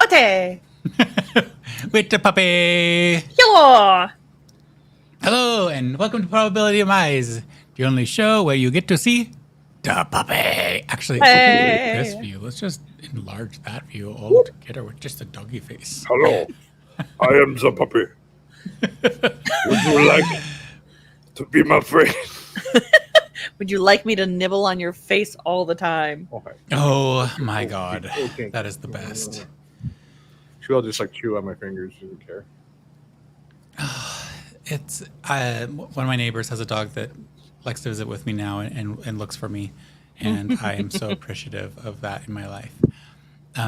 Pate. With the puppy. Hello. Hello, and welcome to Probability Demise, the only show where you get to see the puppy. Actually, Hey. this view. Let's just enlarge that view altogether with just a doggy face. Hello, I am the puppy. Would you like to be my friend? Would you like me to nibble on your face all the time? Okay. Oh my god, Okay. that is the best. She'll just like chew on my fingers. She doesn't care. It's one of my neighbors has a dog that likes to visit with me now and looks for me, and I am so appreciative of that in my life.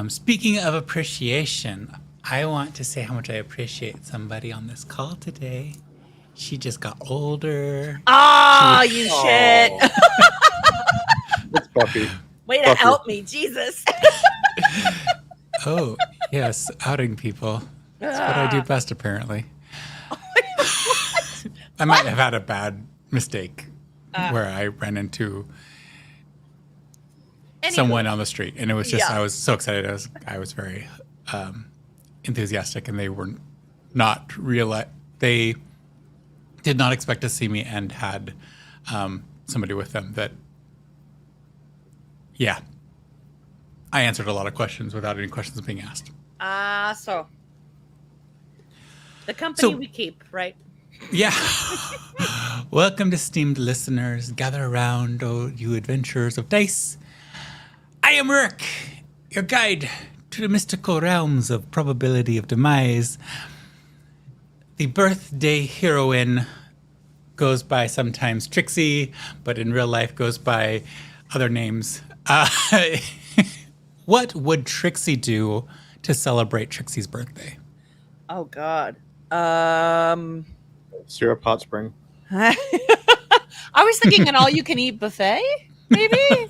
Speaking of appreciation, I want to say how much I appreciate somebody on this call today. She just got older. Ah, you shit. It's Buffy. Way to help me, Jesus. Oh, yes, outing people. That's what I do best, apparently. I might have had a bad mistake where I ran into someone on the street, and it was just I was so excited. I was very enthusiastic, and they were not they did not expect to see me and had somebody with them that I answered a lot of questions without any questions being asked. So the company we keep, right? Yeah. Welcome, esteemed listeners. Gather around, oh, you adventurers of dice. I am Rick, your guide to the mystical realms of probability of demise. The birthday heroine goes by sometimes Trixie, but in real life goes by other names. What would Trixie do to celebrate Trixie's birthday? Oh God. Syrup hot spring. I was thinking an all-you-can-eat buffet, maybe.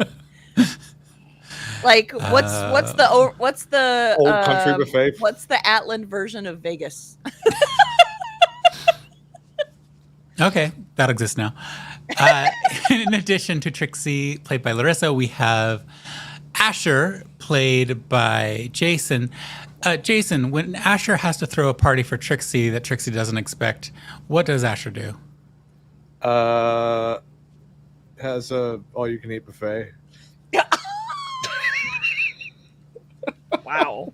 Like what's the Old country buffet? What's the Atlant version of Vegas? Okay, that exists now. In addition to Trixie, played by Larissa, we have Asher, played by Jason. Jason, when Asher has to throw a party for Trixie that Trixie doesn't expect, what does Asher do? Has a all-you-can-eat buffet. Wow.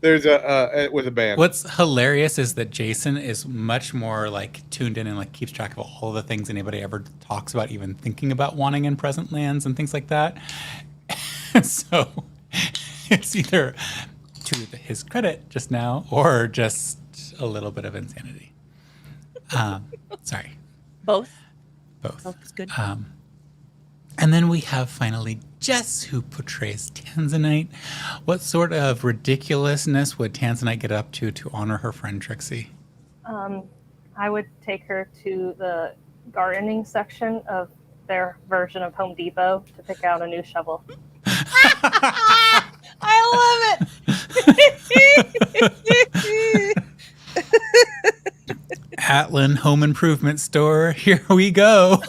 There's with a band. What's hilarious is that Jason is much more like tuned in and like keeps track of all the things anybody ever talks about, even thinking about wanting in present lands and things like that. So it's either to his credit just now or just a little bit of insanity. Sorry. Both. Both. Is good. And then we have finally Jess, who portrays Tanzanite. What sort of ridiculousness would Tanzanite get up to honor her friend Trixie? I would take her to the gardening section of their version of Home Depot to pick out a new shovel. I love it. Atlant Home Improvement Store. Here we go.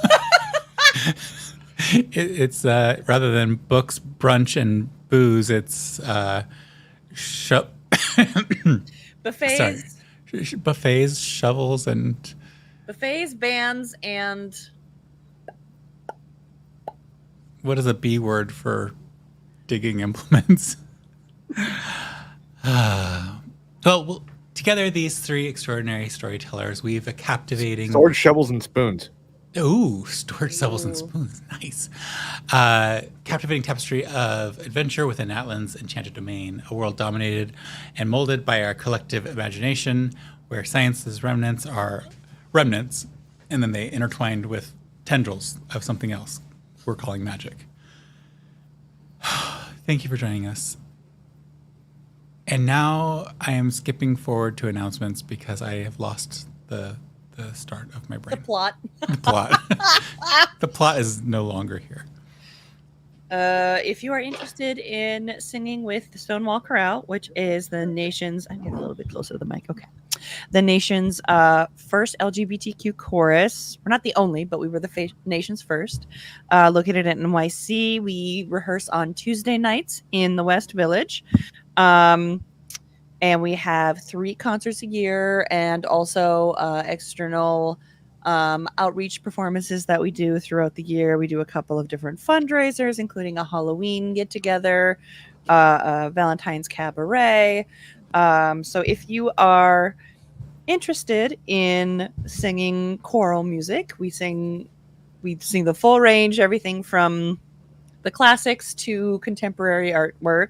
It's rather than books, brunch, and booze, it's Buffets. Sorry. Buffets, shovels, and Buffets, bands, and what is a B word for digging implements? Well, together, these three extraordinary storytellers weave a captivating... Sword, shovels, and spoons. Ooh, storage shovels and spoons. Nice. Captivating tapestry of adventure within Atlant's enchanted domain, a world dominated and molded by our collective imagination, where science's remnants are remnants, and then they intertwined with tendrils of something else we're calling magic. Thank you for joining us. And now I am skipping forward to announcements because I have lost the start of my brain. the plot. The plot. The plot is no longer here. If you are interested in singing with the Stonewall Chorale, which is the nation's, I'm getting a little bit closer to the mic. Okay. The nation's first LGBTQ chorus. We're not the only, but we were the nation's first. Located at NYC. We rehearse on Tuesday nights in the West Village. And we have 3 concerts a year, and also external outreach performances that we do throughout the year. We do a couple of different fundraisers, including a Halloween get together, Valentine's Cabaret. So if you are interested in singing choral music, we sing the full range, everything from the classics to contemporary artwork.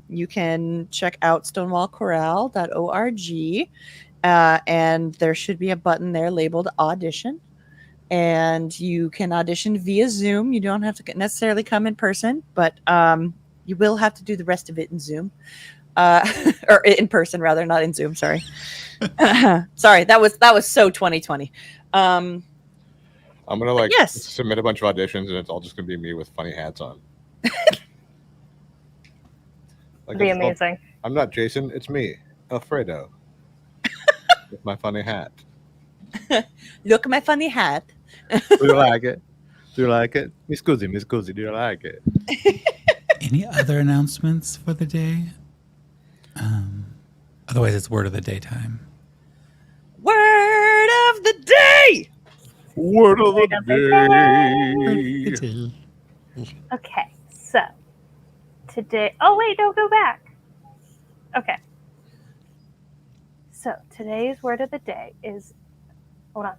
You can check out stonewallchorale.org, and there should be a button there labeled audition. And you can audition via Zoom. You don't have to necessarily come in person, but you will have to do the rest of it in Zoom. Or in person, rather, not in Zoom. Sorry. Sorry, that was so 2020. I'm gonna yes. submit a bunch of auditions, and it's all just gonna be me with funny hats on. Be amazing. I'm not Jason. It's me, Alfredo, with my funny hat. Look at my funny hat. Do you like it? Do you like it? Miss Guzzi, do you like it? Any other announcements for the day? Otherwise, it's word of the day time. Word of the day. Word of the day. Okay, so today. Oh wait, no, go back. Okay. So today's word of the day is, hold on,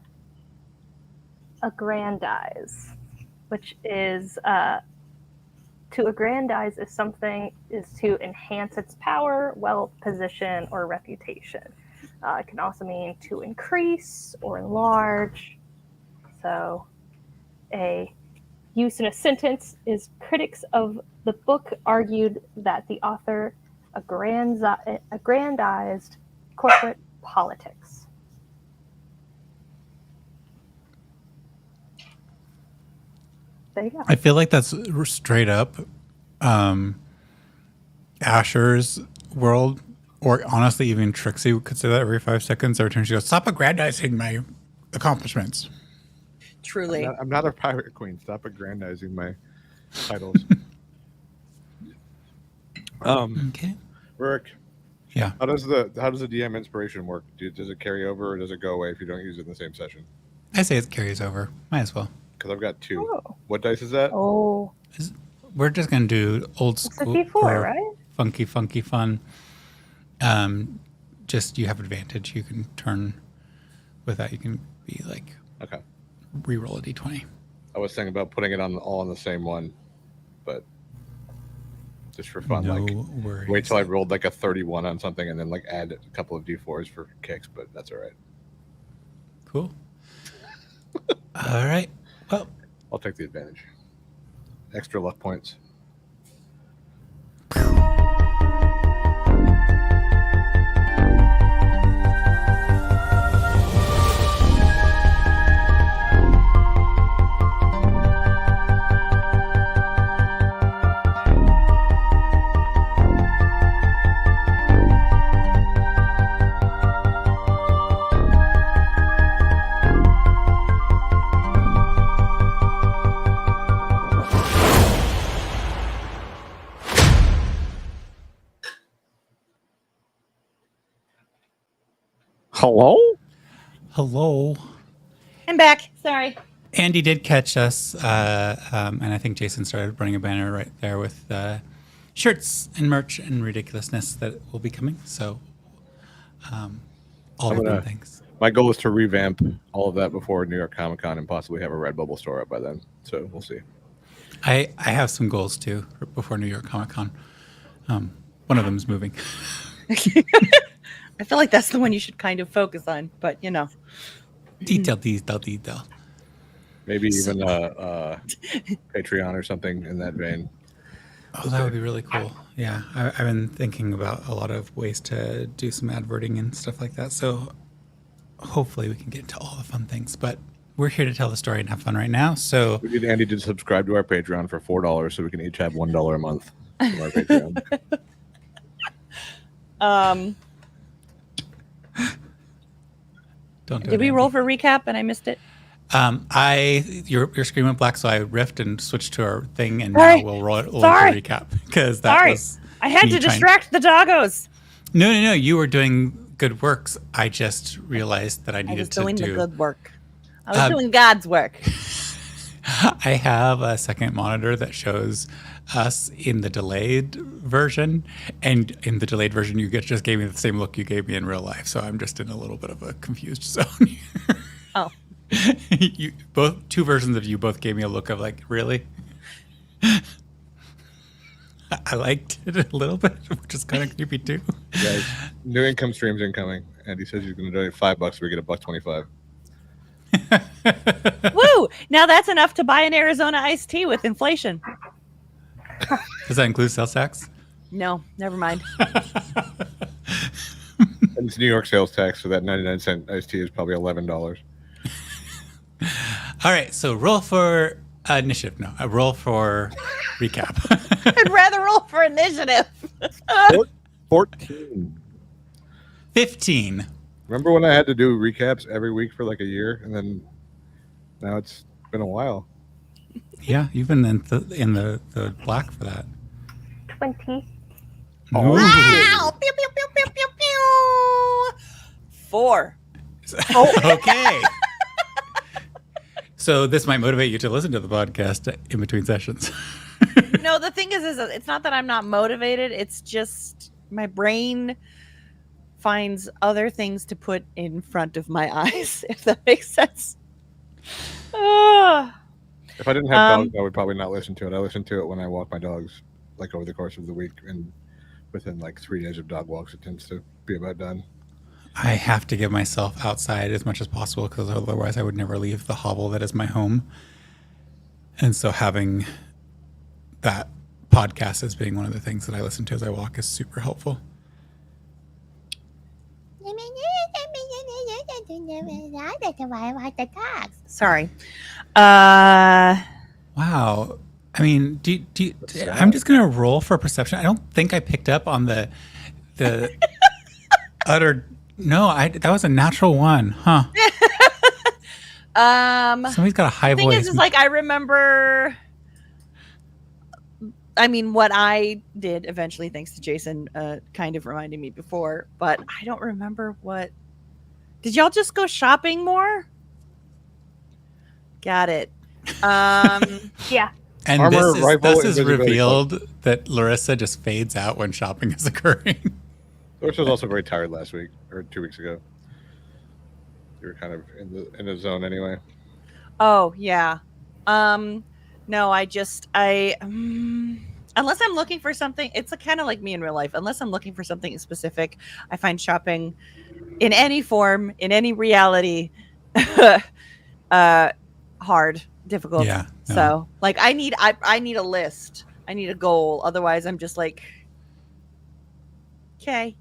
aggrandize, which is to aggrandize is to enhance its power, wealth, position, or reputation. It can also mean to increase or enlarge. So a use in a sentence is critics of the book argued that the author aggrandized corporate politics. There you go. I feel like that's straight up Asher's world, or honestly, even Trixie could say that every 5 seconds. Every time she goes, "Stop aggrandizing my accomplishments." Truly. I'm not a pirate queen. Stop aggrandizing my titles. Okay. Rick. Yeah. How does the DM inspiration work? Does it carry over, or does it go away if you don't use it in the same session? I say it carries over. Might as well. Because I've got 2. Oh. What dice is that? Oh. We're just going to do old It's a school. D4, or right? Funky fun. Just you have advantage. You can turn with that. You can be like, Okay. re-roll a d20. I was thinking about putting it all on the same one, but just for fun, No like worries. wait till I rolled like a 31 on something and then like add a couple of d4s for kicks, but that's all right. Cool. All right. Well, I'll take the advantage. Extra luck points. Hello? hello. I'm back. Sorry. Andy did catch us, and I think Jason started running a banner right there with shirts and merch and ridiculousness that will be coming. So, all the fun things. My goal is to revamp all of that before New York Comic Con and possibly have a Redbubble store up by then. So we'll see. I have some goals too before New York Comic Con. One of them is moving. I feel like that's the one you should kind of focus on, but you know. Detail. Maybe even Patreon or something in that vein. Oh, that would be really cool. Yeah, I've been thinking about a lot of ways to do some adverting and stuff like that. So hopefully we can get into all the fun things. But we're here to tell the story and have fun right now. So We need Andy to subscribe to our Patreon for $4 so we can each have $1 a month from our Patreon. don't do Did it, we Andy. roll for recap and I missed it? Your screen went black, so I riffed and switched to our thing, and Sorry. now we'll roll for Sorry. recap because that Sorry. was I had Me to trying- distract the doggos. No. You were doing good works. I just realized that I I was needed to doing the do. good work. I was doing God's work. I have a second monitor that shows us in the delayed version, and in the delayed version, you just gave me the same look you gave me in real life. So I'm just in a little bit of a confused zone. Oh. You both, two versions of you both gave me a look of like, really? I liked it a little bit, which is kind of creepy too. Guys, new income streams incoming. Andy says he's going to donate $5 so we get $1.25. Woo! Now that's enough to buy an Arizona iced tea with inflation. Does that include sales tax? No, never mind. And it's New York sales tax, so that 99-cent iced tea is probably $11. All right, so roll for initiative. No, a roll for recap. I'd rather roll for initiative. 14. 15. Remember when I had to do recaps every week for like a year, and then now it's been a while. Yeah, you've been in the black for that. 20. Ooh. Wow! Pew, pew, pew, pew, pew, pew. 4. Okay. So this might motivate you to listen to the podcast in between sessions. No, the thing is it's not that I'm not motivated. It's just my brain finds other things to put in front of my eyes, if that makes sense. Ah. If I didn't have dogs, I would probably not listen to it. I listen to it when I walk my dogs, like over the course of the week, and within like 3 days of dog walks, it tends to be about done. I have to get myself outside as much as possible because otherwise I would never leave the hovel that is my home. And so having that podcast as being one of the things that I listen to as I walk is super helpful. Sorry. Wow. I mean, I'm just going to roll for perception. I don't think I picked up on the utter. No, that was a natural one, huh? Somebody's got a high the thing voice. is like I remember. I mean, what I did eventually, thanks to Jason, kind of reminding me before, but I don't remember what. Did y'all just go shopping more? Got it. Yeah. And Armor, this rifle, is invisibility revealed that Larissa just fades out when shopping is occurring. Which was also very tired last week or 2 weeks ago. You were kind of in the zone anyway. Oh yeah. No, unless I'm looking for something, it's kind of like me in real life. Unless I'm looking for something specific, I find shopping in any form, in any reality, hard, difficult. Yeah. No. So like I need a list. I need a goal. Otherwise I'm just like, okay.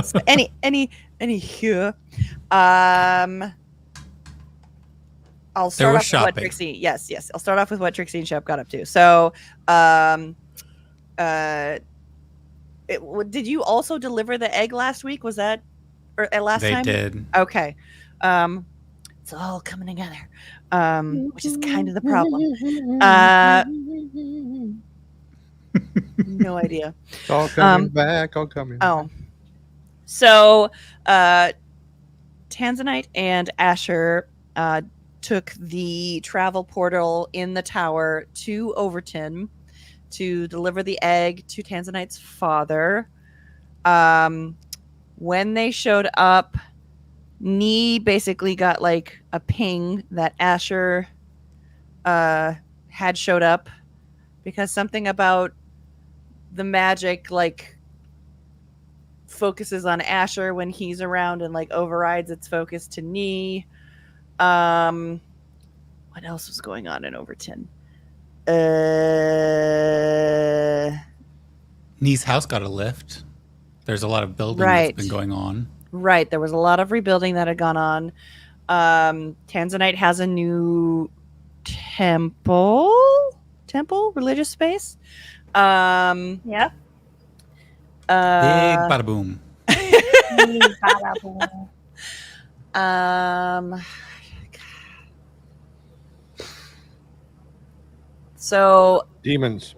So any here. I'll start off with what Trixie. Yes. I'll start off with what Trixie and Shep got up to. So, did you also deliver the egg last week? Was that or last time? They did. Okay. It's all coming together, which is kind of the problem. No idea. It's all coming back, all coming back. Oh. So, Tanzanite and Asher took the travel portal in the tower to Overton to deliver the egg to Tanzanite's father. When they showed up, Nee basically got like a ping that Asher had showed up because something about the magic like focuses on Asher when he's around and like overrides its focus to Nee. What else was going on in Overton? Nee's house got a lift. There's a lot of building Right. that's been going on. Right. There was a lot of rebuilding that had gone on. Tanzanite has a new temple, religious space. Yeah. Big bada boom. So Demons.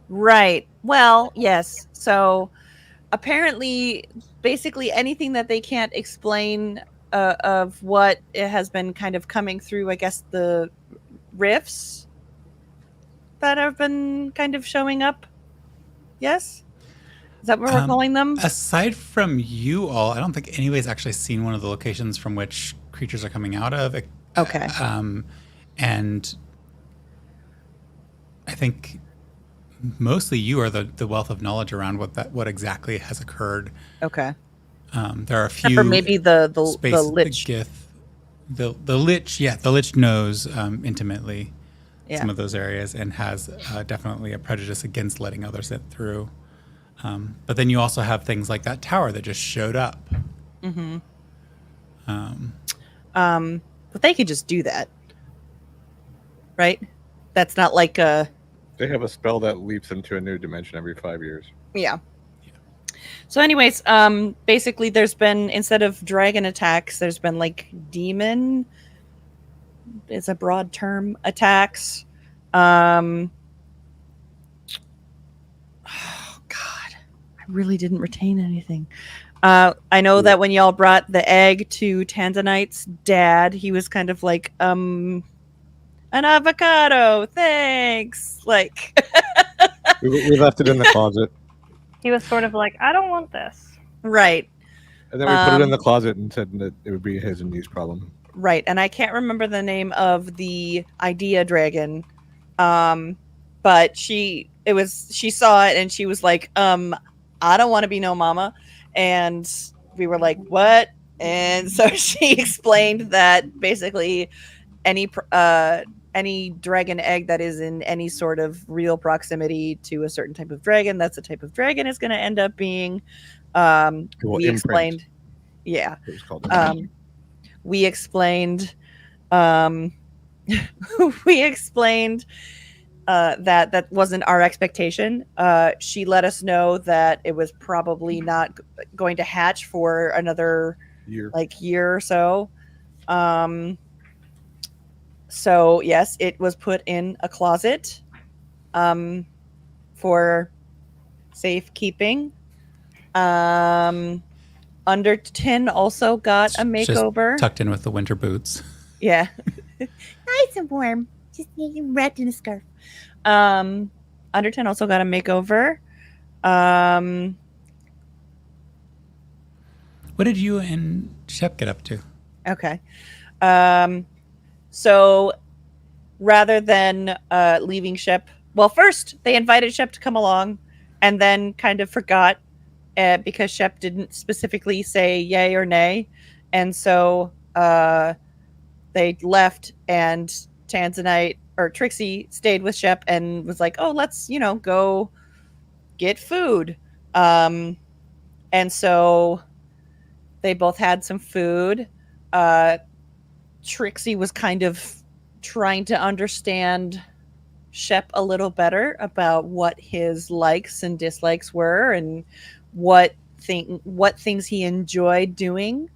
Right. Well, yes. So apparently, basically anything that they can't explain of what it has been kind of coming through, I guess, the rifts that have been kind of showing up. Yes? Is that what we're calling them? Aside from you all, I don't think anybody's actually seen one of the locations from which creatures are coming out of. Okay. And I think mostly you are the wealth of knowledge around what exactly has occurred. Okay. There are a Except few for maybe the space lich. the lich. Yeah, the lich knows intimately Yeah. some of those areas and has definitely a prejudice against letting others in through. But then you also have things like that tower that just showed up. Mm-hmm. But they could just do that, right? That's not like a They have a spell that leaps into a new dimension every 5 years. yeah. So, anyways, basically, there's been instead of dragon attacks, there's been like demon. It's a broad term attacks. Oh God, I really didn't retain anything. I know that when y'all brought the egg to Tanzanite's dad, he was kind of like, an avocado, thanks. Like, We left it in the closet, He was sort of like, I don't want this. right, and then we put it in the closet and said that it would be his and Nee's problem. right. And I can't remember the name of the idea dragon, but she saw it and she was like, I don't want to be no mama, and we were like, what? And so she explained that basically any dragon egg that is in any sort of real proximity to a certain type of dragon, that's the type of dragon is going to end up being. We explained, yeah. It was called. We explained, we explained that wasn't our expectation. She let us know that it was probably not going to hatch for another year or so. So yes, it was put in a closet for safekeeping. Underton also got a makeover. Just tucked in with the winter boots. Yeah. Nice and warm. Just wrapped in a scarf. Underton also got a makeover. What did you and Shep get up to? Okay. So rather than leaving Shep, well, first they invited Shep to come along and then kind of forgot because Shep didn't specifically say yay or nay. And so they left and Tanzanite or Trixie stayed with Shep and was like, oh, let's, go get food. And so they both had some food. Trixie was kind of trying to understand Shep a little better about what his likes and dislikes were and what things he enjoyed doing.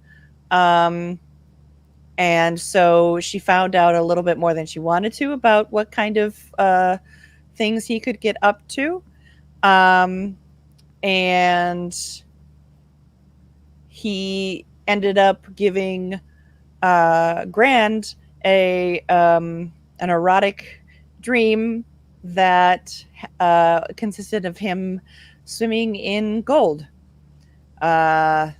And so she found out a little bit more than she wanted to about what kind of things he could get up to. And he ended up giving Grand an erotic dream that consisted of him swimming in gold. And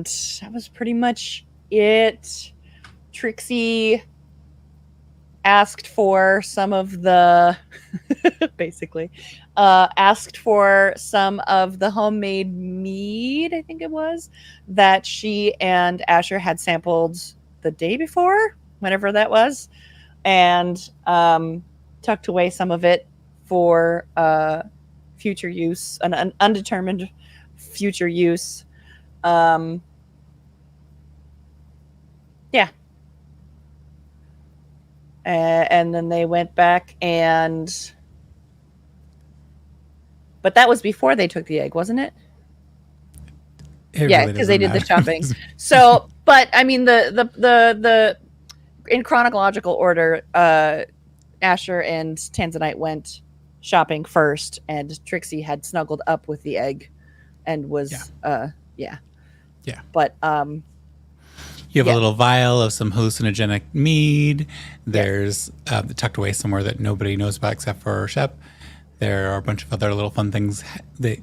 that was pretty much it. Trixie asked for some of the basically asked for some of the homemade mead, I think it was, that she and Asher had sampled the day before, whenever that was, and tucked away some of it for future use, an undetermined future use. Yeah. And then they went back but that was before they took the egg, wasn't it? Yeah, because they did the shopping. So, but I mean, the in chronological order, Asher and Tanzanite went shopping first, and Trixie had snuggled up with the egg and was Yeah. But You have Yeah. a little vial of some hallucinogenic mead. There's tucked away somewhere that nobody knows about except for Shep. There are a bunch of other little fun things that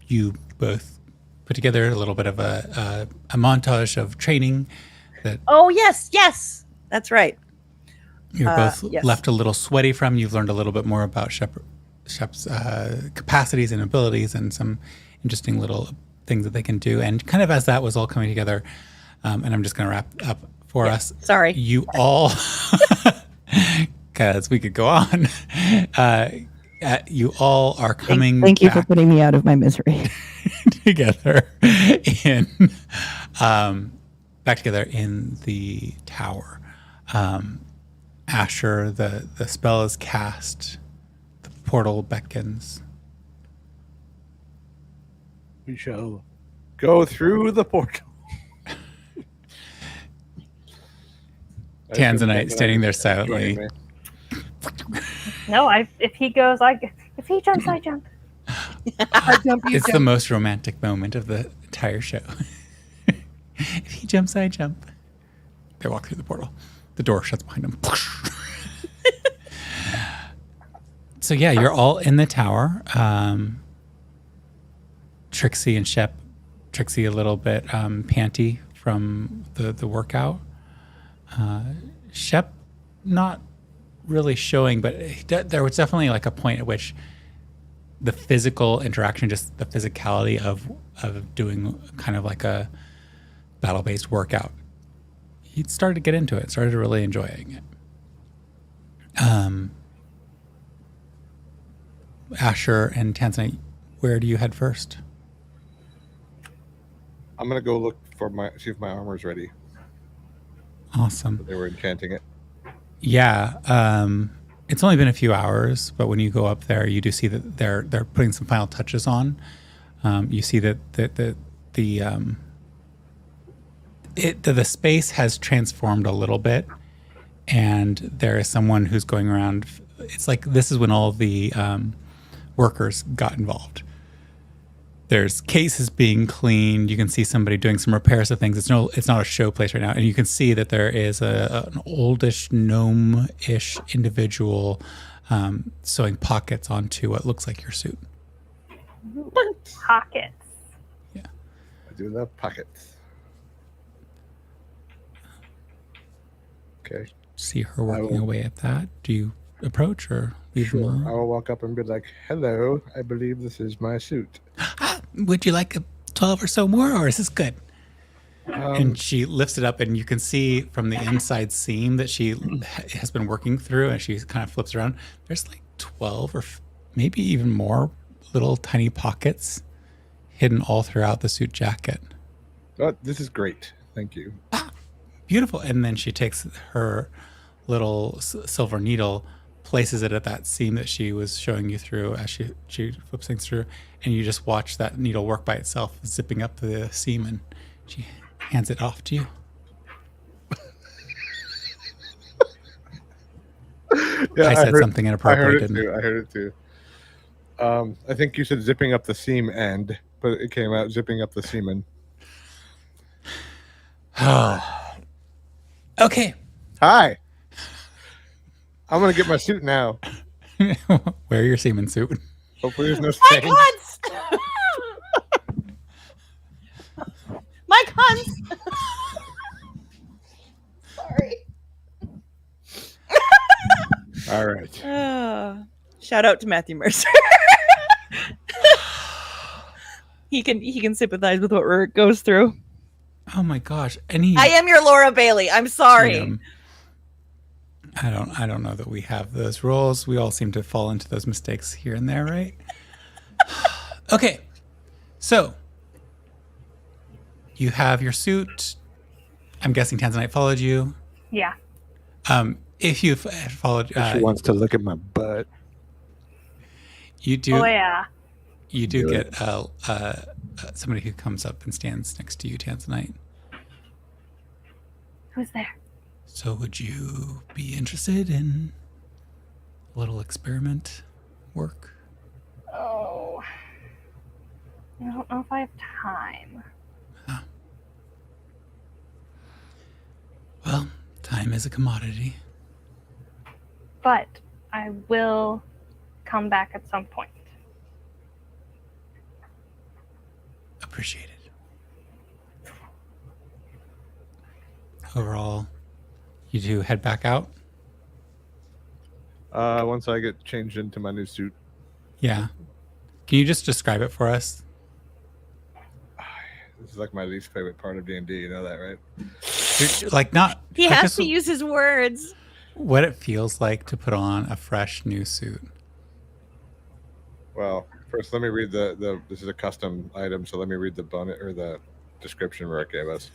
you both put together. A little bit of a montage of training that oh yes, that's right. you're both yes. left a little sweaty from. You've learned a little bit more about Shep's capacities and abilities and some interesting little things that they can do. And kind of as that was all coming together, and I'm just going to wrap up for us. Sorry. You all, because we could go on, you all are coming Thank you back for putting me out of my misery. together in back together in the tower. Asher, the spell is cast. The portal beckons. We shall go through the portal. Tanzanite standing there silently. No, if he goes, if he jumps, I jump. It's the most romantic moment of the entire show. If he jumps, I jump. They walk through the portal. The door shuts behind them. So yeah, you're all in the tower. Trixie and Shep. Trixie a little bit panty from the workout. Shep not really showing, but there was definitely like a point at which the physical interaction, just the physicality of doing kind of like a battle-based workout, he started to get into it, started really enjoying it. Asher and Tanzanite, where do you head first? I'm gonna go look for see if my armor's ready. Awesome. They were enchanting it. Yeah, it's only been a few hours, but when you go up there, you do see that they're putting some final touches on. You see that the space has transformed a little bit, and there is someone who's going around. It's like this is when all the workers got involved. There's cases being cleaned. You can see somebody doing some repairs of things. It's not a show place right now, and you can see that there is an oldish gnome-ish individual sewing pockets onto what looks like your suit. Pockets. Yeah. I do love pockets. Okay. See her working away at that. Do you approach or leave them Sure. alone? I will walk up and be like, "Hello, I believe this is my suit." Would you like 12 or so more, or is this good? And she lifts it up, and you can see from the inside seam that she has been working through, and she kind of flips around. There's like 12 or maybe even more little tiny pockets hidden all throughout the suit jacket. Oh, this is great. Thank you. Beautiful. And then she takes her little silver needle, places it at that seam that she was showing you through as she flips things through, and you just watch that needle work by itself, zipping up the seam, and she hands it off to you. Yeah, I said something inappropriate, I heard it too. I think you said zipping up the seam end, but it came out zipping up the semen. Okay. Hi. I'm gonna get my suit now. Wear your semen suit. Hopefully there's no My stains. cunts! My cunts! Sorry. All right. Shout out to Matthew Mercer. He can sympathize with what Rick goes through. Oh my gosh. I am your Laura Bailey. I'm sorry. I don't know that we have those roles. We all seem to fall into those mistakes here and there, right? Okay. So you have your suit. I'm guessing Tanzanite followed you. Yeah. If you've followed, She wants to look at my butt. you do. Oh yeah. You do Do get somebody who comes up and stands next to you, Tanzanite. Who's there? So would you be interested in a little experiment work? Oh, I don't know if I have time. Well, time is a commodity. But I will come back at some point. Appreciate it. Overall, you two head back out? Once I get changed into my new suit. Yeah. Can you just describe it for us? This is like my least favorite part of D&D. You know that, right? Like, not... He like has just to use his words. what it feels like to put on a fresh new suit. Well, first let me read the this is a custom item, so let me read the bonus or the description Rick gave us.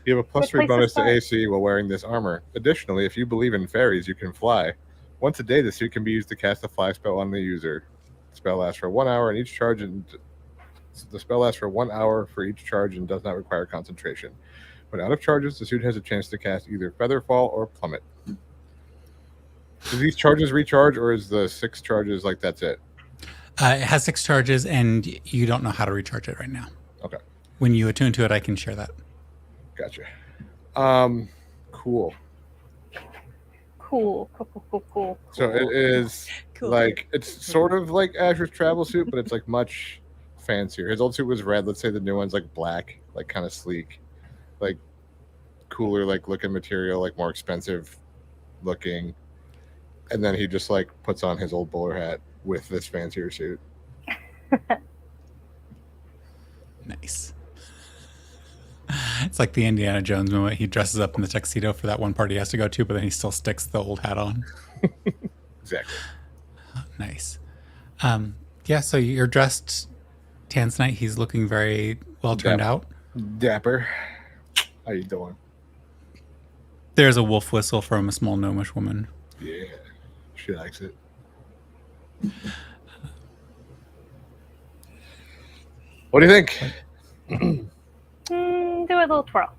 You have a +3 place bonus to to AC while wearing this armor. Additionally, if you believe in fairies, you can fly. Once a day, the suit can be used to cast a fly spell on the user. The spell lasts for 1 hour, and each charge the spell lasts for 1 hour for each charge and does not require concentration. When out of charges, the suit has a chance to cast either Featherfall or Plummet. Do these charges recharge, or is the 6 charges like that's it? It has 6 charges, and you don't know how to recharge it right now. Okay, When you attune to it, I can share that. gotcha. Cool. Cool. So it is Cool. like it's sort of like Asher's travel suit, but it's like much fancier. His old suit was red. Let's say the new one's like black, like kind of sleek, like cooler, like looking material, like more expensive looking. And then he just like puts on his old bowler hat with this fancier suit. Nice. It's like the Indiana Jones moment. He dresses up in the tuxedo for that one party he has to go to, but then he still sticks the old hat on. Exactly. Nice. Yeah, so you're dressed Tanzanite. He's looking very well turned Dapper. out. Dapper. How you doing? There's a wolf whistle from a small gnomish woman. Yeah, she likes it. What do you think? Do a little twirl.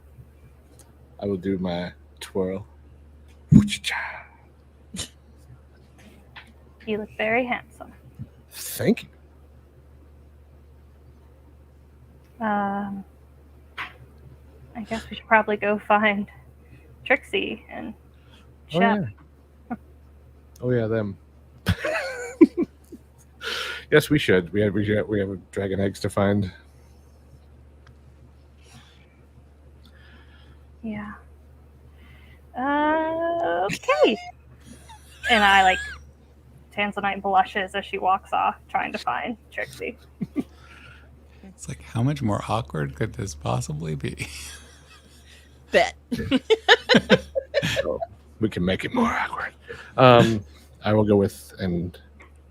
I will do my twirl. You look very handsome. Thank you. I guess we should probably go find Trixie and Oh, Shep. yeah. Oh yeah, them. Yes, we should. We have dragon eggs to find. Yeah. Okay. And I like Tanzanite blushes as she walks off, trying to find Trixie. It's like, how much more awkward could this possibly be? Bet. So we can make it more awkward. I will go with and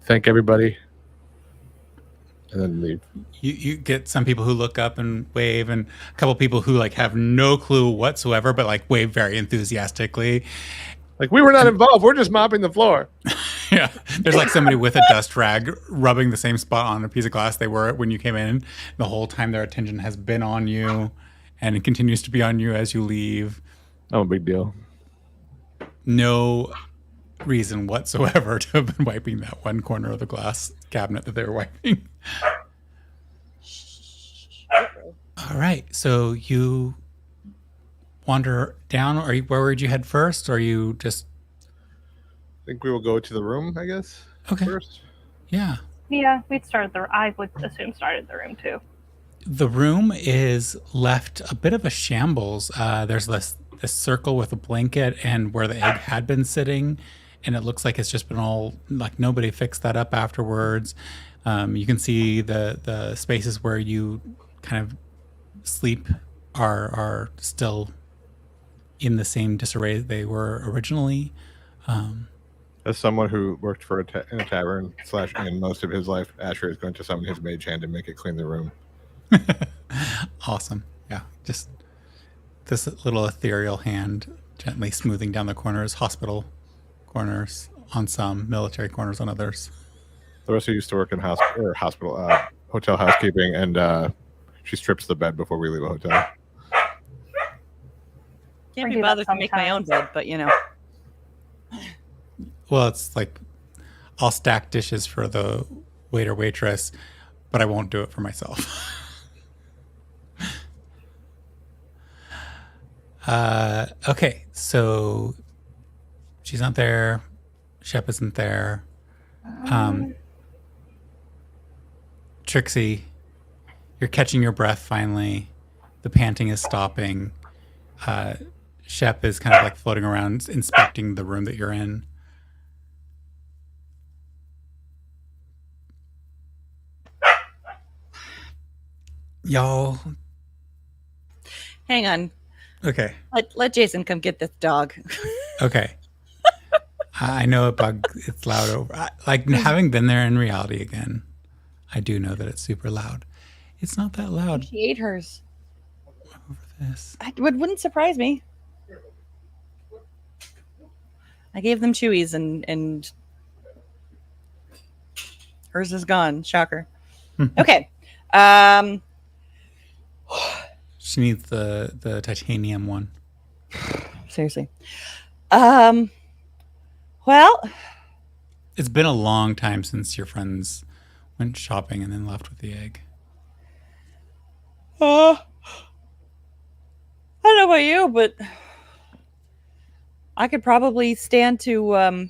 thank everybody, and then leave. You get some people who look up and wave, and a couple people who like have no clue whatsoever, but like wave very enthusiastically. Like, we were not involved. We're just mopping the floor. Yeah, there's like somebody with a dust rag rubbing the same spot on a piece of glass they were when you came in. The whole time their attention has been on you, and it continues to be on you as you leave. No big deal. No reason whatsoever to have been wiping that one corner of the glass cabinet that they were wiping. All right, so you wander down, or where would you head first? Or are you just I think we will go to the room, I guess. okay? First. Yeah, we'd started I would assume started the room too. The room is left a bit of a shambles. There's this circle with a blanket and where the egg had been sitting, and it looks like it's just been all like nobody fixed that up afterwards. You can see the spaces where you kind of sleep are still in the same disarray they were originally. As someone who worked for in a tavern / in most of his life, Asher is going to summon his mage hand and make it clean the room. Awesome. Yeah, just this little ethereal hand gently smoothing down the corners, hospital corners on some, military corners on others. The rest of you used to work in hospital, hotel housekeeping, and she strips the bed before we leave a hotel. Can't I be do that bothered to make my own sometimes. bed, but you know. Well, it's like I'll stack dishes for the waiter waitress, but I won't do it for myself. Okay, so she's not there. Shep isn't there. Trixie, you're catching your breath finally. The panting is stopping. Shep is kind of like floating around, inspecting the room that you're in. Y'all. Hang on. Okay. Let Jason come get this dog. Okay. I know it's loud over. Like having been there in reality again, I do know that it's super loud. It's not that loud. She ate hers. Over this. Wouldn't surprise me. I gave them chewies and hers is gone. Shocker. Okay. She needs the titanium one. Seriously. Well, it's been a long time since your friends went shopping and then left with the egg. I don't know about you, but I could probably stand to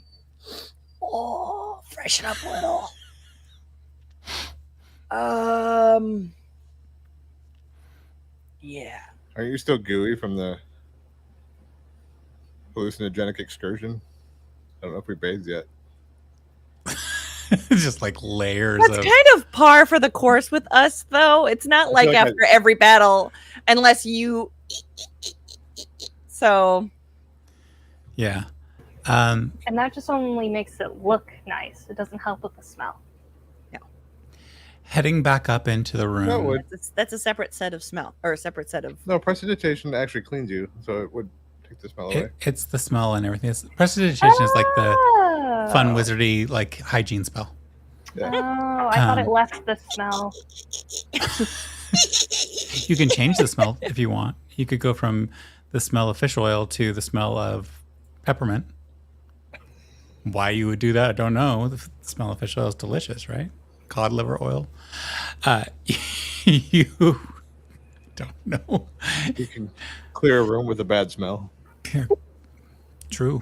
freshen up a little. Yeah. Are you still gooey from the hallucinogenic excursion? I don't know if we bathed yet. Just like layers That's kind of par for the course with us, though. It's not like after every battle, unless you. So. Yeah. And that just only makes it look nice. It doesn't help with the smell. No. Heading back up into the room. That's a separate set of smell, or a separate set of. No, prestidigitation actually cleans you, so it would take the smell away. It's the smell and everything. Prestidigitation is like the fun wizardy like hygiene spell. Yeah. Oh, I thought it left the smell. You can change the smell if you want. You could go from the smell of fish oil to the smell of peppermint. Why you would do that, I don't know. The smell of fish oil is delicious, right? Cod liver oil. You don't know. You can clear a room with a bad smell. True.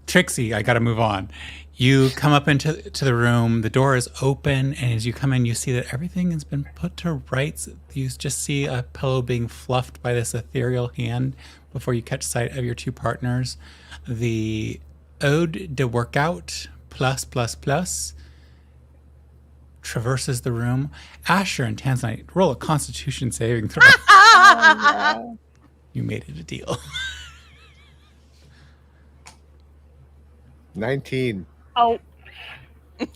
Trixie, I gotta move on. You come up into the room, the door is open, and as you come in, you see that everything has been put to rights. You just see a pillow being fluffed by this ethereal hand before you catch sight of your two partners. The Ode de Workout plus traverses the room. Asher and Tanzanite, roll a Constitution saving throw. Oh, no. You made it a deal. 19. Oh, I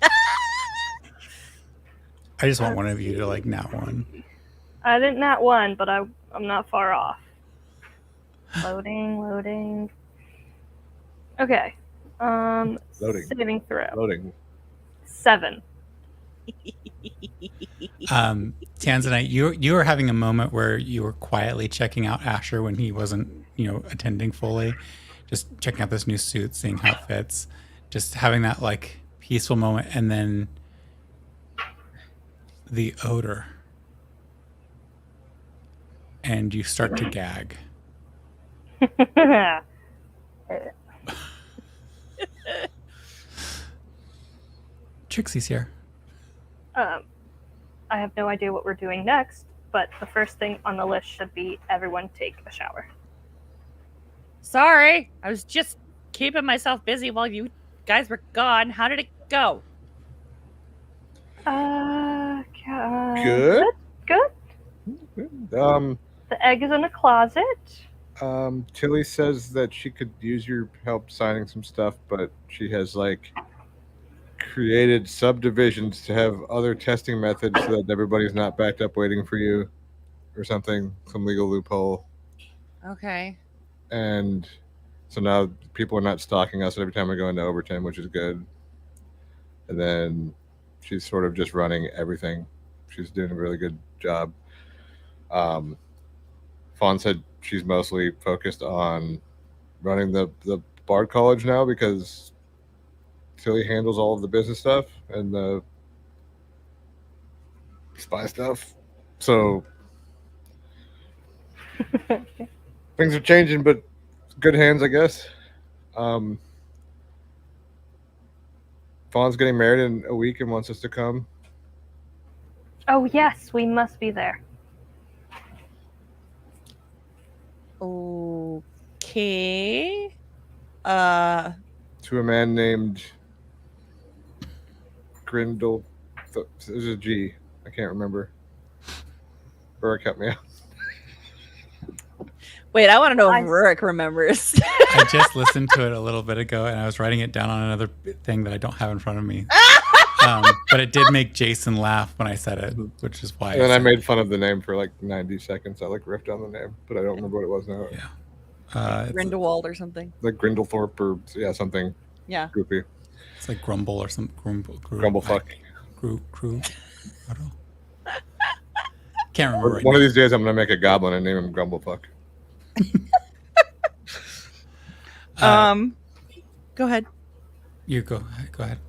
just want one of you to like nat one. I didn't nat one, but I'm not far off. Loading. Okay. Loading. Saving throw. Loading. 7. Tanzanite, you were having a moment where you were quietly checking out Asher when he wasn't, attending fully. Just checking out this new suit, seeing how it fits. Just having that like peaceful moment, and then the odor. And you start to gag. Trixie's here. I have no idea what we're doing next, but the first thing on the list should be everyone take a shower. Sorry, I was just keeping myself busy while you guys were gone. How did it go? Good. Good. The egg is in a closet. Tilly says that she could use your help signing some stuff, but she has created subdivisions to have other testing methods so that everybody's not backed up waiting for you or something, some legal loophole. Okay. And so now people are not stalking us every time we go into overtime, which is good. And then she's sort of just running everything. She's doing a really good job. Fawn said she's mostly focused on running the Bard College now because Tilly handles all of the business stuff and the spy stuff. So things are changing, but good hands, I guess. Fawn's getting married in a week and wants us to come. Oh yes, we must be there. Okay. To a man named Grindel. There's a G. I can't remember. Burrick, help me out. Wait, I want to know I- if Rurik remembers. I just listened to it a little bit ago, and I was writing it down on another thing that I don't have in front of me. But it did make Jason laugh when I said it, which is why. And then I said made fun of the name for like 90 seconds. I like riffed on the name, but I don't remember what it was now. Yeah. It's Grindelwald or something. Like Grindelthorpe or something Yeah. goofy. It's like Grumble or some Grumblefuck. Crew. I don't know. Can't remember. Right One now. of these days, I'm gonna make a goblin and name him Grumblefuck. Go ahead. You go ahead.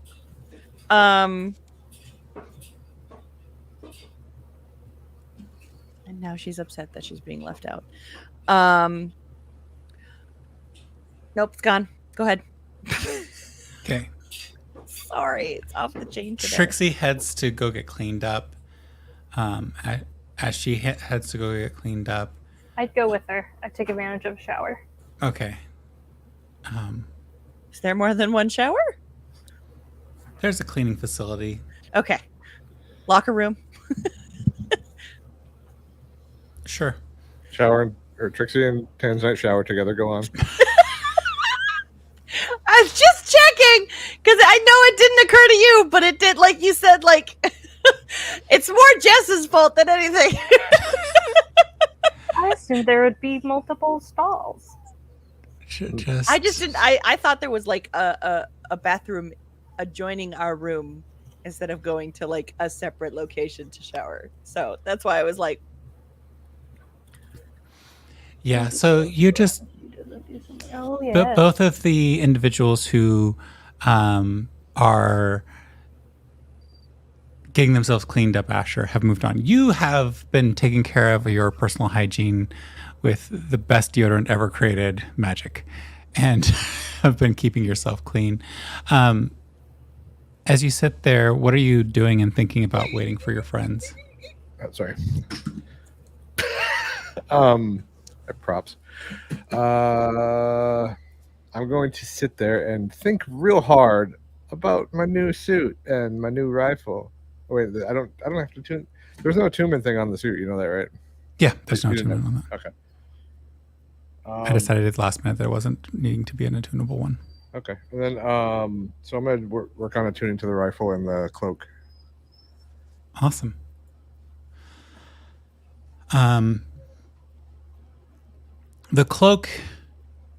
And now she's upset that she's being left out. Nope, it's gone. Go ahead. Okay. Sorry, it's off the chain today. Trixie heads to go get cleaned up. As she heads to go get cleaned up. I'd go with her. I'd take advantage of a shower. Okay. Is there more than one shower? There's a cleaning facility. Okay. Locker room. Sure. Shower or Trixie and Tanzanite shower together. Go on. I was just checking because I know it didn't occur to you, but it did. Like you said, like it's more Jess's fault than anything. I assumed there would be multiple stalls. I just didn't. I thought there was like a bathroom adjoining our room instead of going to like a separate location to shower. So that's why I was like, Yeah. So you just Oh yeah. both of the individuals who are getting themselves cleaned up, Asher, have moved on. You have been taking care of your personal hygiene with the best deodorant ever created, magic, and have been keeping yourself clean. As you sit there, what are you doing and thinking about waiting for your friends? Oh, sorry. Props. I'm going to sit there and think real hard about my new suit and my new rifle. Oh, wait, I don't have to tune. There's no attunement thing on the suit. You know that, right? Yeah, there's no You didn't attunement on that. Okay. I decided at the last minute that it wasn't needing to be an attunable one. Okay, and then so I'm gonna work on attuning to the rifle and the cloak. Awesome. The cloak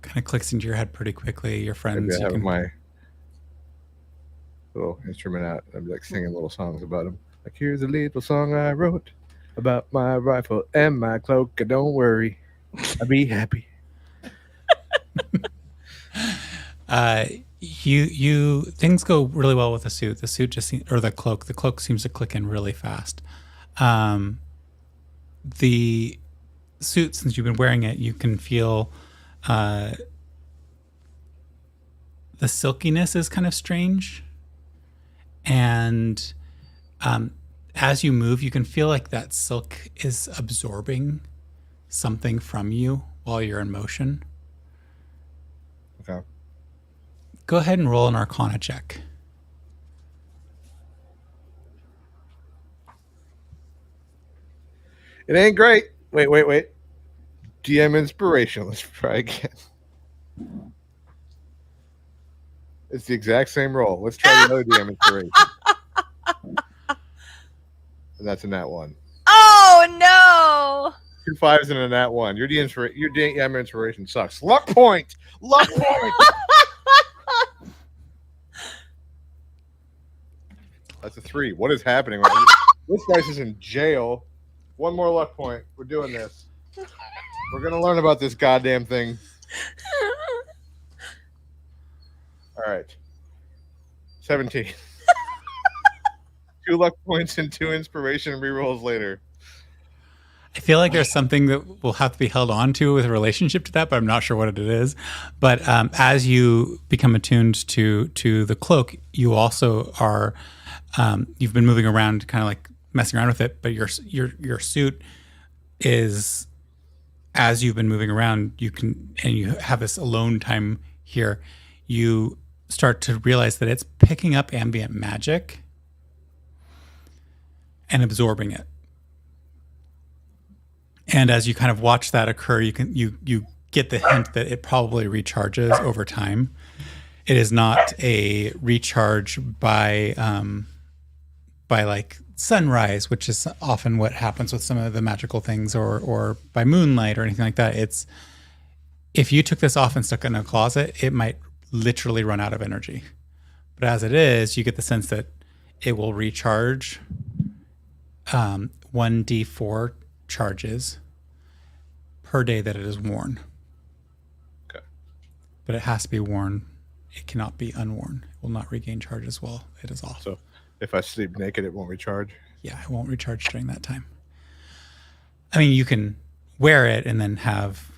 kind of clicks into your head pretty quickly. Your friends, Maybe I you have can, my little instrument out. I'm like singing little songs about them. Like, here's a little song I wrote about my rifle and my cloak. Don't worry, I'll be happy. you things go really well with the suit. The suit just or the cloak seems to click in really fast. The suit, since you've been wearing it, you can feel the silkiness is kind of strange, and as you move, you can feel like that silk is absorbing something from you while you're in motion. Okay. Go ahead and roll an Arcana check. It ain't great. Wait. DM inspiration. Let's try again. It's the exact same roll. Let's try the other DM inspiration. And that's a nat 1. oh 2 5s and a nat 1. Your DM inspiration sucks. Luck point. Luck point. That's a 3. What is happening? This dice is in jail. One more luck point. We're doing this. We're gonna learn about this goddamn thing. 17. 2 luck points and 2 inspiration rerolls later. I feel like there's something that will have to be held on to with a relationship to that, but I'm not sure what it is. But as you become attuned to the cloak, you also are you've been moving around, kind of like messing around with it. But your suit is, as you've been moving around, you have this alone time here. You start to realize that it's picking up ambient magic and absorbing it. And as you kind of watch that occur, you get the hint that it probably recharges over time. It is not a recharge by like sunrise, which is often what happens with some of the magical things, or by moonlight or anything like that. It's, if you took this off and stuck it in a closet, it might literally run out of energy. But as it is, you get the sense that it will recharge 1d4 charges per day that it is worn. Okay. But it has to be worn. It cannot be unworn. It will not regain charges while it is off. So if I sleep naked, it won't recharge? Yeah, it won't recharge during that time. I mean, you can wear it and then have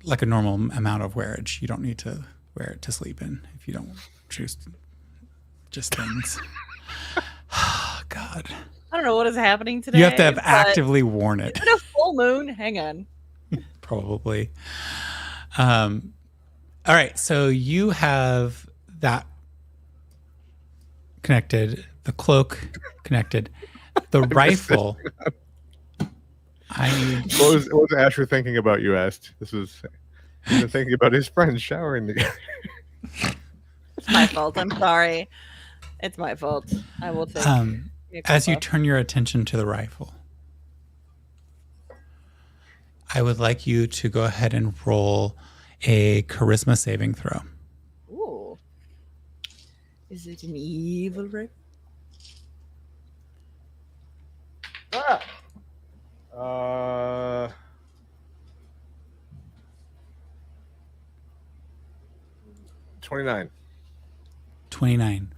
like a normal amount of wearage. You don't need to wear it to sleep in if you don't choose just things. God. I don't know what is happening today. You have to have but actively worn it. Is it a full moon? Hang on. Probably. All right, so you have that connected, the cloak connected, the rifle. What was Asher thinking about, you asked? He's been thinking about his friends showering together. It's my fault. I'm sorry. It's my fault. I will take as you turn your attention to the rifle, I would like you to go ahead and roll a charisma saving throw. Ooh. Is it an evil rifle? Ah. 29. 29.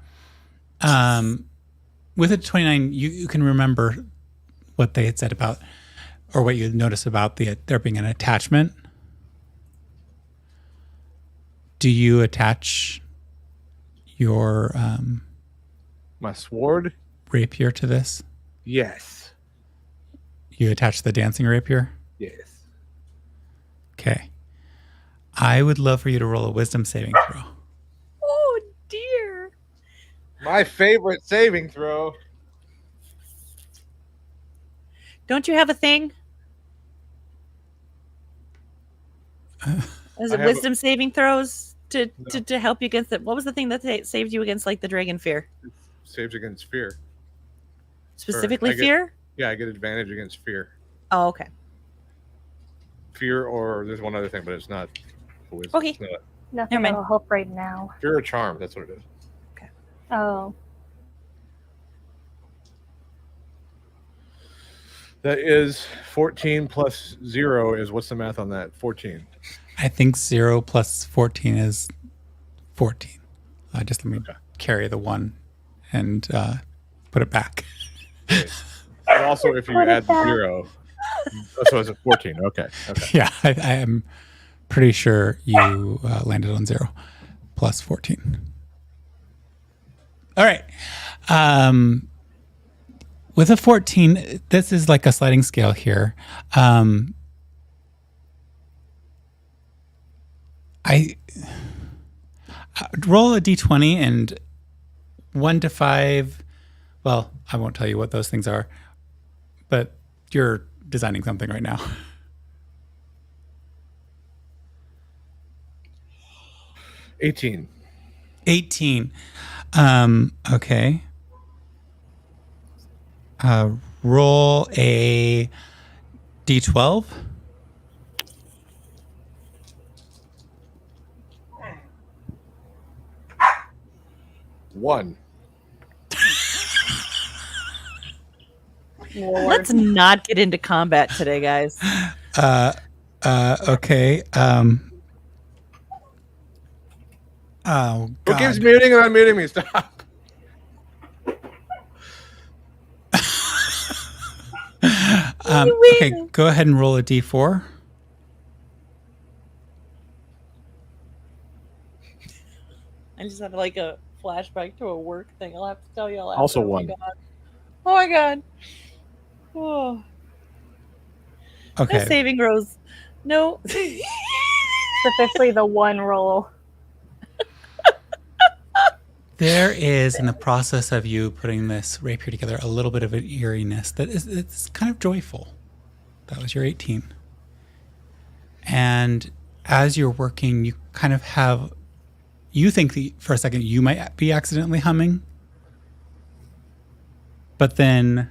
With a 29, you can remember what they had said about, or what you noticed about there being an attachment. Do you attach your My sword? rapier to this? Yes. You attach the dancing rapier? Yes. Okay. I would love for you to roll a wisdom saving throw. Oh, dear. My favorite saving throw. Don't you have a thing? Is it have wisdom saving throws to help you against it? What was the thing that saved you against like the dragon fear? Saves against fear. Specifically fear? Yeah, I get advantage against fear. Oh, okay. Fear, or there's one other thing, but it's not. Okay. It's not. Nothing Never mind. that'll help right now. Fear or charm, that's what it is. Oh, That is 14 plus 0 is, what's the math on that? 14. I think 0 plus 14 is 14. Just let me carry the 1 and put it back. And also, if you Put it add the back. 0, so it's a 14. Okay. Yeah, I am pretty sure you landed on 0 plus 14. All right. With a 14, this is like a sliding scale here. I roll a d20 and 1 to 5. Well, I won't tell you what those things are, but you're designing something right now. 18. 18. Okay. Roll a d12. One. Let's not get into combat today, guys. Okay. Oh, Who God. keeps muting and unmuting me? Stop. Okay, go ahead and roll a d4. I just had like a flashback to a work thing. I'll have to tell y'all. Also after. one. Oh my god. Oh. Okay. No saving throws. No. It's officially the one roll. There is, in the process of you putting this rapier together, a little bit of an eeriness that is it's kind of joyful. That was your 18. And as you're working, you kind of have, you think that for a second you might be accidentally humming. But then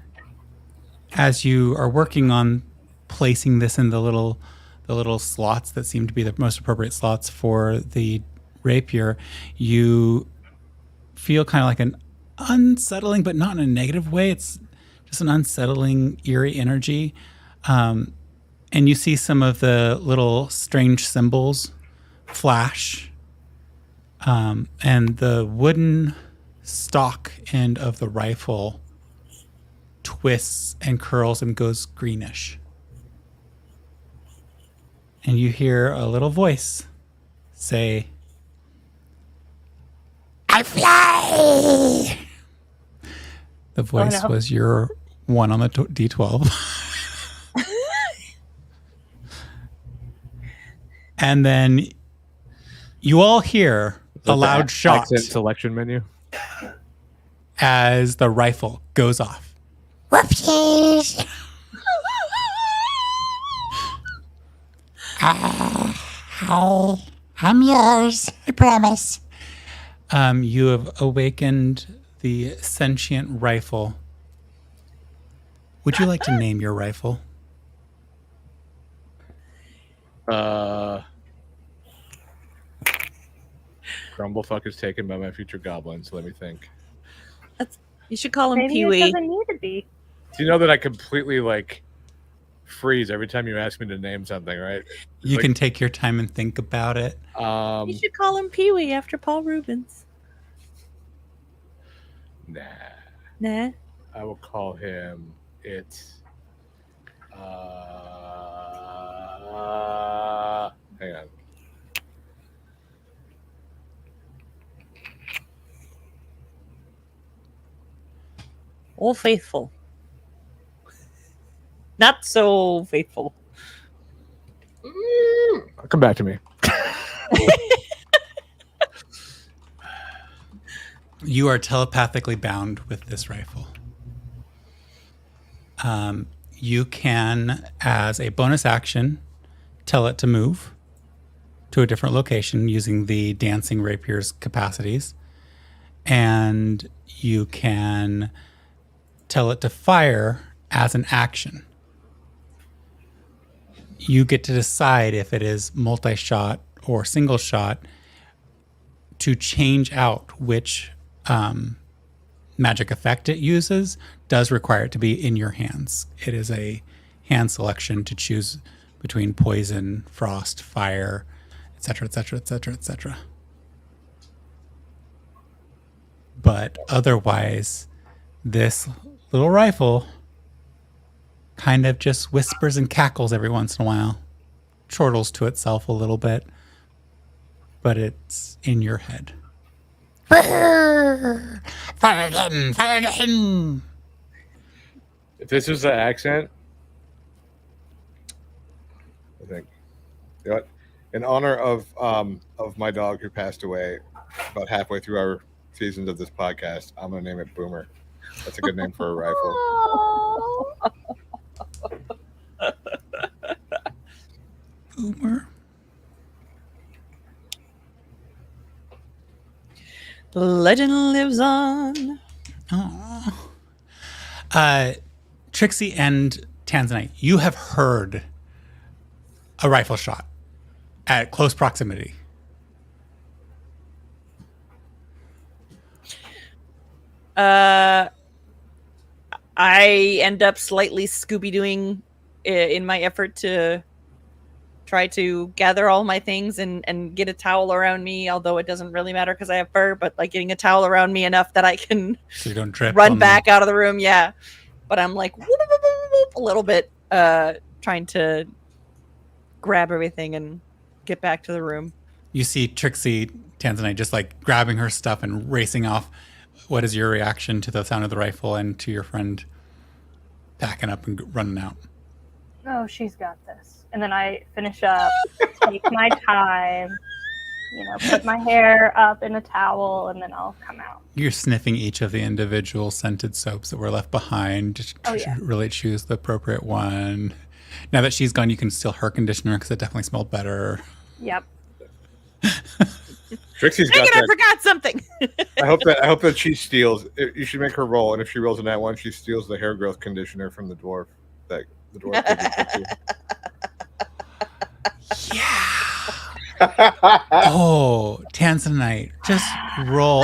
as you are working on placing this in the little slots that seem to be the most appropriate slots for the rapier, you feel kind of like an unsettling, but not in a negative way. It's just an unsettling, eerie energy. And you see some of the little strange symbols flash. And the wooden stock end of the rifle twists and curls and goes greenish. And you hear a little voice say, "I fly!" The voice was your one on the D12. And then you all hear a loud shot Accent selection menu. as the rifle goes off. Whoopsies! Hi, I'm yours, I promise. You have awakened the sentient rifle. Would you like to name your rifle? Grumblefuck is taken by my future goblins. Let me think. You should call him Maybe Pee it Wee. doesn't need to be. Do you know that I completely freeze every time you ask me to name something, right? You can take your time and think about it. You should call him Pee Wee after Paul Rubens. Nah. Nah. I will call him hang on. Old Faithful. Not so faithful. Come back to me. You are telepathically bound with this rifle. You can, as a bonus action, tell it to move to a different location using the dancing rapier's capacities. And you can tell it to fire as an action. You get to decide if it is multi-shot or single shot to change out which magic effect it uses. Does require it to be in your hands. It is a hand selection to choose between poison, frost, fire, etc., etc., etc., etc. But otherwise, this little rifle kind of just whispers and cackles every once in a while, chortles to itself a little bit, but it's in your head. Fire again! Fire again! If this was the accent, I think, you know what? In honor of my dog who passed away about halfway through our seasons of this podcast, I'm gonna name it Boomer. That's a good name for a rifle. Boomer. The legend lives on. Oh. Trixie and Tanzanite, you have heard a rifle shot at close proximity. I end up slightly Scooby-Dooing in my effort to try to gather all my things and get a towel around me, although it doesn't really matter because I have fur, but like getting a towel around me enough that I can So you don't drip. run back out of the room. Yeah. But I'm like whoop, whoop, whoop, whoop, a little bit trying to grab everything and get back to the room. You see Trixie Tanzanite just like grabbing her stuff and racing off. What is your reaction to the sound of the rifle and to your friend packing up and running out? Oh, she's got this. And then I finish up, take my time, put my hair up in a towel, and then I'll come out. You're sniffing each of the individual scented soaps that were left behind to really choose the appropriate one. Now that she's gone, you can steal her conditioner because it definitely smelled better. Yep. Trixie's Dang got it, I that. forgot something. I hope that she steals. You should make her roll, and if she rolls in that one, she steals the hair growth conditioner from the dwarf. That the dwarf gives you. Oh, Tanzanite, just roll.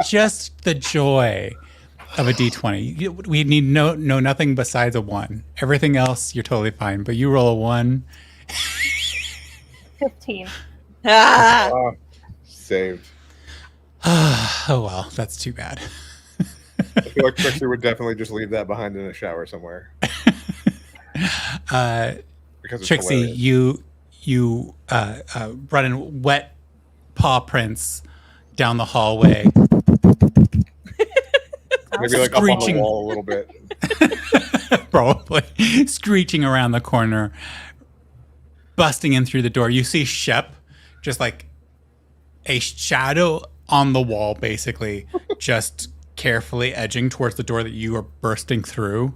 just the joy of a D20. We need know nothing besides a 1. Everything else, you're totally fine. But you roll a 1. 15. Ah. Saved. Oh well, that's too bad. I feel like Trixie would definitely just leave that behind in a shower somewhere. Because it's Trixie, hilarious. you run in wet paw prints down the hallway. Maybe like up on the Screeching. wall a little bit. Probably screeching around the corner, busting in through the door. You see Shep, just like a shadow on the wall, basically, just carefully edging towards the door that you are bursting through,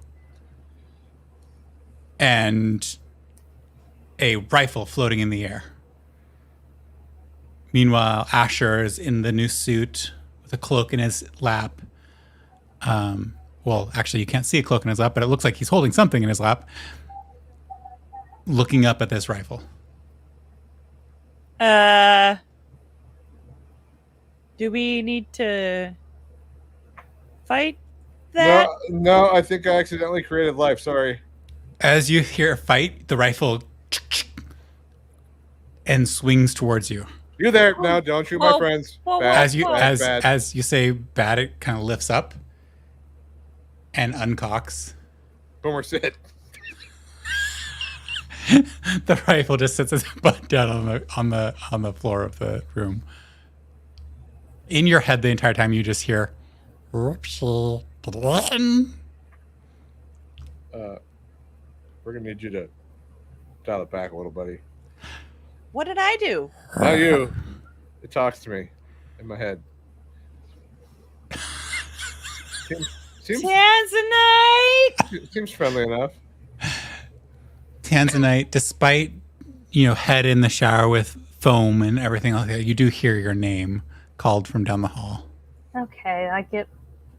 and a rifle floating in the air. Meanwhile, Asher is in the new suit with a cloak in his lap. Well, actually, you can't see a cloak in his lap, but it looks like he's holding something in his lap, looking up at this rifle. Do we need to fight that? No, I think I accidentally created life. Sorry. As you hear a fight, the rifle and swings towards you. You there? No, don't shoot my Whoa. friends. Whoa, Bad, As you bad, bad. as you say bad, it kind of lifts up and uncocks. Boomer sit. The rifle just sits its butt down on the floor of the room. In your head, the entire time, you just hear. We're gonna need you to dial it back a little, buddy. What did I do? Not you. It talks to me in my head. Seems Tanzanite! friendly enough. Tanzanite, despite head in the shower with foam and everything like that, you do hear your name called from down the hall. Okay,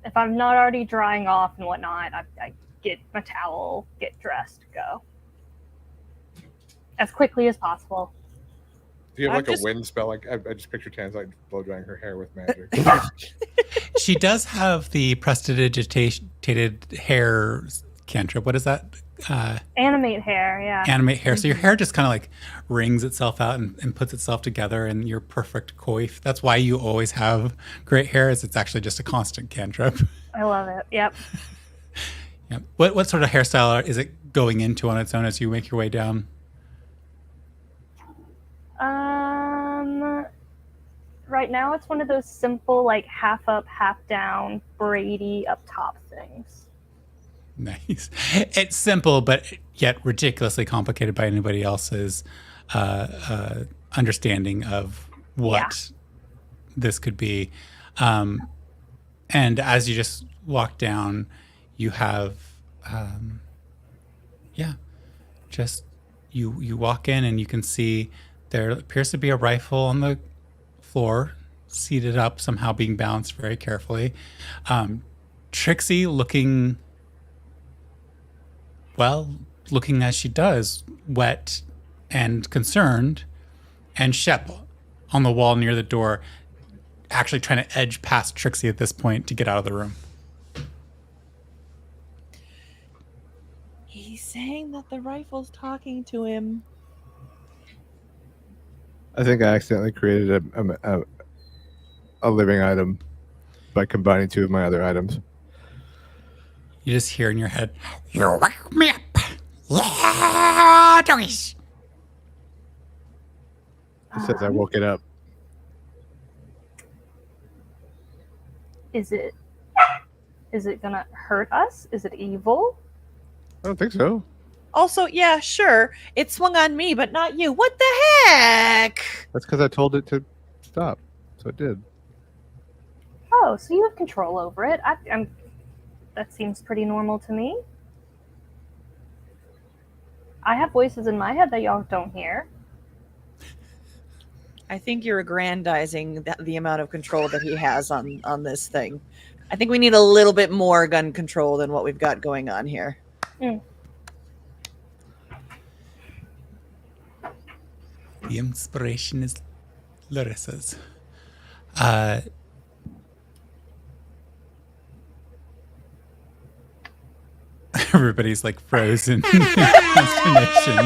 if I'm not already drying off and whatnot, I get my towel, get dressed, go. As quickly as possible. Do you have I'm like just- a wind spell? Like I just picture Tanzanite blow drying her hair with magic. She does have the prestidigitated hair cantrip. What is that? Animate hair, yeah. Animate hair. So your hair just kind of like wrings itself out and puts itself together in your perfect coif. That's why you always have great hair. Is it's actually just a constant cantrip. I love it. Yep. Yep. What sort of hairstyle is it going into on its own as you make your way down? Right now it's one of those simple, like half up, half down, braidy up top things. Nice. It's simple, but yet ridiculously complicated by anybody else's understanding of what this could be. And as you just walk down, you have, just you walk in and you can see there appears to be a rifle on the floor, seated up, somehow being balanced very carefully. Trixie looking as she does, wet and concerned, and Shep on the wall near the door, actually trying to edge past Trixie at this point to get out of the room. He's saying that the rifle's talking to him. I think I accidentally created a living item by combining two of my other items. You just hear in your head, "You wake me up, yeah, doggies." It says I woke it up. Is it gonna hurt us? Is it evil? I don't think so. Also, yeah, sure, it swung on me, but not you. What the heck? That's because I told it to stop, so it did. Oh, so you have control over it. That seems pretty normal to me. I have voices in my head that y'all don't hear. I think you're aggrandizing the amount of control that he has on this thing. I think we need a little bit more gun control than what we've got going on here. Mm. The inspiration is Larissa's. Everybody's like frozen in consternation.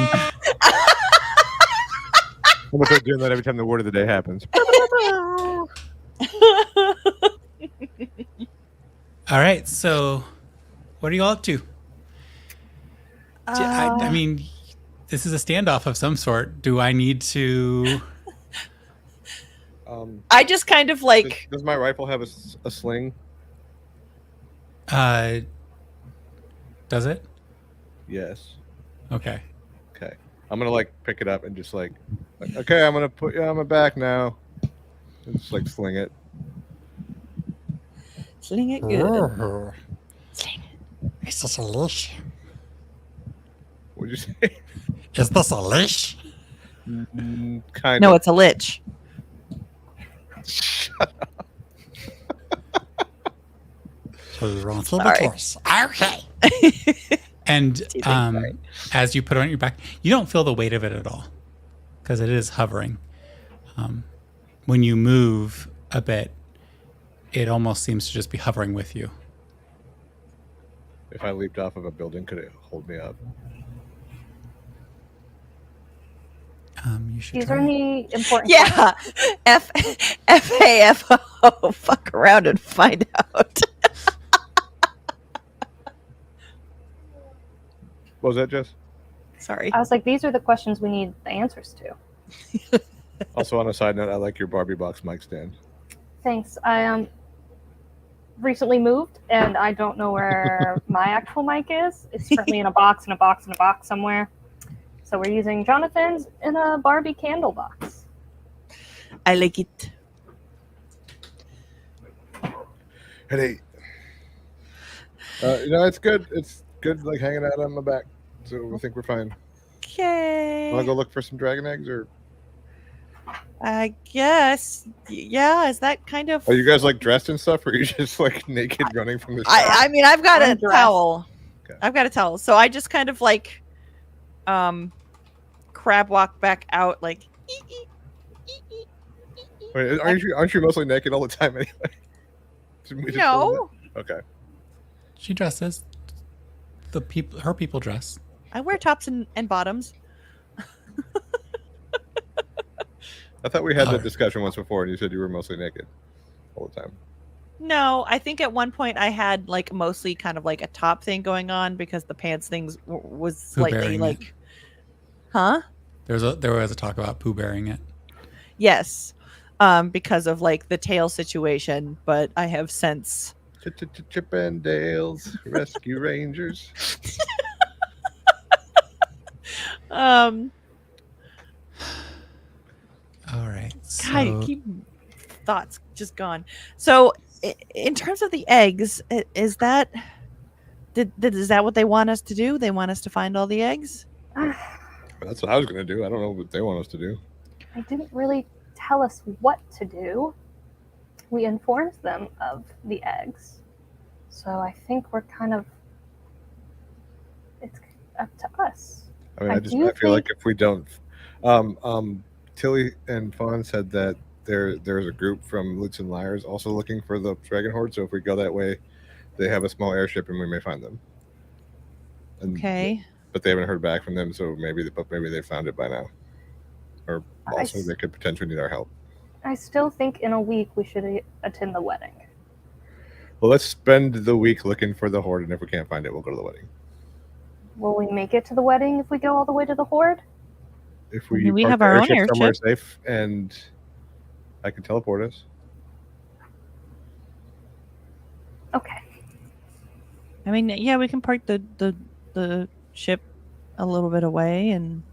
I'm gonna start doing that every time the word of the day happens. All right, so what are you all up to? I mean, this is a standoff of some sort. Do I need to? I just kind of like. Does my rifle have a sling? Does it? Yes. Okay. Okay. I'm gonna like pick it up and just like okay, I'm gonna put you on my back now. And just like sling it. Sling it good. Sling it. Is this a leash? What'd you say? Is this a leash? Kind No, of. it's a lich. So you're on Sorry. Okay. And as you put it on your back, you don't feel the weight of it at all because it is hovering. When you move a bit, it almost seems to just be hovering with you. If I leaped off of a building, could it hold me up? You should These try. are the important. Yeah. FAFO. Fuck around and find out. What was that, Jess? Sorry. I was like, these are the questions we need the answers to. Also, on a side note, I like your Barbie box mic stand. Thanks. I recently moved, and I don't know where my actual mic is. It's currently in a box somewhere. So we're using Jonathan's in a Barbie candle box. I like it. Hey. It's good. It's good, like hanging out on my back. So I think we're fine. Okay. Want to go look for some dragon eggs, or I guess. Yeah. Is that kind of? are you guys like dressed and stuff, or are you just like naked running from the shop? I mean, I've got I'm a dressed. towel. Okay. I've got a towel. So I just kind of like, crab walk back out like. Wait, aren't you mostly naked all the time anyway? Shouldn't we just No, go with that? Okay. She dresses. Her people dress. I wear tops and bottoms. I thought we had that discussion once before, and you said you were mostly naked all the time. No, I think at one point I had like mostly kind of like a top thing going on because the pants things was slightly bearing like, it. huh? There was a talk about Pooh bearing it. Yes, because of like the tail situation. But I have since. Chip and Dale's Rescue Rangers. All right. So, God, keep thoughts just gone. So, in terms of the eggs, is that is that what they want us to do? They want us to find all the eggs? That's what I was going to do. I don't know what they want us to do. They didn't really tell us what to do. We informed them of the eggs. So I think we're kind of, it's up to us. I mean, I I do feel like think- if we don't, Tilly and Fawn said that there's a group from Lutz and Liars also looking for the Dragon Horde. So if we go that way, they have a small airship and we may find them. And Okay. but they haven't heard back from them. So maybe they found it by now, or also they could potentially need our help. I still think in a week we should attend the wedding. Well, let's spend the week looking for the horde, and if we can't find it, we'll go to the wedding. Will we make it to the wedding if we go all the way to the horde? If I we mean, we park have the our own airship somewhere airship. safe, and I can teleport us. Okay. I mean, yeah, we can park the ship a little bit away, and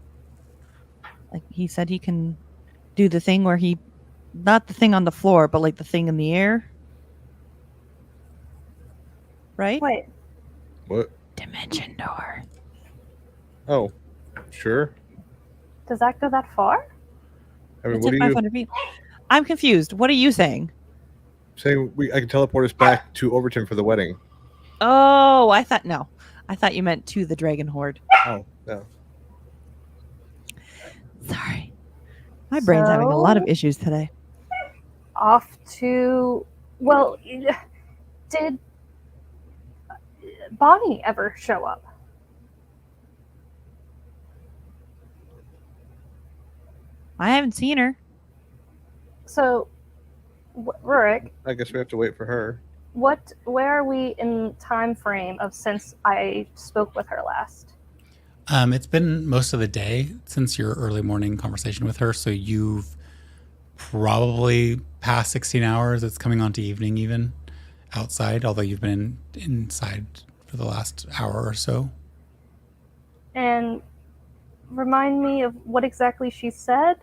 like he said, he can do the thing where he, not the thing on the floor, but like the thing in the air, right? Wait. What? Dimension door. Oh, sure. Does that go that far? I mean, It's what like are you 500 feet. I'm confused. What are you saying? saying? I can teleport us back to Overton for the wedding. Oh, I thought you meant to the dragon horde. Oh, no. Sorry, my brain's having a lot of So- issues today. Off to. Well, did Bonnie ever show up? I haven't seen her. So, Rurik, I guess we have to wait for her. where are we in time frame of since I spoke with her last? It's been most of the day since your early morning conversation with her, so you've probably past 16 hours. It's coming on to evening even outside, although you've been inside for the last hour or so. And remind me of what exactly she said?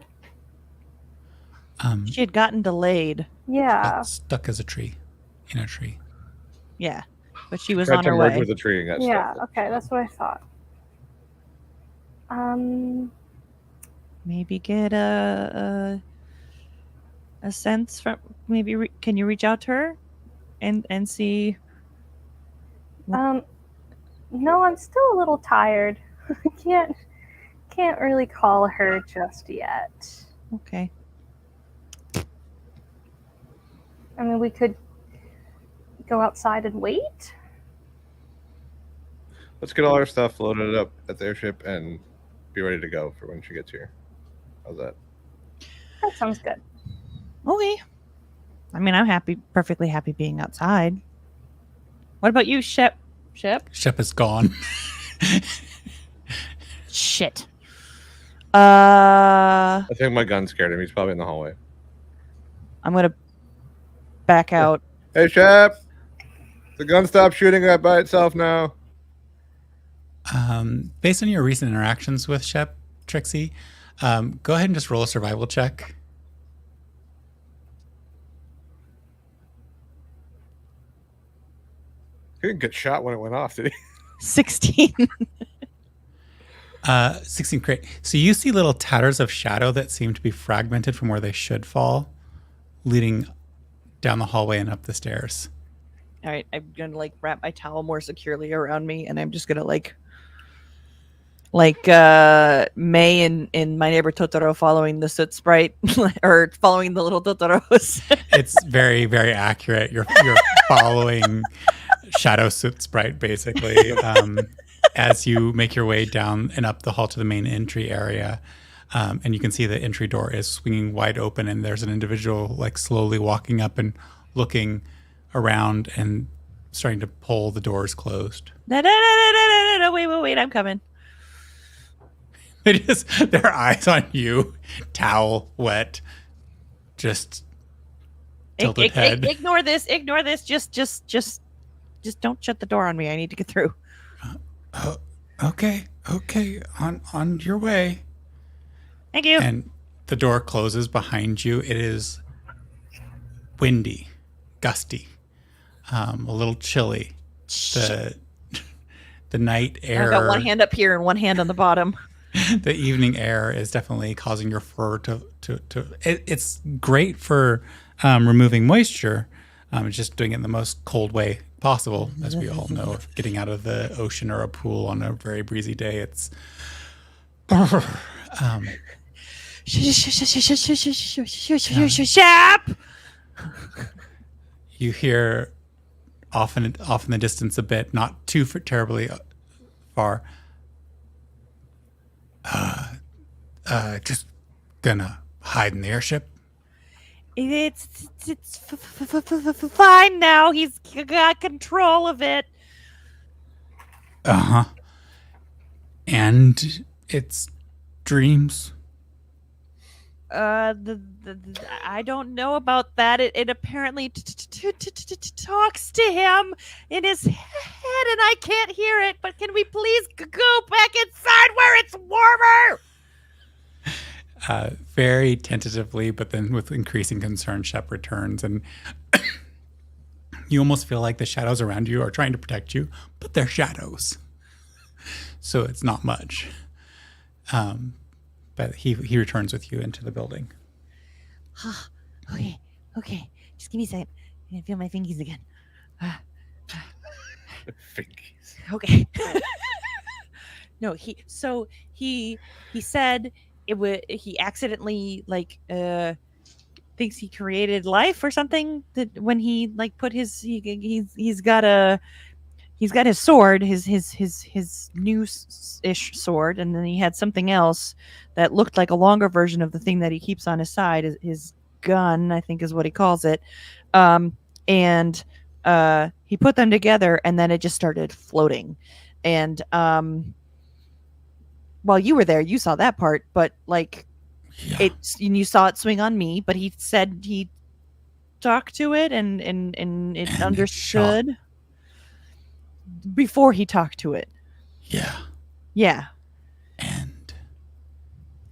She had gotten delayed. Yeah. Got stuck as a tree, in a tree. Yeah, but she was Tried on to her merge way. with the tree and got Yeah, stuck. okay, that's what I thought. Maybe get a sense from maybe can you reach out to her and see? No, I'm still a little tired. can't really call her just yet. Okay. I mean, we could go outside and wait. Let's get all our stuff loaded up at the airship and be ready to go for when she gets here. How's that? That sounds good. Okay. I mean, I'm perfectly happy being outside. What about you, Shep? Shep is gone. Shit. I think my gun scared him. He's probably in the hallway. I'm gonna back out. Hey, Shep! The gun stopped shooting by itself now. Based on your recent interactions with Shep, Trixie, go ahead and just roll a survival check. He didn't get shot when it went off, did he? 16. 16, great. So you see little tatters of shadow that seem to be fragmented from where they should fall, leading down the hallway and up the stairs. All right, I'm gonna like wrap my towel more securely around me, and I'm just gonna like May in My Neighbor Totoro following the Soot Sprite or following the little Totoros. It's very, very accurate. You're following Shadow Soot Sprite basically as you make your way down and up the hall to the main entry area. And you can see the entry door is swinging wide open, and there's an individual like slowly walking up and looking around and starting to pull the doors closed. No, wait, I'm coming. They just their eyes on you, towel wet, just tilted head. Ignore this. Just don't shut the door on me. I need to get through. Okay, on your way. Thank you. And the door closes behind you. It is windy, gusty, a little chilly. The night air. I've got one hand up here and one hand on the bottom. The evening air is definitely causing your fur to it's great for removing moisture. It's just doing it in the most cold way possible, as we all know. If getting out of the ocean or a pool on a very breezy day, it's Shap! you hear off in the distance a bit, not too terribly far. Just gonna hide in the airship. It's fine now. He's got control of it. Uh-huh. And it's dreams. I don't know about that. It apparently talks to him in his head, and I can't hear it. But can we please go back inside where it's warmer? Very tentatively, but then with increasing concern, Shep returns, and you almost feel like the shadows around you are trying to protect you, but they're shadows. So it's not much. But he returns with you into the building. Okay. Just give me a second. I can feel my fingies again. Fingies. Okay. No, he said it would. He accidentally thinks he created life or something. That when he put his he's got his sword, his new-ish sword, and then he had something else that looked like a longer version of the thing that he keeps on his side, his gun, I think is what he calls it. And he put them together, and then it just started floating. And while you were there, you saw that part, but Yeah. you saw it swing on me. But he said he talked to it, and it And it understood before he talked to it. Yeah. Yeah. And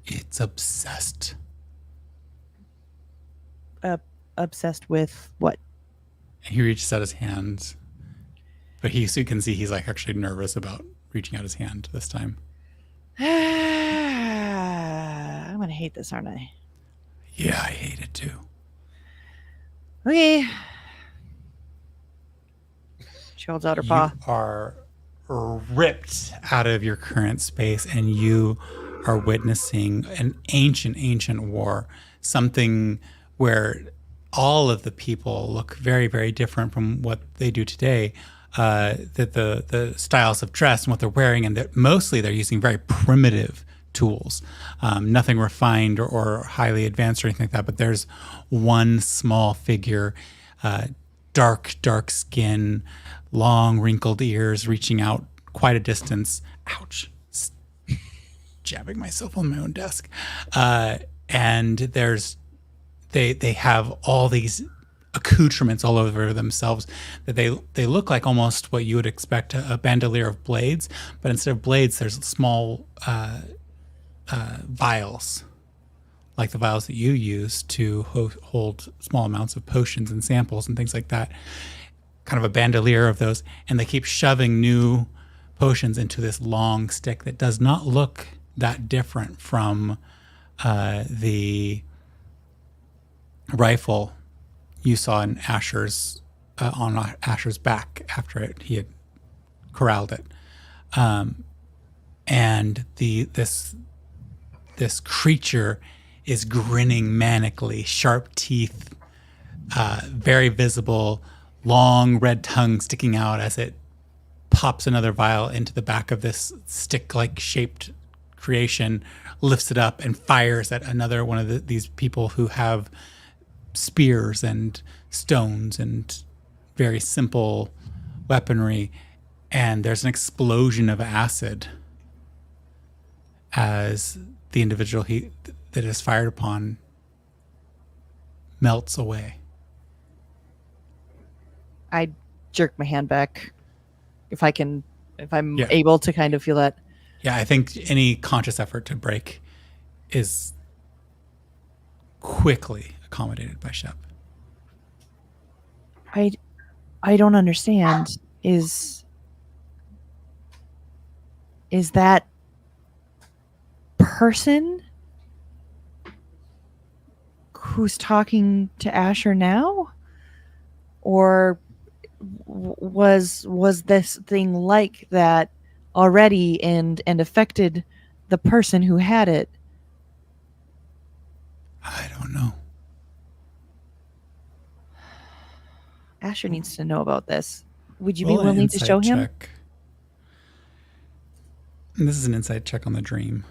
it's obsessed. Obsessed with what? He reaches out his hands, but so you can see he's actually nervous about reaching out his hand this time. I'm gonna hate this, aren't I? Yeah, I hate it too. Okay. She holds out her paw. You are ripped out of your current space, and you are witnessing an ancient war. Something where all of the people look very, very different from what they do today. That the styles of dress and what they're wearing, and that mostly they're using very primitive tools, nothing refined or highly advanced or anything like that. But there's one small figure, dark skin, long wrinkled ears reaching out quite a distance. Ouch. Jabbing myself on my own desk. And they have all these accoutrements all over themselves that they look like almost what you would expect a bandolier of blades, but instead of blades there's small vials, like the vials that you use to hold small amounts of potions and samples and things like that. Kind of a bandolier of those, and they keep shoving new potions into this long stick that does not look that different from the rifle you saw in Asher's on Asher's back after he had corralled it, and this creature is grinning manically, sharp teeth, very visible, long red tongue sticking out as it pops another vial into the back of this stick-like shaped creation, lifts it up, and fires at another one of these people who have spears and stones and very simple weaponry. And there's an explosion of acid as the individual that is fired upon melts away. I jerk my hand back if I'm Yeah. able to kind of feel that. Yeah, I think any conscious effort to break is quickly accommodated by Shep. I don't understand. Is that person who's talking to Asher now, or was this thing like that already and affected the person who had it? I don't know. Asher needs to know about this. Would you Roll be an willing to show insight him? check. And this is an insight check on the dream.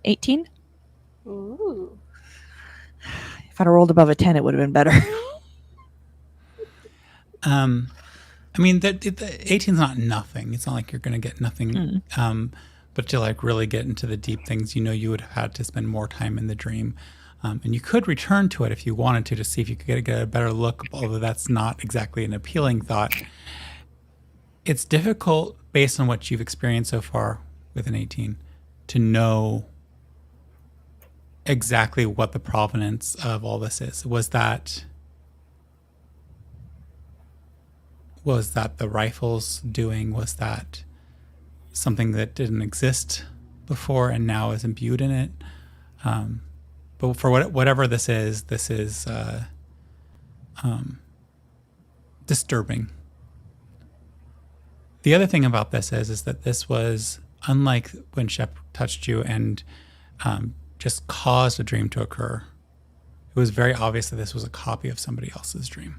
18. Ooh. If I'd rolled above a 10, it would have been better. I mean, the 18's not nothing. It's not like you're going to get nothing. But to like really get into the deep things, you would have had to spend more time in the dream. And you could return to it if you wanted to see if you could get a better look, although that's not exactly an appealing thought. It's difficult, based on what you've experienced so far with an 18, to know exactly what the provenance of all this is. Was that the rifles doing? Was that something that didn't exist before and now is imbued in it? But for whatever this is disturbing. The other thing about this is that this was unlike when Shep touched you and just caused a dream to occur. It was very obvious that this was a copy of somebody else's dream.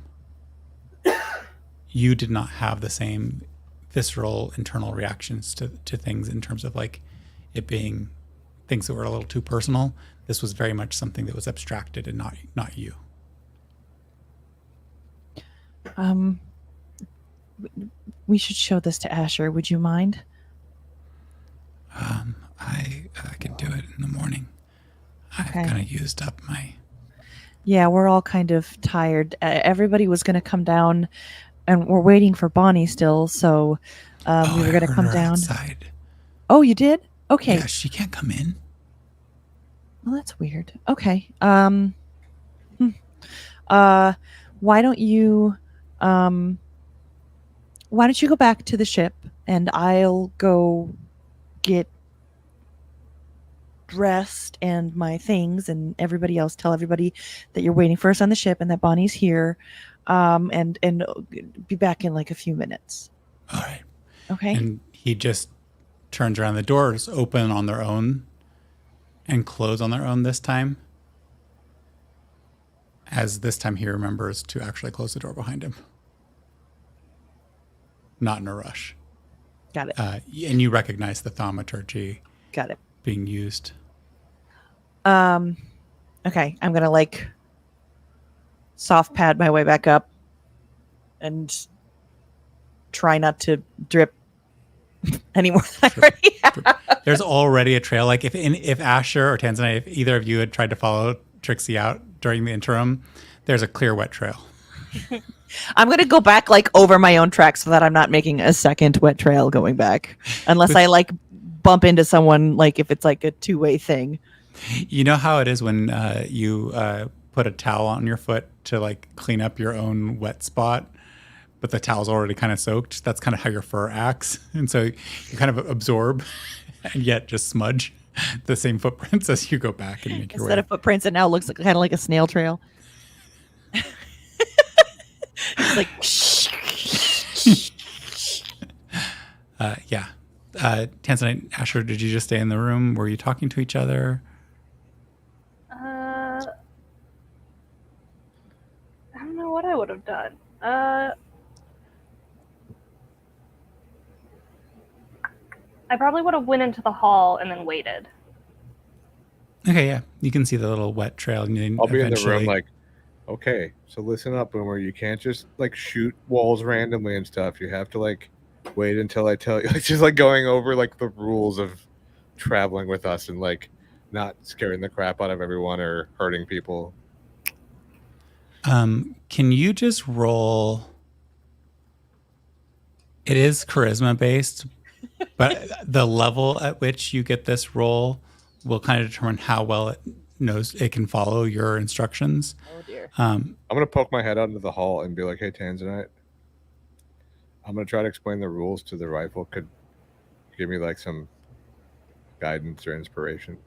You did not have the same visceral internal reactions to things in terms of like it being things that were a little too personal. This was very much something that was abstracted and not you. We should show this to Asher. Would you mind? I could do it in the morning. Okay. I've kind of used up my... Yeah, we're all kind of tired. Everybody was going to come down, and we're waiting for Bonnie still, so we were going to come down. Outside. Oh, you did? Okay. Yeah, she can't come in. Well, that's weird. Okay. Why don't you go back to the ship and I'll go get dressed and my things, and everybody else tell everybody that you're waiting for us on the ship and that Bonnie's here, and be back in like a few minutes. All right. Okay. And he just turns around. The doors open on their own and close on their own this time. As this time he remembers to actually close the door behind him. Not in a rush. Got it. And you recognize the thaumaturgy Got it. being used. Okay. I'm gonna like soft pad my way back up and try not to drip any more than I already have. There's already a trail. Like if Asher or Tanzanite, if either of you had tried to follow Trixie out during the interim, there's a clear wet trail. I'm going to go back like over my own tracks so that I'm not making a second wet trail going back. Unless I like bump into someone, like if it's like a two-way thing. You know how it is when you put a towel on your foot to like clean up your own wet spot, but the towel's already kind of soaked? That's kind of how your fur acts. And so you kind of absorb and yet just smudge the same footprints as you go back and make your way. Instead of footprints, it now looks kind of like a snail trail. It's like yeah. Tanzanite, Asher, did you just stay in the room? Were you talking to each other? I don't know what I would have done. I probably would have went into the hall and then waited. Okay, yeah. You can see the little wet trail. And then I'll be in the eventually- room like, okay, so listen up, Boomer. You can't just like shoot walls randomly and stuff. You have to like wait until I tell you. It's just like going over like the rules of traveling with us and like not scaring the crap out of everyone or hurting people. Can you just roll? It is charisma based, but the level at which you get this roll will kind of determine how well it knows it can follow your instructions. oh dear. I'm gonna poke my head out into the hall and be like, "Hey, Tanzanite, I'm gonna try to explain the rules to the rifle. Could you give me like some guidance or inspiration?"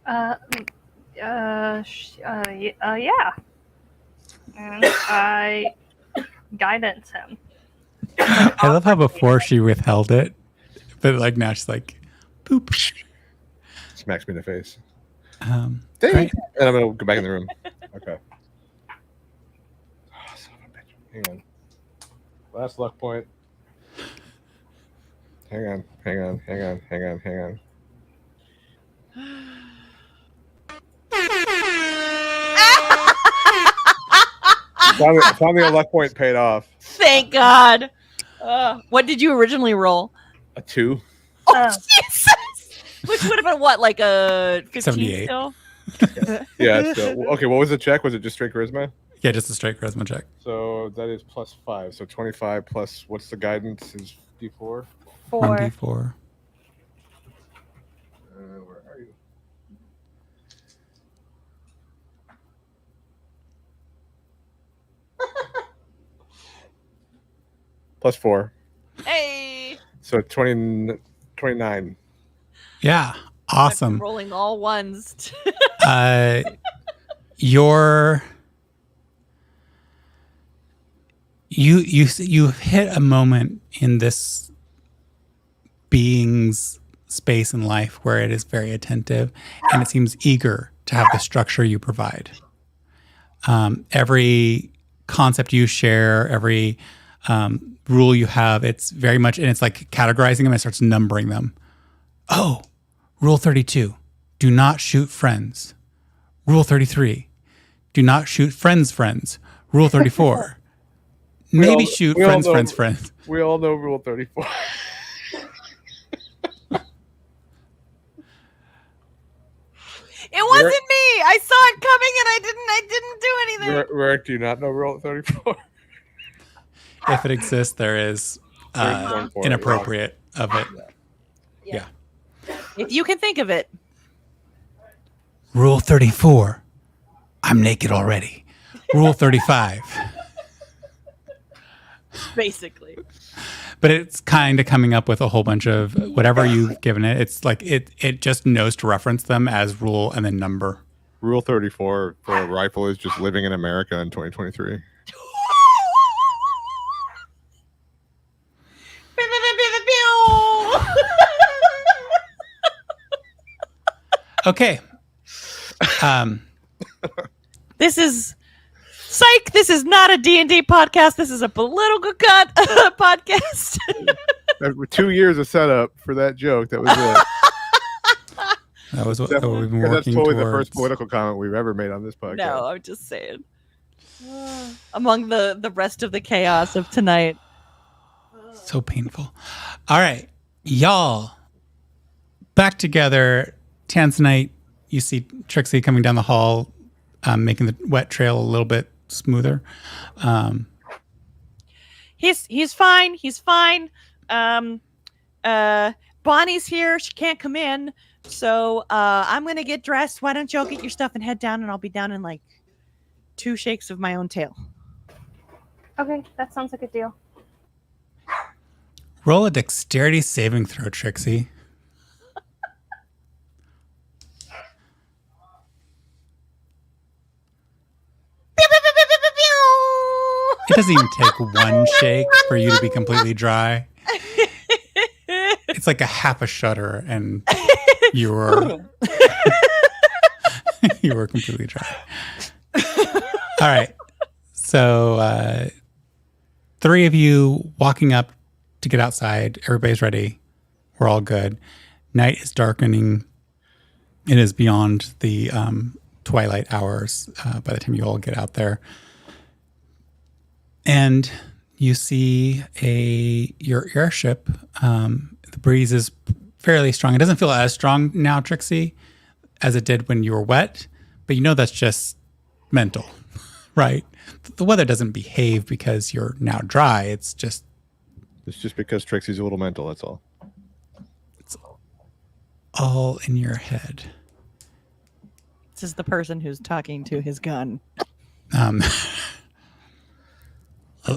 Yeah. And I guidance him. I love how before she withheld it, but like now she's like, poop. Smacks me in the face. Dang. Right. And I'm gonna go back in the room. Okay. Oh, son of a bitch. Hang on. Last luck point. Hang on. Finally, a luck point paid off. Thank God. What did you originally roll? A 2. Oh, Jesus! Which would have been what, like a 15 78. still? Yeah. So, okay. What was the check? Was it just straight charisma? Yeah, just a straight charisma check. So that is +5. So 25 plus what's the guidance is D4. 4. 1d4. Where are you? +4. Hey! So 29. Yeah, awesome. Rolling all ones. You hit a moment in this being's space in life where it is very attentive and it seems eager to have the structure you provide. Every concept you share, every rule you have, it's very much, and it's like categorizing them and it starts numbering them. Oh, rule 32, do not shoot friends. Rule 33, do not shoot friends. Rule 34, maybe shoot friends. We all know Rule 34. It wasn't me. I saw it coming and I didn't do anything. Rick, do you not know Rule 34? If it exists, there is inappropriate of it. Yeah. If you can think of it. Rule 34, I'm naked already. Rule 35. Basically. But it's kind of coming up with a whole bunch of whatever you've given it. It's like it just knows to reference them as rule and then number. Rule 34 for a rifle is just living in America in 2023. Okay. This is psych. This is not a D&D podcast. This is a political cut podcast. 2 years of setup for that joke. That was it. That was what we've been That's working totally towards. the first political comment we've ever made on this podcast. No, I'm just saying. Among the rest of the chaos of tonight. So painful. All right, y'all, back together. Tanzanite, you see Trixie coming down the hall, making the wet trail a little bit smoother. He's fine. He's fine. Bonnie's here. She can't come in. So I'm gonna get dressed. Why don't y'all get your stuff and head down, and I'll be down in like 2 shakes of my own tail. Okay, that sounds like a deal. Roll a dexterity saving throw, Trixie. It doesn't even take one shake for you to be completely dry. It's like a half a shudder, and you were you were completely dry. All right, so 3 of you walking up to get outside. Everybody's ready. We're all good. Night is darkening. It is beyond the twilight hours by the time you all get out there. And you see your airship. The breeze is fairly strong. It doesn't feel as strong now, Trixie, as it did when you were wet. But you know that's just mental, right? The weather doesn't behave because you're now dry. It's just because Trixie's a little mental. That's all. It's all in your head. This is the person who's talking to his gun.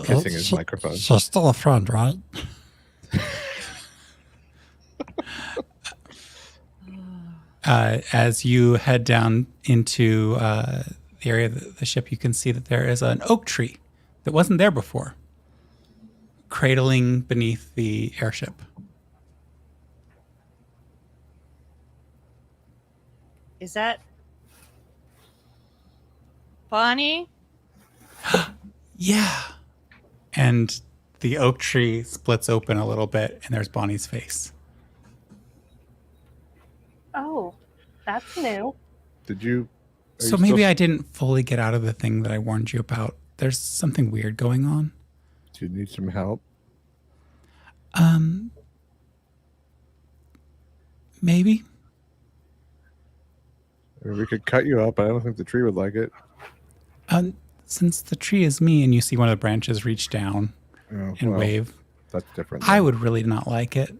Kissing his microphone. She's still a friend, right? As you head down into the area of the ship, you can see that there is an oak tree that wasn't there before, cradling beneath the airship. Is that Bonnie? Yeah. And the oak tree splits open a little bit, and there's Bonnie's face. Oh, that's new. Did you? So maybe I didn't fully get out of the thing that I warned you about there's something weird going on. Do you need some help? Maybe. Or we could cut you up. I don't think the tree would like it. Since the tree is me and you see one of the branches reach down Oh, and well, wave, that's different. I then. would really not like it.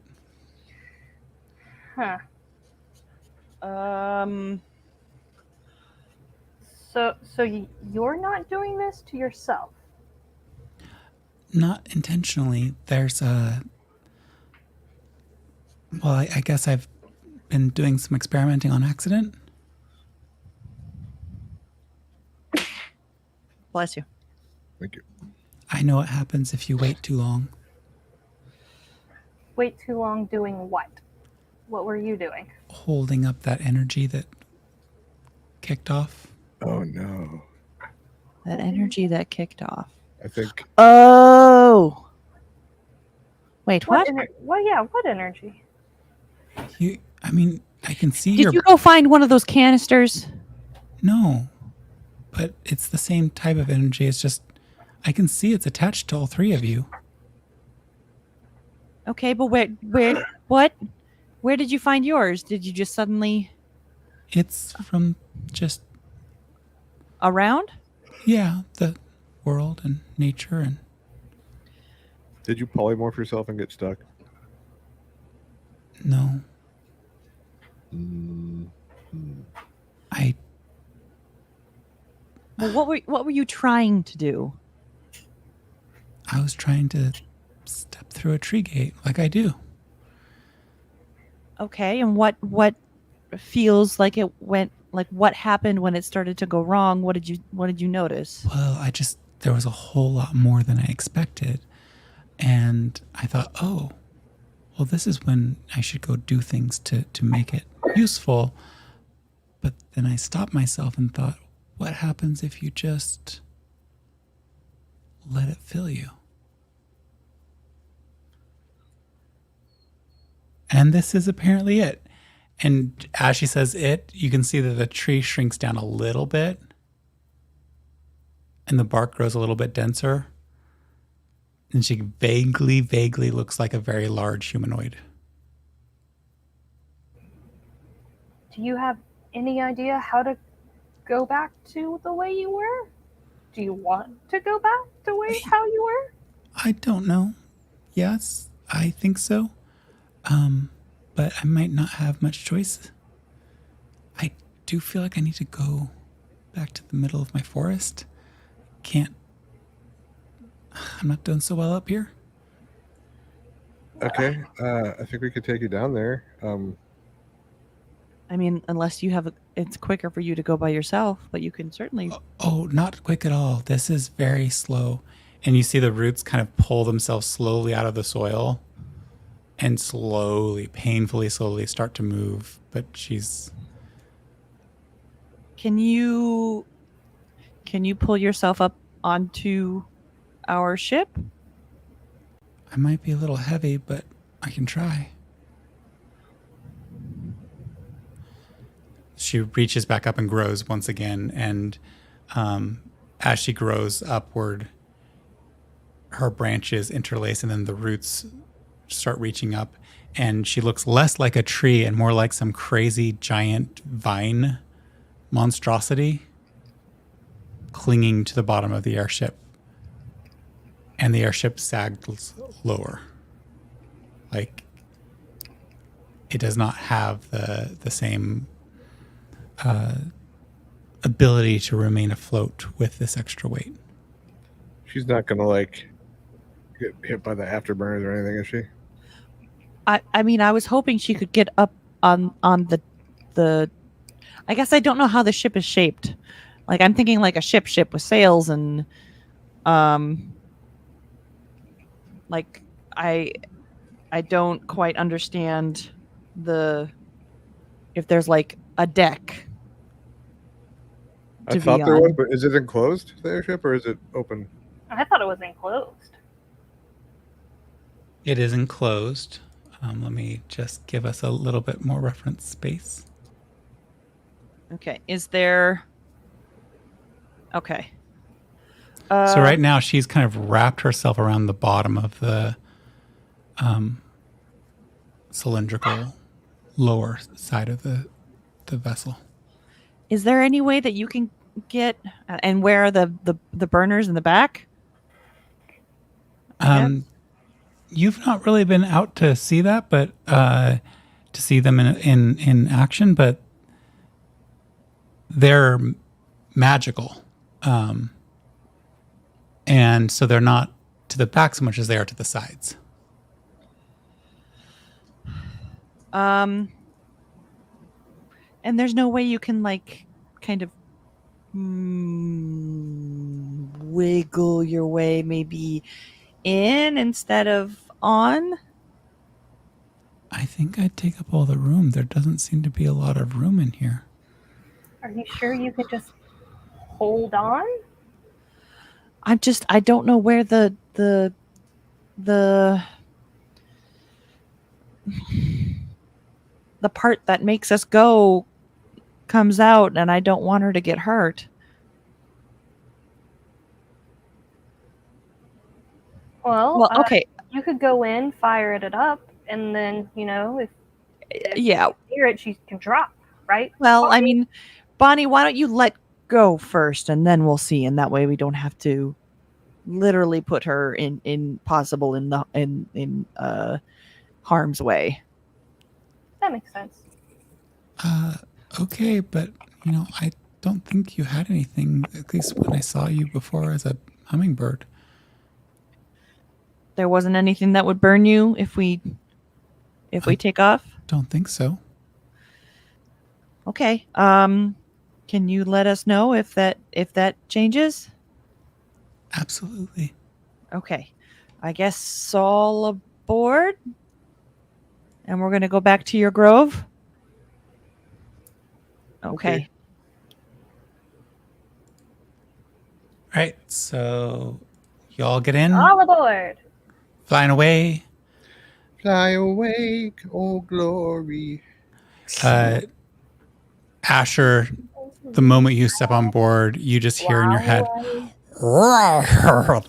Huh. So you're not doing this to yourself? Not intentionally. There's a... Well, I guess I've been doing some experimenting on accident. Bless you. Thank you. I know what happens if you wait too long. Wait too long doing what? What were you doing? Holding up that energy that kicked off. Oh no. That energy that kicked off. I think Oh. Wait, what? What energy? I can see Did you go find one of those canisters? No, but it's the same type of energy. It's just, I can see it's attached to all three of you. Okay, but where did you find yours? Did you just suddenly It's from just, around? yeah, the world and nature and... did you polymorph yourself and get stuck? No, I Well, what were you trying to do? was trying to step through a tree gate like I do. Okay, and what feels like it went like what happened when it started to go wrong? What did you notice? Well, there was a whole lot more than I expected. And I thought, oh, well, this is when I should go do things to make it useful. But then I stopped myself and thought, what happens if you just let it fill you? And this is apparently it. And as she says it, you can see that the tree shrinks down a little bit and the bark grows a little bit denser. And she vaguely looks like a very large humanoid. Do you have any idea how to go back to the way you were? Do you want to go back to how you were? I don't know. Yes, I think so. But I might not have much choice. I do feel like I need to go back to the middle of my forest. I'm not doing so well up here. Okay. I think we could take you down there. I mean, unless you have it's quicker for you to go by yourself, but you can certainly Oh, not quick at all. This is very slow. And you see the roots kind of pull themselves slowly out of the soil and painfully slowly start to move. But she's... Can you pull yourself up onto our ship? I might be a little heavy, but I can try. She reaches back up and grows once again. And as she grows upward, her branches interlace and then the roots start reaching up. And she looks less like a tree and more like some crazy giant vine monstrosity clinging to the bottom of the airship. And the airship sags lower. Like, it does not have the same ability to remain afloat with this extra weight. She's not gonna get hit by the afterburners or anything, is she? I mean, I was hoping she could get up on the I guess I don't know how the ship is shaped. Like, I'm thinking like a ship with sails and like I don't quite understand if there's like a deck. I To thought be there on. was, but is it enclosed, the airship, or is it open? I thought it was enclosed. It is enclosed. Let me just give us a little bit more reference space. Okay. Is there... Okay. So right now she's kind of wrapped herself around the bottom of the cylindrical lower side of the vessel. Is there any way that you can get and where are the burners in the back? You've not really been out to see that, but to see them in action, but they're magical. And so they're not to the back so much as they are to the sides. And there's no way you can like kind of wiggle your way maybe in instead of on? I think I'd take up all the room. There doesn't seem to be a lot of room in here. Are you sure you could just hold on? I don't know where the part that makes us go comes out, and I don't want her to get hurt. Well, Okay. You could go in, fire it up, and then, if Yeah. you hear it, she can drop, right? Well, I mean, Bonnie, why don't you let go first, and then we'll see, and that way we don't have to literally put her in harm's way. That makes sense. Okay, but I don't think you had anything, at least when I saw you before as a hummingbird. There wasn't anything that would burn you if we take off? Don't think so. Okay. Can you let us know if that changes? Absolutely. Okay. I guess all aboard. And we're going to go back to your grove. Okay. All right. So y'all get in. All aboard. Flying away. Fly awake, oh glory. Asher, the moment you step on board, you just hear in your head,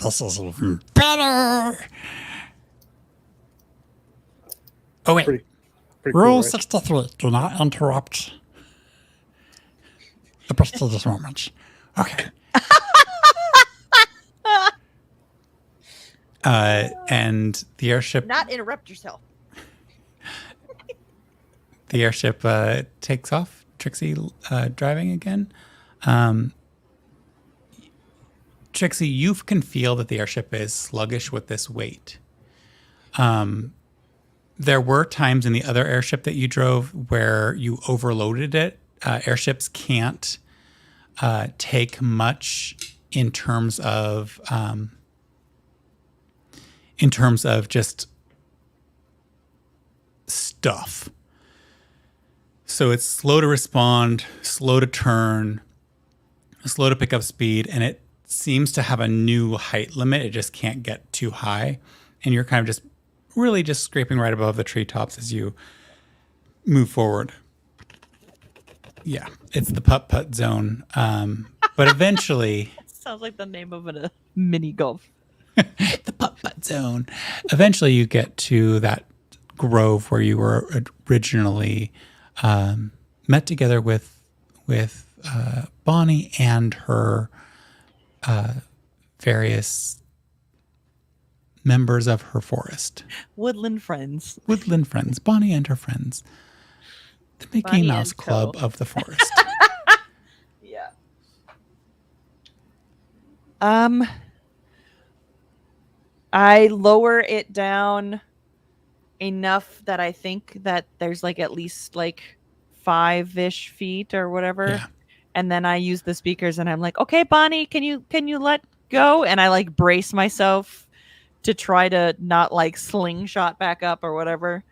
this is even better. Oh, wait. Pretty Rule cool, right? 63, do not interrupt the prestigious moment. Okay. And the airship... Not interrupt yourself. The airship takes off. Trixie driving again. Trixie, you can feel that the airship is sluggish with this weight. There were times in the other airship that you drove where you overloaded it. Airships can't take much in terms of just stuff. So it's slow to respond, slow to turn, slow to pick up speed, and it seems to have a new height limit. It just can't get too high. And you're kind of just really just scraping right above the treetops as you move forward. Yeah, it's the putt-putt zone. But eventually... Sounds like the name of a mini golf. The putt-putt zone. Eventually you get to that grove where you were originally met together with Bonnie and her various members of her forest. Woodland friends. Woodland friends. Bonnie and her friends. The Mickey Bonnie Mouse and Club Co. of the forest. Yeah. I lower it down enough that I think that there's like at least like 5-ish feet or whatever. Yeah. And then I use the speakers and I'm like, okay, Bonnie, can you let go? And I like brace myself to try to not like slingshot back up or whatever.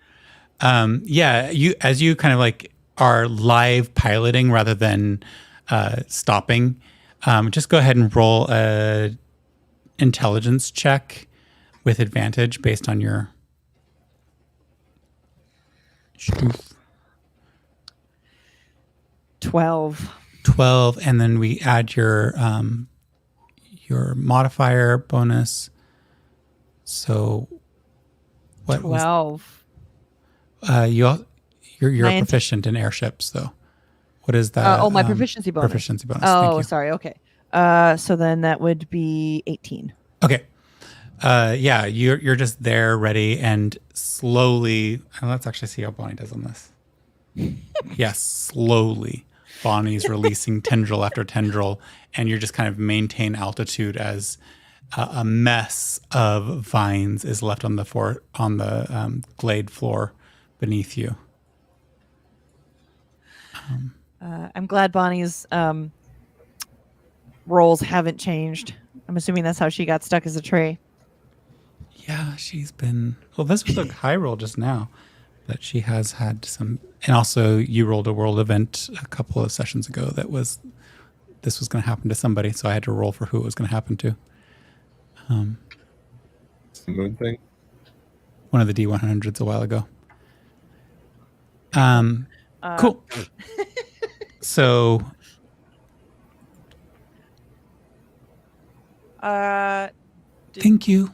Yeah, as you kind of like are live piloting rather than stopping, just go ahead and roll a intelligence check with advantage based on your 12. 12, and then we add your your modifier bonus. So what 12. was you're 19. proficient in airships though. What is that? My proficiency bonus. Proficiency bonus. Thank Oh, you. sorry. Okay. So then that would be 18. Okay. Yeah, you're just there, ready, and slowly. And let's actually see how Bonnie does on this. Yes, slowly, Bonnie's releasing tendril after tendril, and you're just kind of maintain altitude as a mess of vines is left on the glade floor beneath you. I'm glad Bonnie's roles haven't changed. I'm assuming that's how she got stuck as a tree. Yeah, she's been. Well, this was a high roll just now, but she has had some. And also, you rolled a world event a couple of sessions ago this was going to happen to somebody, so I had to roll for who it was going to happen to. It's the moon thing. One of the D100s a while ago. Cool. So, thank you.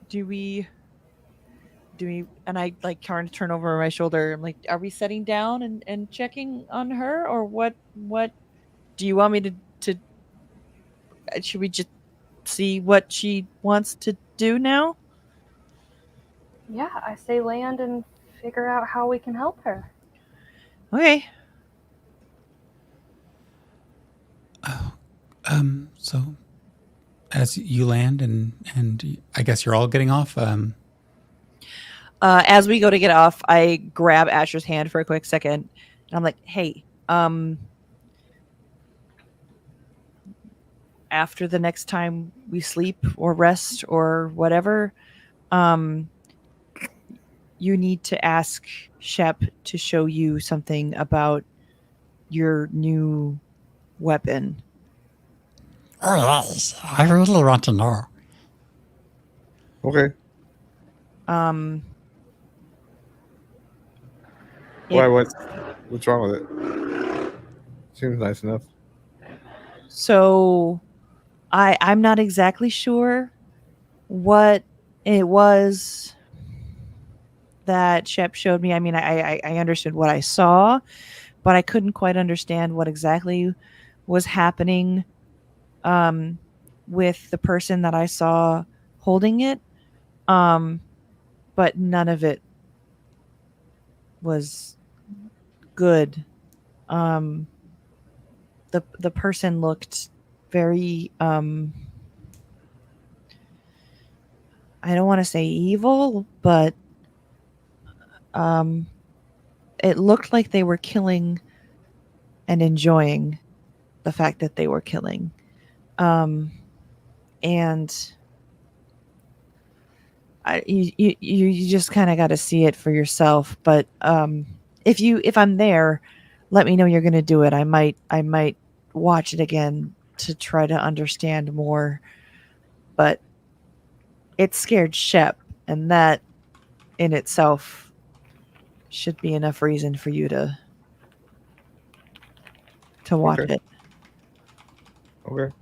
Do we and I like kind of turn over my shoulder. I'm like, are we sitting down and checking on her, or what do you want me to should we just see what she wants to do now? Yeah, I say land and figure out how we can help her. Okay. So as you land and I guess you're all getting off. As we go to get off, I grab Asher's hand for a quick second, and I'm like, "Hey, after the next time we sleep or rest or whatever, you need to ask Shep to show you something about your new weapon." Oh, yes. I really want to know. Okay. It- What's wrong with it? Seems nice enough. So I'm not exactly sure what it was that Shep showed me. I mean, I understood what I saw, but I couldn't quite understand what exactly was happening with the person that I saw holding it. But none of it was good. The person looked very I don't want to say evil, but it looked like they were killing and enjoying the fact that they were killing. And you just kind of got to see it for yourself. But if I'm there, let me know you're going to do it. I might watch it again to try to understand more. But it scared Shep, and that in itself should be enough reason for you to watch Okay. it. Okay.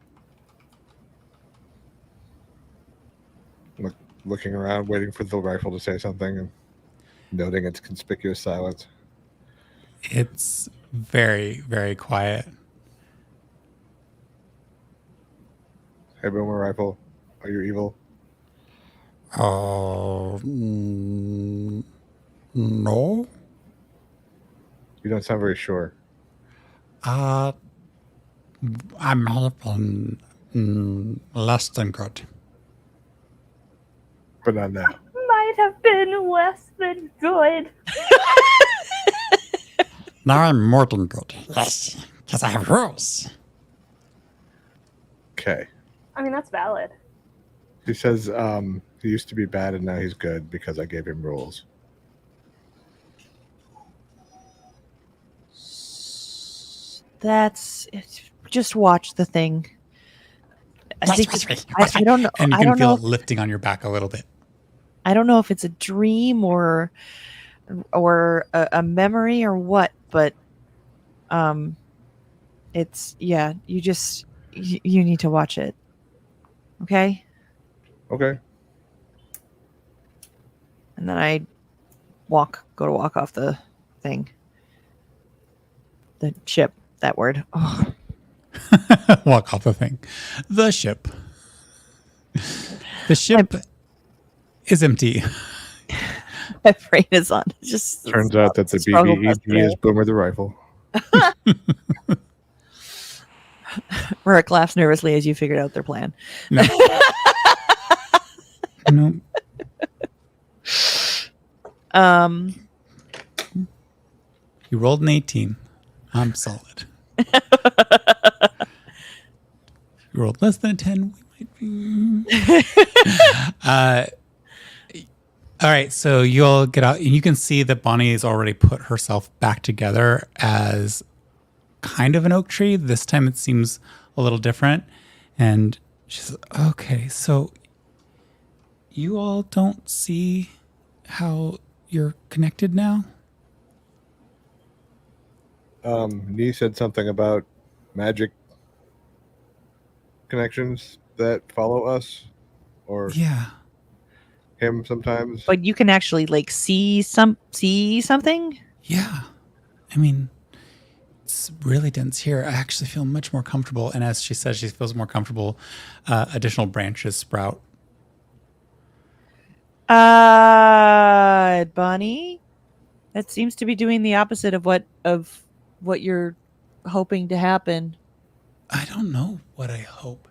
Looking around, waiting for the rifle to say something, and noting its conspicuous silence. It's very, very quiet. Hey, Boomer Rifle, are you evil? No. You don't sound very sure. I may have been less than good. But not now. Might have been less than good. Now I'm more than good. Yes, because I have rules. Okay. I mean, that's valid. He says he used to be bad and now he's good because I gave him rules. That's it. Just watch the thing. I think I don't know. And you I can don't feel know. it lifting on your back a little bit. I don't know if it's a dream or a memory or what, but It's you just you need to watch it. Okay? Okay. And then I go to walk off the thing. The ship, that word. Oh, Walk off the thing. The ship. The ship is empty. my brain is on. It's just Turns out that the struggle bus BBEG is today. Boomer the Rifle. Rick laughs nervously as you figured out their plan. No. No. You rolled an 18. I'm solid. You rolled less than a 10. We might be. All right. So you all get out, and you can see that Bonnie has already put herself back together as kind of an oak tree. This time it seems a little different. And she says, okay, so you all don't see how you're connected now? Nee said something about magic connections that follow us, or Yeah. him sometimes. But you can actually like see something. Yeah. I mean, it's really dense here. I actually feel much more comfortable. And as she says, she feels more comfortable. Additional branches sprout. Bonnie, that seems to be doing the opposite of what you're hoping to happen. I don't know what I hope.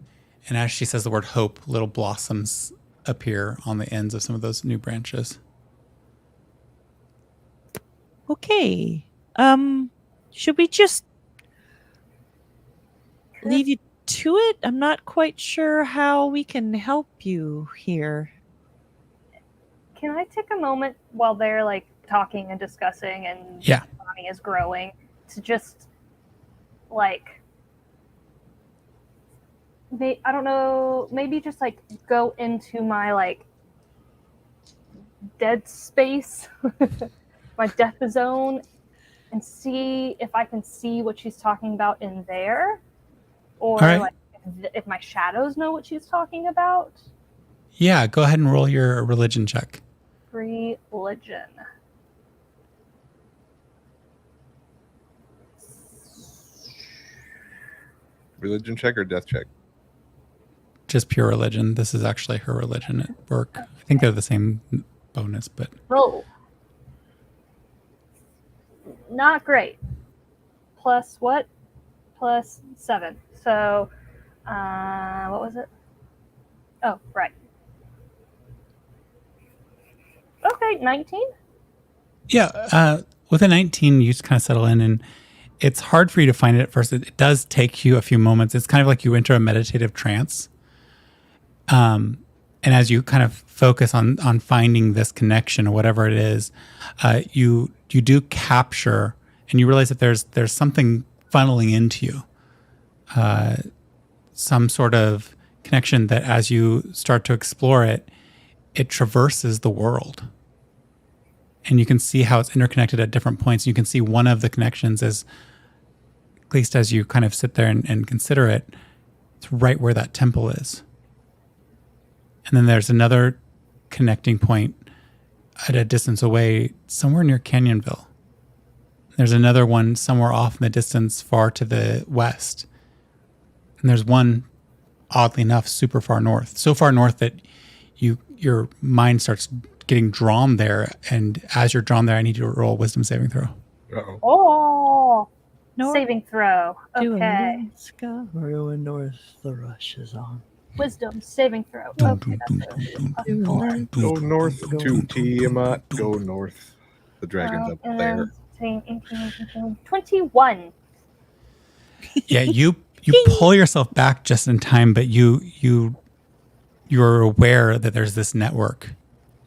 And as she says the word hope, little blossoms appear on the ends of some of those new branches. Okay. Should we just leave you to it? I'm not quite sure how we can help you here. Can I take a moment while they're like talking and discussing and Yeah. Bonnie is growing to just like I don't know, maybe just like go into my like dead space, my death zone, and see if I can see what she's talking about in there, or All right. like if my shadows know what she's talking about. Yeah, go ahead and roll your religion check. Religion. Religion check or death check? Just pure religion. This is actually her religion at work. I think they're the same bonus, but Roll. Not great. Plus what? Plus 7. So, what was it? Oh, right. Okay, 19? yeah, with a 19, you just kind of settle in, and it's hard for you to find it at first. It does take you a few moments. It's kind of like you enter a meditative trance. And as you kind of focus on finding this connection or whatever it is, you do capture, and you realize that there's something funneling into you, some sort of connection that as you start to explore it, it traverses the world. And you can see how it's interconnected at different points. You can see one of the connections is, at least as you kind of sit there and consider it, it's right where that temple is. And then there's another connecting point at a distance away, somewhere near Canyonville. There's another one somewhere off in the distance, far to the west. And there's one, oddly enough, super far north. So far north that your mind starts getting drawn there. And as you're drawn there, I need you to roll a wisdom saving throw. Uh-oh. Oh! North Saving throw. Okay. Going north, the rush is on. Wisdom saving throw. Okay, that's it. Go north to Tiamat. Go north. The dragon's up there. 21. Yeah, you pull yourself back just in time, but you're aware that there's this network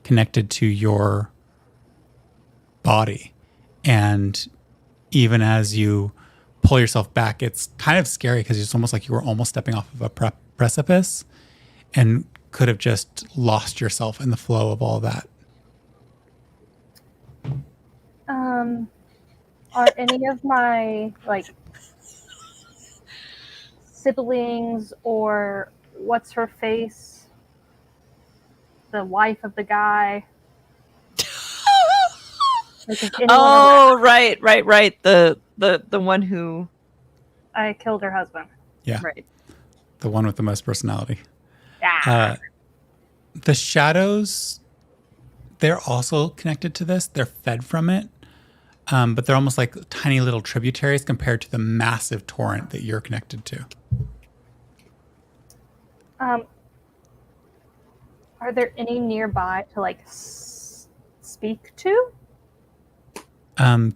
connected to your body. And even as you pull yourself back, it's kind of scary because it's almost like you were almost stepping off of a precipice and could have just lost yourself in the flow of all that. Are any of my like siblings or what's her face? The wife of the guy. Like, is anyone Oh, right. The one who, I killed her husband. Yeah. right. The one with the most personality. Yeah. The shadows, they're also connected to this. They're fed from it. But they're almost like tiny little tributaries compared to the massive torrent that you're connected to. Are there any nearby to like speak to?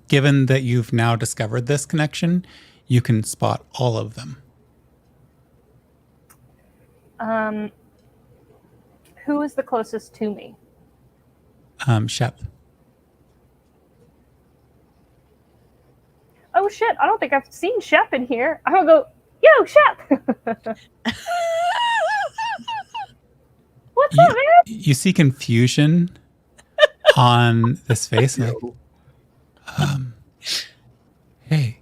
Given that you've now discovered this connection, you can spot all of them. Who is the closest to me? Shep. Oh shit! I don't think I've seen Shep in here. I'm gonna go. Yo, Shep. What's up, man? You see confusion on this face. Like, hey.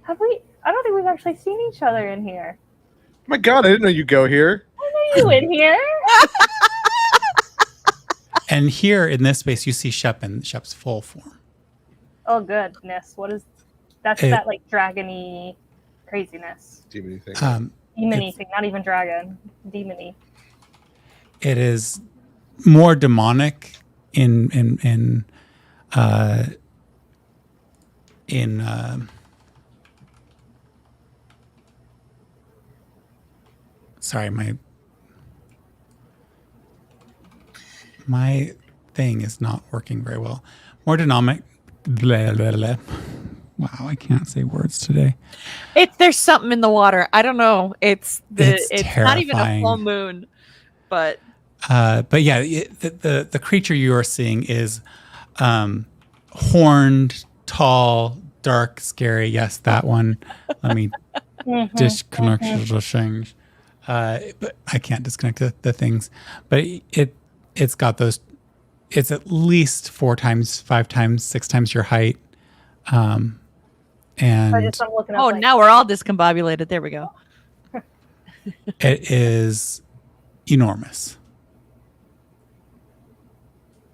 Have we? I don't think we've actually seen each other in here. My God, I didn't know you go here. I know you in here. And here in this space, you see Shep in Shep's full form. Oh goodness, what is? That's It- that like dragony craziness, Demony thing. demony thing. Not even dragon, demony. It is more demonic in sorry, my thing is not working very well. More dynamic. Blah, blah, blah. Wow, I can't say words today. There's something in the water. I don't know. It's not even a terrifying. full moon, but But yeah, the creature you are seeing is horned, tall, dark, scary. Yes, that one. Let me disconnect the things. But I can't disconnect the things. But it's got those. It's at least 4 times, 5 times, 6 times your height. And I'm looking up. oh, like, now we're all discombobulated. There we go. it is enormous.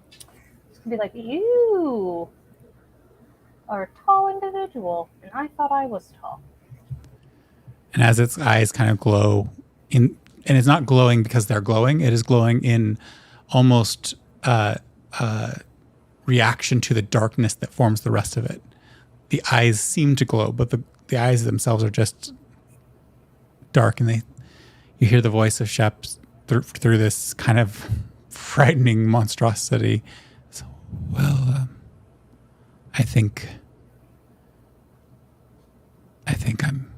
It's gonna be like, you are a tall individual, and I thought I was tall. And as its eyes kind of glow and it's not glowing because they're glowing, it is glowing in almost reaction to the darkness that forms the rest of it. The eyes seem to glow, but the eyes themselves are just dark, and you hear the voice of Shep through this kind of frightening monstrosity. So, well, I think I'm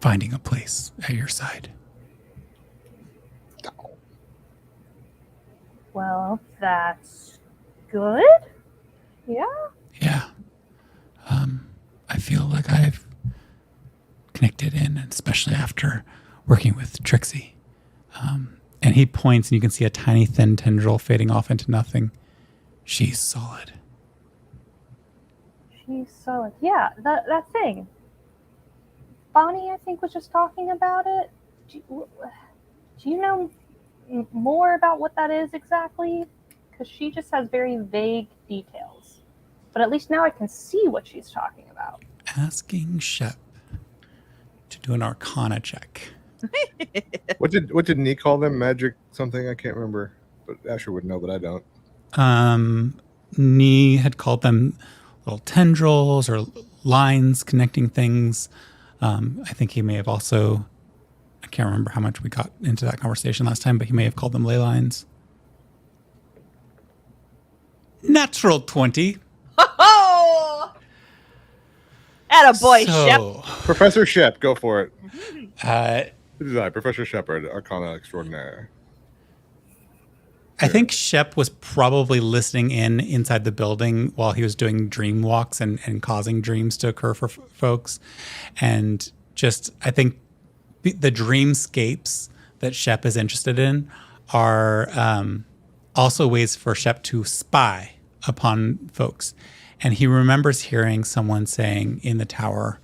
finding a place at your side. Well, that's good. Yeah. Yeah. I feel like I've connected in, especially after working with Trixie. And he points, and you can see a tiny, thin tendril fading off into nothing. She's solid. She's solid. Yeah, that thing. Bonnie, I think, was just talking about it. Do you know more about what that is exactly? Because she just has very vague details. But at least now I can see what she's talking about. Asking Shep to do an Arcana check. What did Nee call them? Magic something? I can't remember. But Asher would know, but I don't. Nee had called them little tendrils or lines connecting things. I think he may have also, I can't remember how much we got into that conversation last time, but he may have called them ley lines. Natural 20. Oh, attaboy, Shep. Professor Shep, go for it. Shep. This is I, Professor Shepard, Arcana Extraordinaire. I think Shep was probably listening inside the building while he was doing dream walks and causing dreams to occur for folks. And just, I think the dreamscapes that Shep is interested in are also ways for Shep to spy upon folks. And he remembers hearing someone saying in the tower,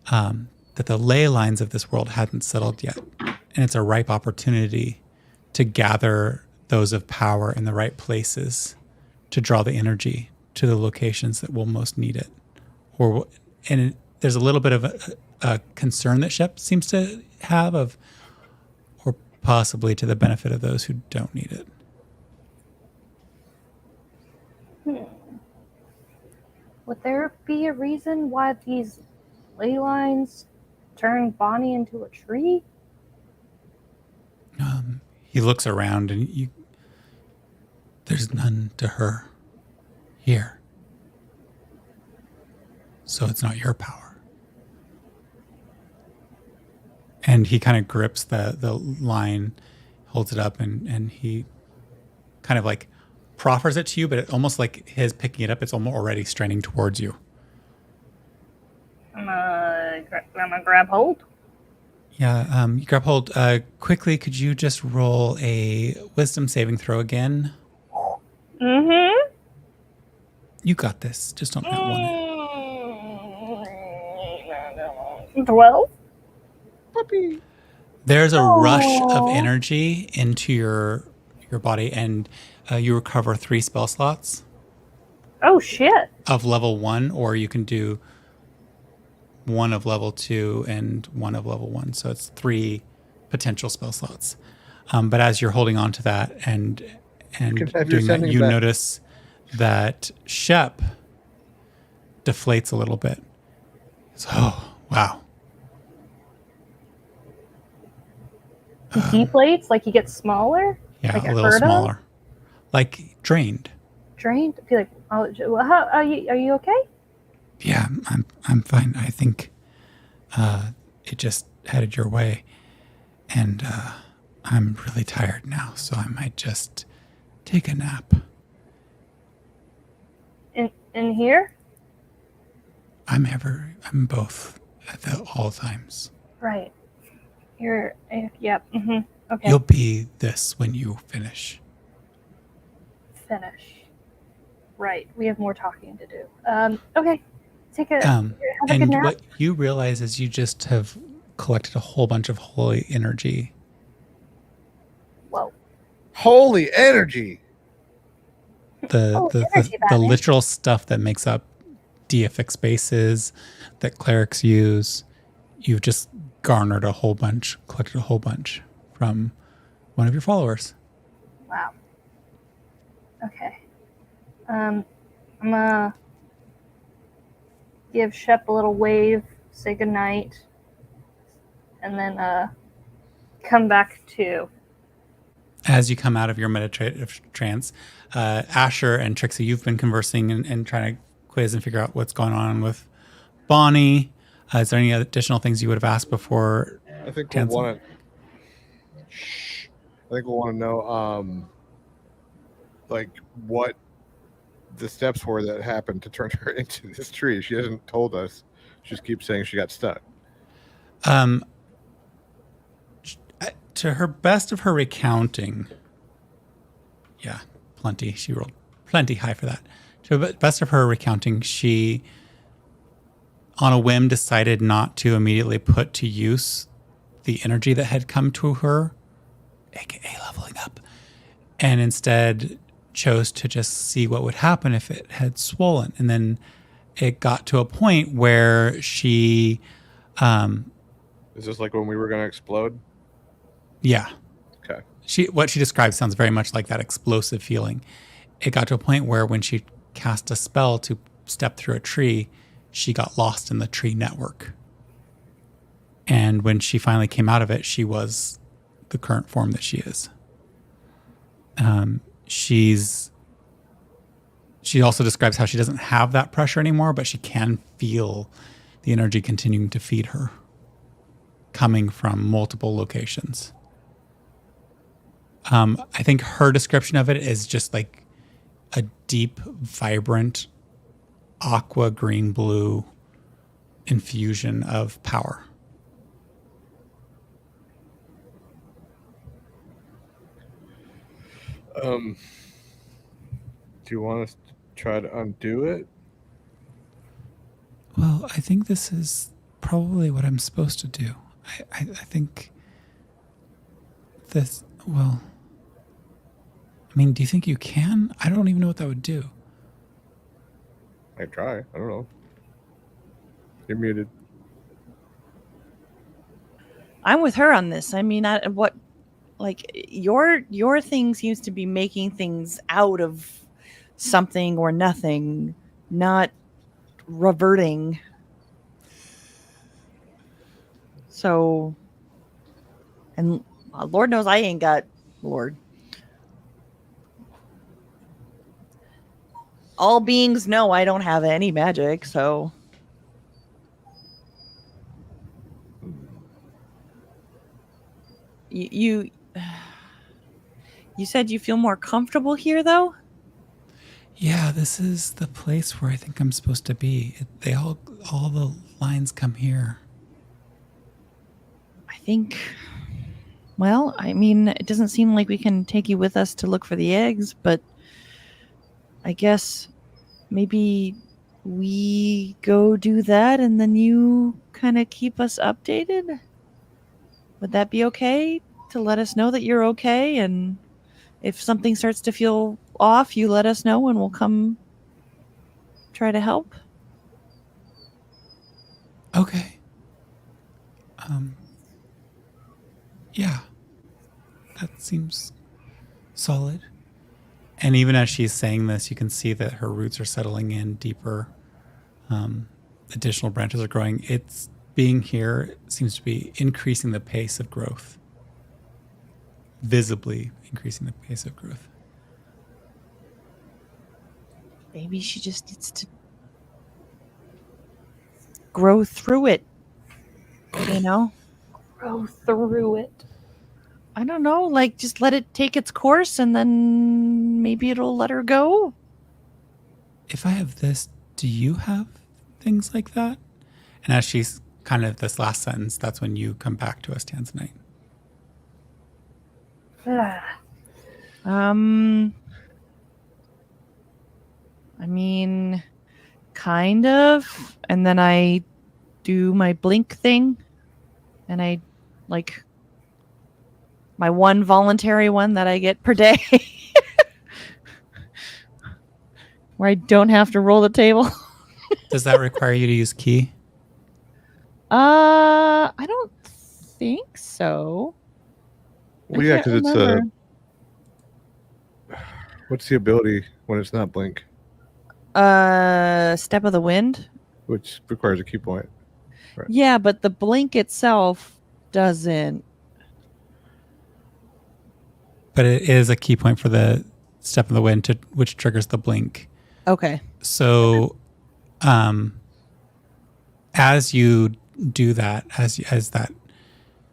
that the ley lines of this world hadn't settled yet. And it's a ripe opportunity to gather those of power in the right places to draw the energy to the locations that will most need it. There's a little bit of a concern that Shep seems to have of, or possibly to the benefit of those who don't need it. Would there be a reason why these ley lines turn Bonnie into a tree? He looks around and there's none to her here. So it's not your power. And he kind of grips the line, holds it up, and he kind of like proffers it to you, but it almost like his picking it up, it's almost already straining towards you. I'm gonna grab hold. Yeah, you grab hold. Quickly, could you just roll a wisdom saving throw again? Mm-hmm. You got this. Just don't net one. 12? Puppy. There's a rush of energy into your body, and you recover 3 spell slots Oh, shit. of level 1, or you can do 1 of level 2 and 1 of level 1. So it's 3 potential spell slots. But as you're holding on to that and can have your doing that, sending you back. notice that Shep deflates a little bit. So, oh, wow. He deflates? Like he gets smaller? Yeah, Like a a little herd of? smaller. Like drained. Drained? I feel like, well, how, are you okay? Yeah, I'm fine. I think it just headed your way, and I'm really tired now, so I might just take a nap. In here? I'm both at all times. Right. Yep. Mm-hmm. Okay. You'll be this when you finish. Finish. Right. We have more talking to do. Okay. Have a good And nap. what you realize is you just have collected a whole bunch of holy energy. Whoa. Holy energy. The energy, Batman. literal stuff that makes up deific spaces that clerics use. You've just collected a whole bunch from one of your followers. Wow. Okay. I'm gonna give Shep a little wave, say goodnight, and then come back to. As you come out of your meditative trance, Asher and Trixie, you've been conversing and trying to quiz and figure out what's going on with Bonnie. Is there any additional things you would have asked before? I think we'll want to know, like what the steps were that happened to turn her into this tree. She hasn't told us. She just keeps saying she got stuck. To her best of her recounting, yeah, plenty. She rolled plenty high for that. To the best of her recounting, she, on a whim, decided not to immediately put to use the energy that had come to her, aka leveling up, and instead chose to just see what would happen if it had swollen. And then it got to a point where she, Is this like when we were going to explode? yeah. Okay. What she described sounds very much like that explosive feeling. It got to a point where when she cast a spell to step through a tree, she got lost in the tree network. And when she finally came out of it, she was the current form that she is. She also describes how she doesn't have that pressure anymore, but she can feel the energy continuing to feed her, coming from multiple locations. I think her description of it is just like a deep, vibrant, aqua green blue infusion of power. Do you want us to try to undo it? Well, I think this is probably what I'm supposed to do. I think this, well, I mean, do you think you can? I don't even know what that would do. I try. I don't know. You're muted. I'm with her on this. I mean, your thing seems to be making things out of something or nothing, not reverting. So, and Lord knows I ain't got Lord. All beings know I don't have any magic, so you said you feel more comfortable here, though? Yeah, this is the place where I think I'm supposed to be. All the lines come here. I think. Well, I mean, it doesn't seem like we can take you with us to look for the eggs, but I guess maybe we go do that and then you kind of keep us updated? Would that be okay to let us know that you're okay? And if something starts to feel off, you let us know and we'll come try to help? Okay. Yeah. That seems solid. And even as she's saying this, you can see that her roots are settling in deeper. Additional branches are growing. It's being here seems to be increasing the pace of growth. Visibly increasing the pace of growth. Maybe she just needs to grow through it. You know? Grow through it. I don't know, like just let it take its course and then maybe it'll let her go. If I have this, do you have things like that? And as she's kind of this last sentence, that's when you come back to us, Tanzanite. I mean, kind of. And then I do my blink thing and I like my one voluntary one that I get per day where I don't have to roll the table. Does that require you to use key? I don't think so. Well, yeah, because it's remember. What's the ability when it's not blink, Step of the Wind. which requires a key point? Right. Yeah, but the blink itself doesn't. But it is a key point for the Step of the Wind, which triggers the blink. Okay. So, as you do that, as that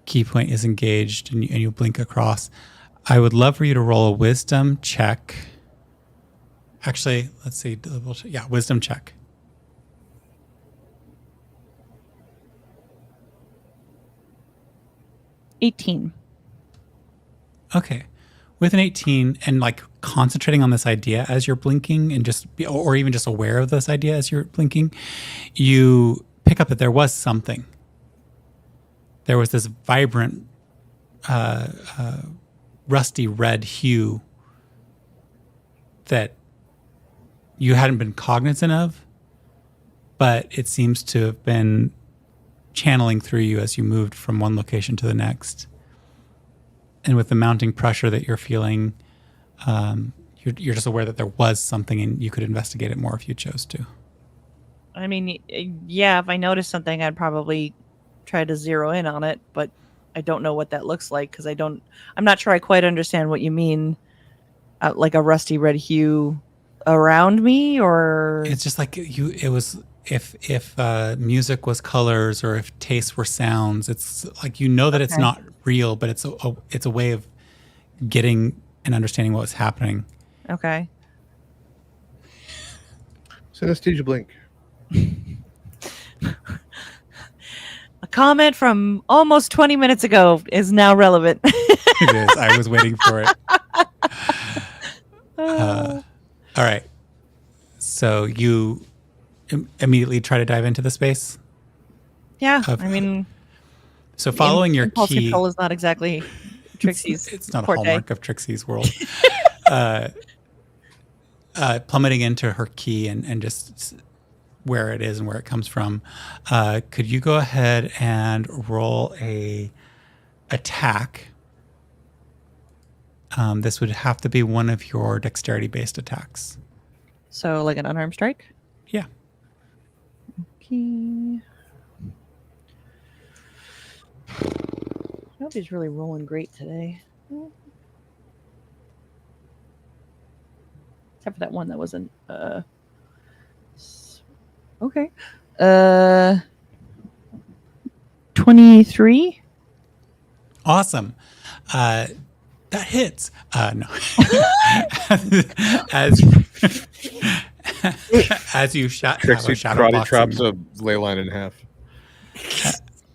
key point is engaged and you blink across, I would love for you to roll a wisdom check. Actually, let's see. Yeah, wisdom check. $18. Okay. With an 18 and like concentrating on this idea as you're blinking and or even just aware of this idea as you're blinking, you pick up that there was something. There was this vibrant, rusty red hue that you hadn't been cognizant of, but it seems to have been channeling through you as you moved from one location to the next. And with the mounting pressure that you're feeling, you're just aware that there was something and you could investigate it more if you chose to. I mean, yeah, if I noticed something, I'd probably try to zero in on it, but I don't know what that looks like because I'm not sure I quite understand what you mean, like a rusty red hue around me, or it's just like it was if music was colors or if tastes were sounds. It's like that it's not real, but it's a way of getting and understanding what was happening. Okay. Synesthesia blink. A comment from almost 20 minutes ago is now relevant. It is. I was waiting for it. All right. So you immediately try to dive into the space? Yeah, Of- I mean, So following your impulse key, control is not exactly Trixie's. it's not a forte. hallmark of Trixie's world. Plummeting into her key and just where it is and where it comes from. Could you go ahead and roll a attack? This would have to be one of your dexterity-based attacks. So, like an unarmed strike. Yeah. Okay. Nobody's really rolling great today. Except for that one that wasn't. Okay. 23. Awesome. That hits. No. as you have Trixie a shadow karate boxing, chops a ley line in half.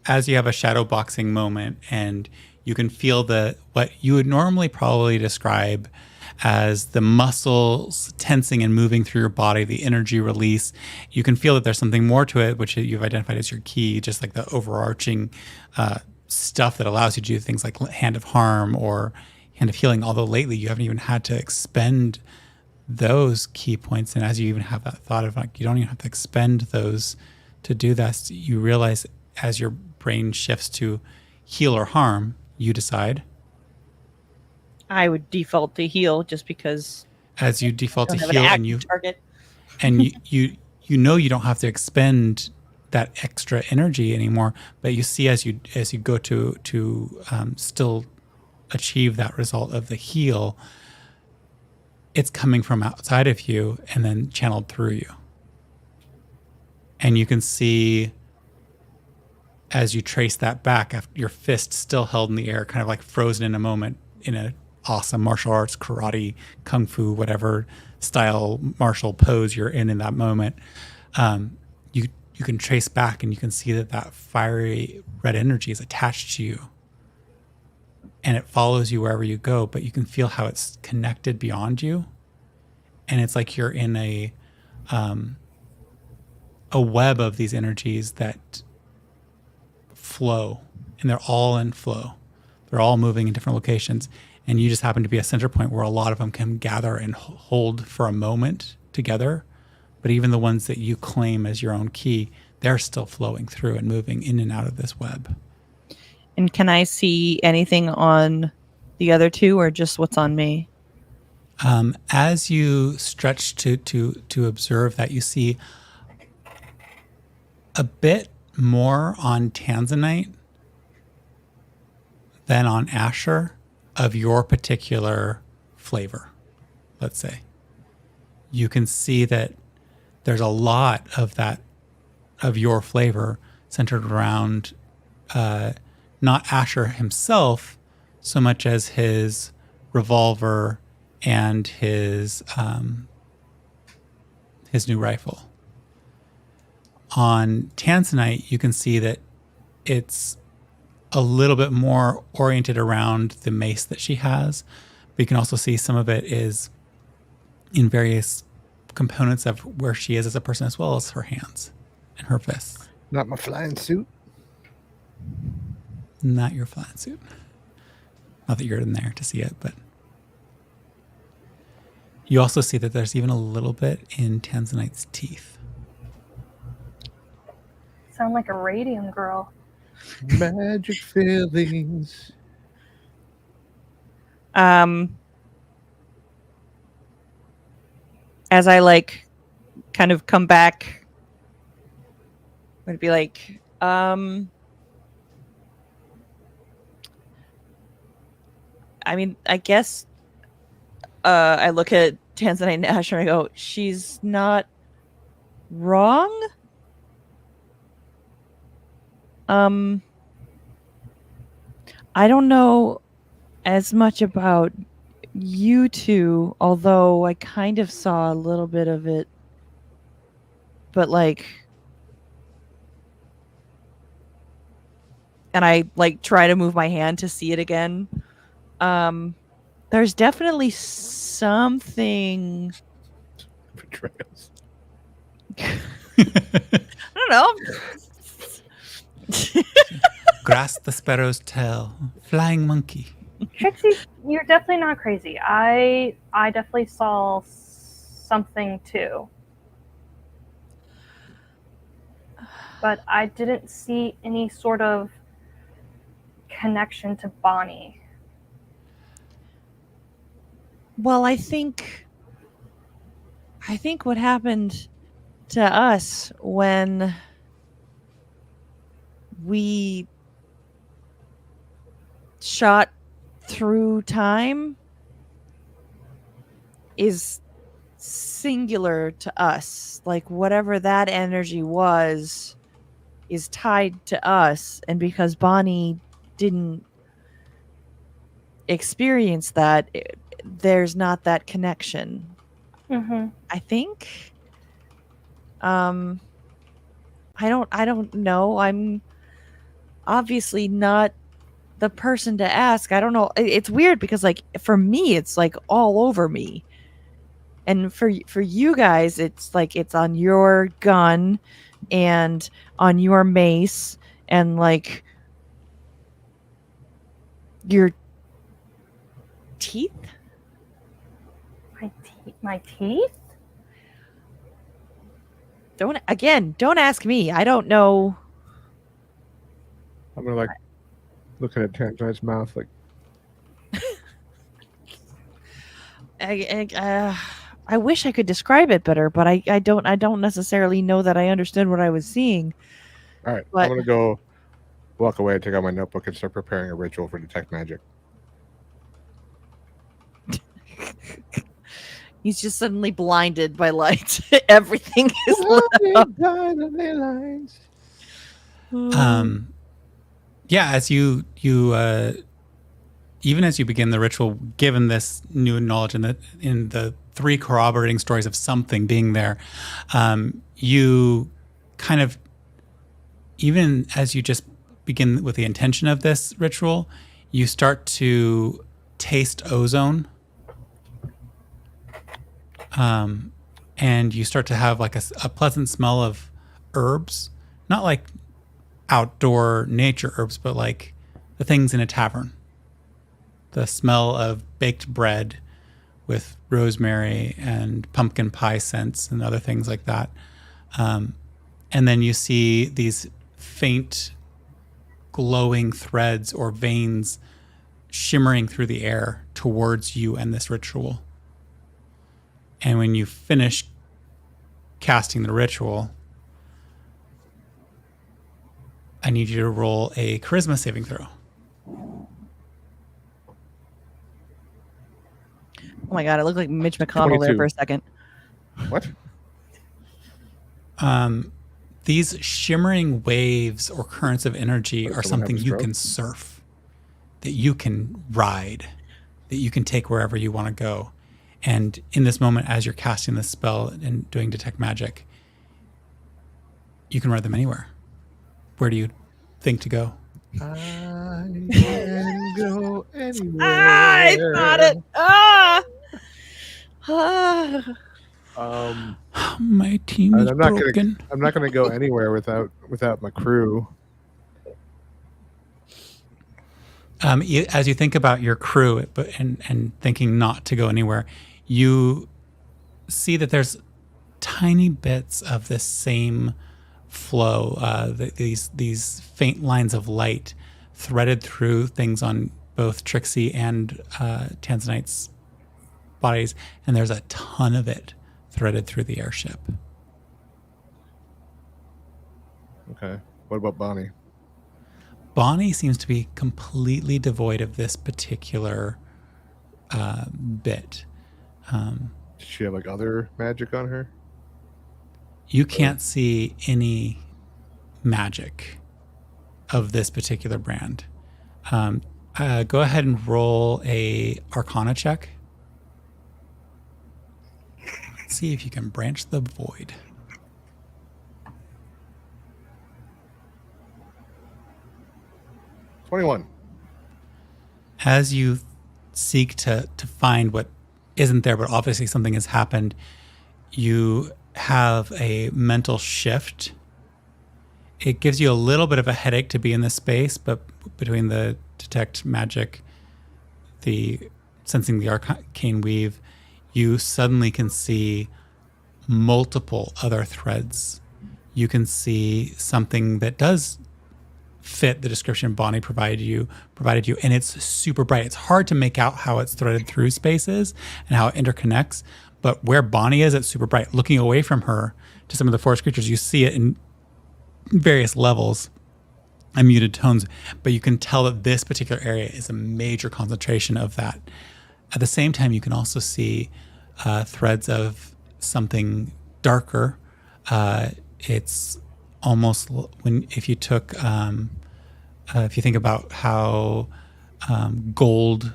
as you have a shadow boxing moment, and you can feel what you would normally probably describe as the muscles tensing and moving through your body, the energy release. You can feel that there's something more to it, which you've identified as your key, just like the overarching stuff that allows you to do things like Hand of Harm or Hand of Healing, although lately you haven't even had to expend those key points. And as you even have that thought of like, you don't even have to expend those to do this, you realize as your brain shifts to heal or harm, you decide. I would default to heal just because As you default I to don't have an heal active and you target. and you know you don't have to expend that extra energy anymore, but you see as you go to still achieve that result of the heal, it's coming from outside of you and then channeled through you. And you can see as you trace that back, after your fist still held in the air, kind of like frozen in a moment in a awesome martial arts, karate, kung fu, whatever style martial pose you're in that moment. You can trace back and you can see that fiery red energy is attached to you and it follows you wherever you go, but you can feel how it's connected beyond you. And it's like you're in a web of these energies that flow, and they're all in flow. They're all moving in different locations. And you just happen to be a center point where a lot of them can gather and hold for a moment together. But even the ones that you claim as your own key, they're still flowing through and moving in and out of this web. And can I see anything on the other two or just what's on me? As you stretch to observe that, you see a bit more on Tanzanite than on Asher of your particular flavor, let's say. You can see that there's a lot of that, of your flavor centered around not Asher himself so much as his revolver and his new rifle. On Tanzanite, you can see that it's a little bit more oriented around the mace that she has, but you can also see some of it is in various components of where she is as a person, as well as her hands and her fists. Not my flying suit. Not your flying suit. Not that you're in there to see it, but you also see that there's even a little bit in Tanzanite's teeth. Sound like a radium girl. Magic feelings. As I like kind of come back, I'd be like, I mean, I guess I look at Tanzanite Nash and I go, she's not wrong. I don't know as much about you two, although I kind of saw a little bit of it, but like, and I like try to move my hand to see it again. There's definitely something. Betrayals. I don't know. Grasp the sparrow's tail. Flying monkey. Trixie, you're definitely not crazy. I definitely saw something too. But I didn't see any sort of connection to Bonnie. Well, I think what happened to us when we shot through time is singular to us. Like whatever that energy was is tied to us, and because Bonnie didn't experience that, there's not that connection. Mm-hmm. I think. I don't know. I'm obviously not the person to ask. I don't know. It's weird because like for me it's like all over me. And for you guys it's like it's on your gun and on your mace and like your teeth? My teeth? Don't ask me. I don't know. I'm gonna like looking at Tanzani's mouth like, I wish I could describe it better, but I don't necessarily know that I understood what I was seeing. all right, But- I'm gonna go walk away, take out my notebook, and start preparing a ritual for detect magic. He's just suddenly blinded by light. Everything is lit up. Yeah, as you even as you begin the ritual, given this new knowledge in the three corroborating stories of something being there, you kind of, even as you just begin with the intention of this ritual, you start to taste ozone. And you start to have like a pleasant smell of herbs, not like outdoor nature herbs, but like the things in a tavern. The smell of baked bread with rosemary and pumpkin pie scents and other things like that. And then you see these faint glowing threads or veins shimmering through the air towards you and this ritual. And when you finish casting the ritual, I need you to roll a charisma saving throw. Oh my god, I look like Mitch McConnell there 22. for a second. What? These shimmering waves or currents of energy Does are someone have something a you stroke? can surf, that you can ride, that you can take wherever you want to go. And in this moment, as you're casting this spell and doing detect magic, you can ride them anywhere. Where do you think to go? I can go anywhere. I thought it. My team And is I'm not broken. I'm not gonna go anywhere without my crew. As you think about your crew and thinking not to go anywhere, you see that there's tiny bits of this same flow, these faint lines of light threaded through things on both Trixie and Tanzanite's bodies, and there's a ton of it threaded through the airship. Okay. What about Bonnie? Bonnie seems to be completely devoid of this particular bit. Does she have like other magic on her? You can't see any magic of this particular brand. Go ahead and roll a Arcana check. Let's see if you can branch the void. $21. As you seek to find what isn't there, but obviously something has happened, you have a mental shift, it gives you a little bit of a headache to be in this space, but between the detect magic, the sensing the arcane weave, you suddenly can see multiple other threads. You can see something that does fit the description Bonnie provided you, and it's super bright. It's hard to make out how it's threaded through spaces and how it interconnects, but where Bonnie is, it's super bright. Looking away from her to some of the forest creatures, you see it in various levels and muted tones, but you can tell that this particular area is a major concentration of that. At the same time, you can also see threads of something darker. It's almost if you think about how gold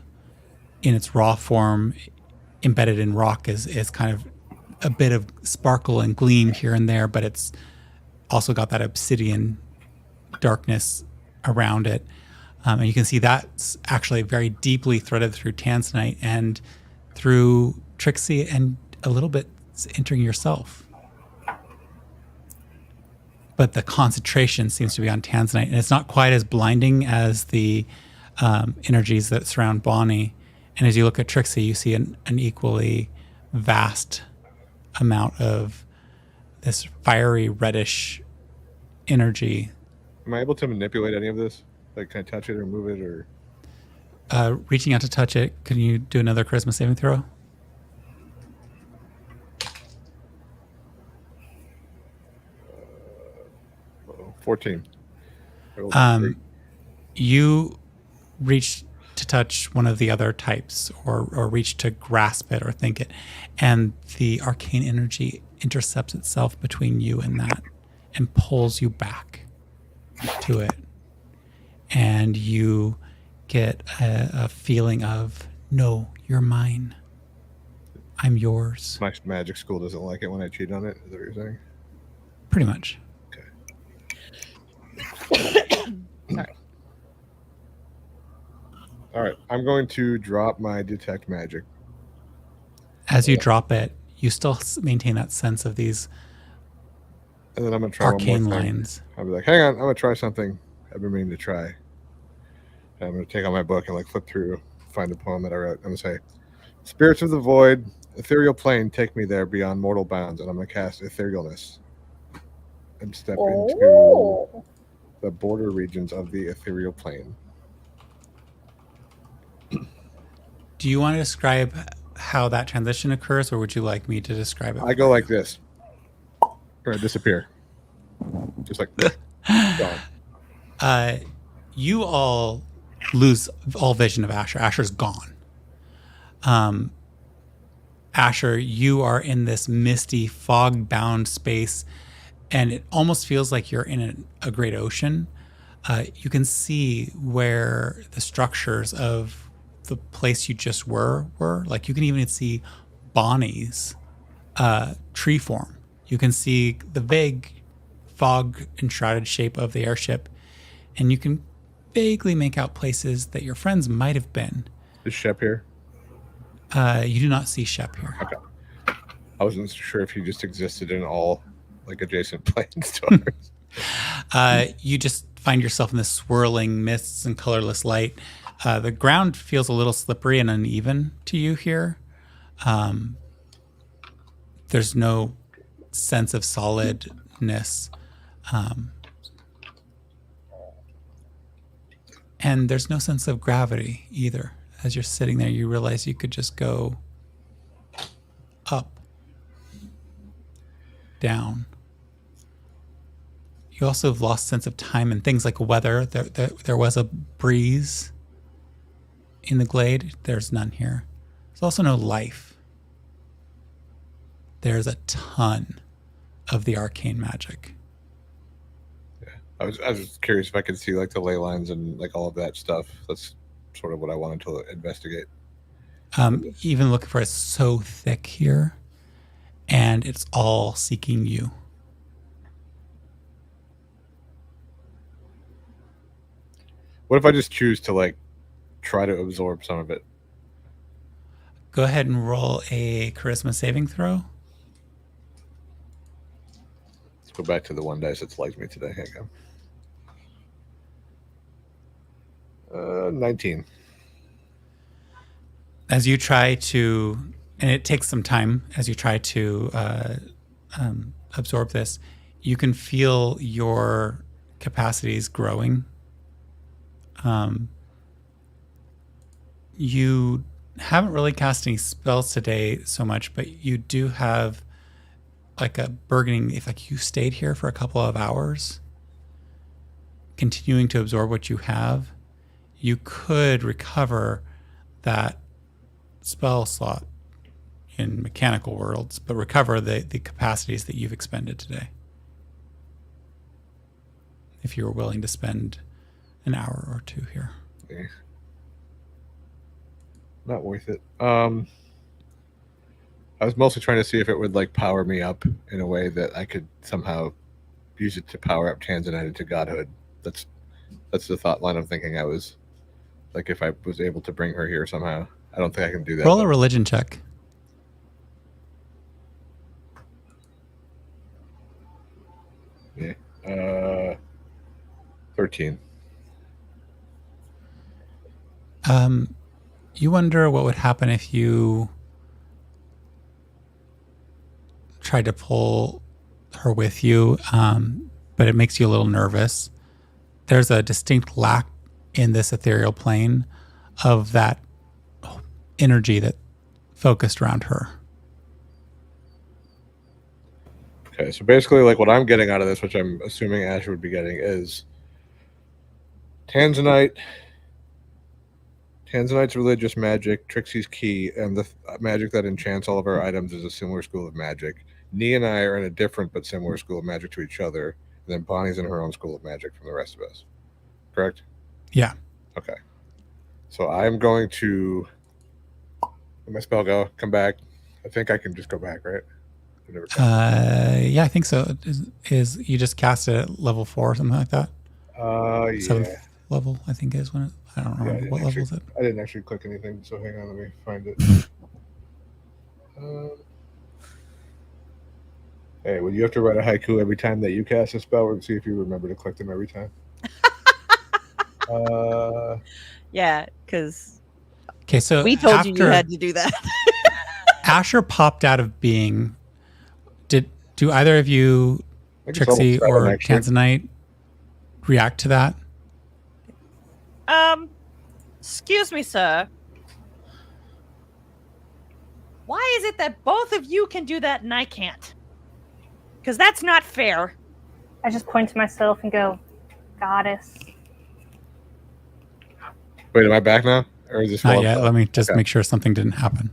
in its raw form embedded in rock is kind of a bit of sparkle and gleam here and there, but it's also got that obsidian darkness around it. And you can see that's actually very deeply threaded through Tanzanite and through Trixie, and a little bit entering yourself. But the concentration seems to be on Tanzanite, and it's not quite as blinding as the energies that surround Bonnie. And as you look at Trixie, you see an equally vast amount of this fiery reddish energy. Am I able to manipulate any of this? Like, can I touch it or move it or? Reaching out to touch it, can you do another charisma saving throw? 14. You reach to touch one of the other types or reach to grasp it or think it, and the arcane energy intercepts itself between you and that and pulls you back to it. And you get a feeling of, no, you're mine. I'm yours. My magic school doesn't like it when I cheat on it. Is that what you're saying? Pretty much. Sorry. All right. I'm going to drop my detect magic. As you drop it, you still maintain that sense of these And then I'm going to try arcane one more thing. lines. I'll be like, hang on, I'm going to try something I've been meaning to try. And I'm going to take out my book and like flip through, find the poem that I wrote. I'm going to say, spirits of the void, ethereal plane, take me there beyond mortal bounds. And I'm going to cast etherealness and step into the border regions of the ethereal plane. Do you want to describe how that transition occurs, or would you like me to describe it? I go like this, or I disappear, just like gone. You all lose all vision of Asher. Asher's gone. Asher, you are in this misty, fog-bound space, and it almost feels like you're in a great ocean. You can see where the structures of the place you just were. Like, you can even see Bonnie's tree form. You can see the vague fog-enshrouded shape of the airship, and you can vaguely make out places that your friends might have been. Is Shep here? You do not see Shep here. Okay. I wasn't sure if he just existed in all like adjacent planes to ours. You just find yourself in this swirling mists and colorless light. The ground feels a little slippery and uneven to you here. There's no sense of solidness. And there's no sense of gravity either. As you're sitting there, you realize you could just go up, down. You also have lost sense of time and things like weather. There was a breeze in the glade. There's none here. There's also no life. There's a ton of the arcane magic. Yeah, I was just curious if I could see like the ley lines and like all of that stuff. That's sort of what I wanted to investigate. Even looking for it's so thick here, and it's all seeking you. What if I just choose to like try to absorb some of it? Go ahead and roll a charisma saving throw. Go back to the one dice that's liked me today. Hang on. 19. As you try to, and it takes some time as you try to absorb this, you can feel your capacities growing. You haven't really cast any spells today so much, but you do have like a burgeoning, if like you stayed here for a couple of hours, continuing to absorb what you have, you could recover that spell slot in mechanical worlds, but recover the capacities that you've expended today. If you were willing to spend an hour or two here. Yeah. Not worth it. I was mostly trying to see if it would like power me up in a way that I could somehow use it to power up Tanzanite into godhood. That's the thought line I'm thinking. I was like, if I was able to bring her here somehow. I don't think I can do that. Roll a religion check. Yeah. 13. You wonder what would happen if you tried to pull her with you, but it makes you a little nervous. There's a distinct lack in this ethereal plane of that energy that focused around her. Okay, so basically, like what I'm getting out of this, which I'm assuming Asher would be getting, is Tanzanite's religious magic, Trixie's key, and the magic that enchants all of our items is a similar school of magic. Nee and I are in a different but similar school of magic to each other, and then Bonnie's in her own school of magic from the rest of us. Correct? Yeah. Okay. So I'm going to let my spell go, come back. I think I can just go back, right? Yeah, I think so. Is you just cast it at level 4 or something like that? Yeah. 7th level, I think is when it. I don't remember what level is it. I didn't actually click anything, so hang on, let me find it. Hey, would you have to write a haiku every time that you cast a spell, or see if you remember to click them every time? Yeah, because Okay, so we told you had to do that. Asher popped out of being. Do either of you, Trixie or Tanzanite, react to that? Excuse me, sir. Why is it that both of you can do that and I can't? Because that's not fair. I just point to myself and go, goddess. Wait, am I back now? Or is this Not yet. Let me just make sure something didn't happen.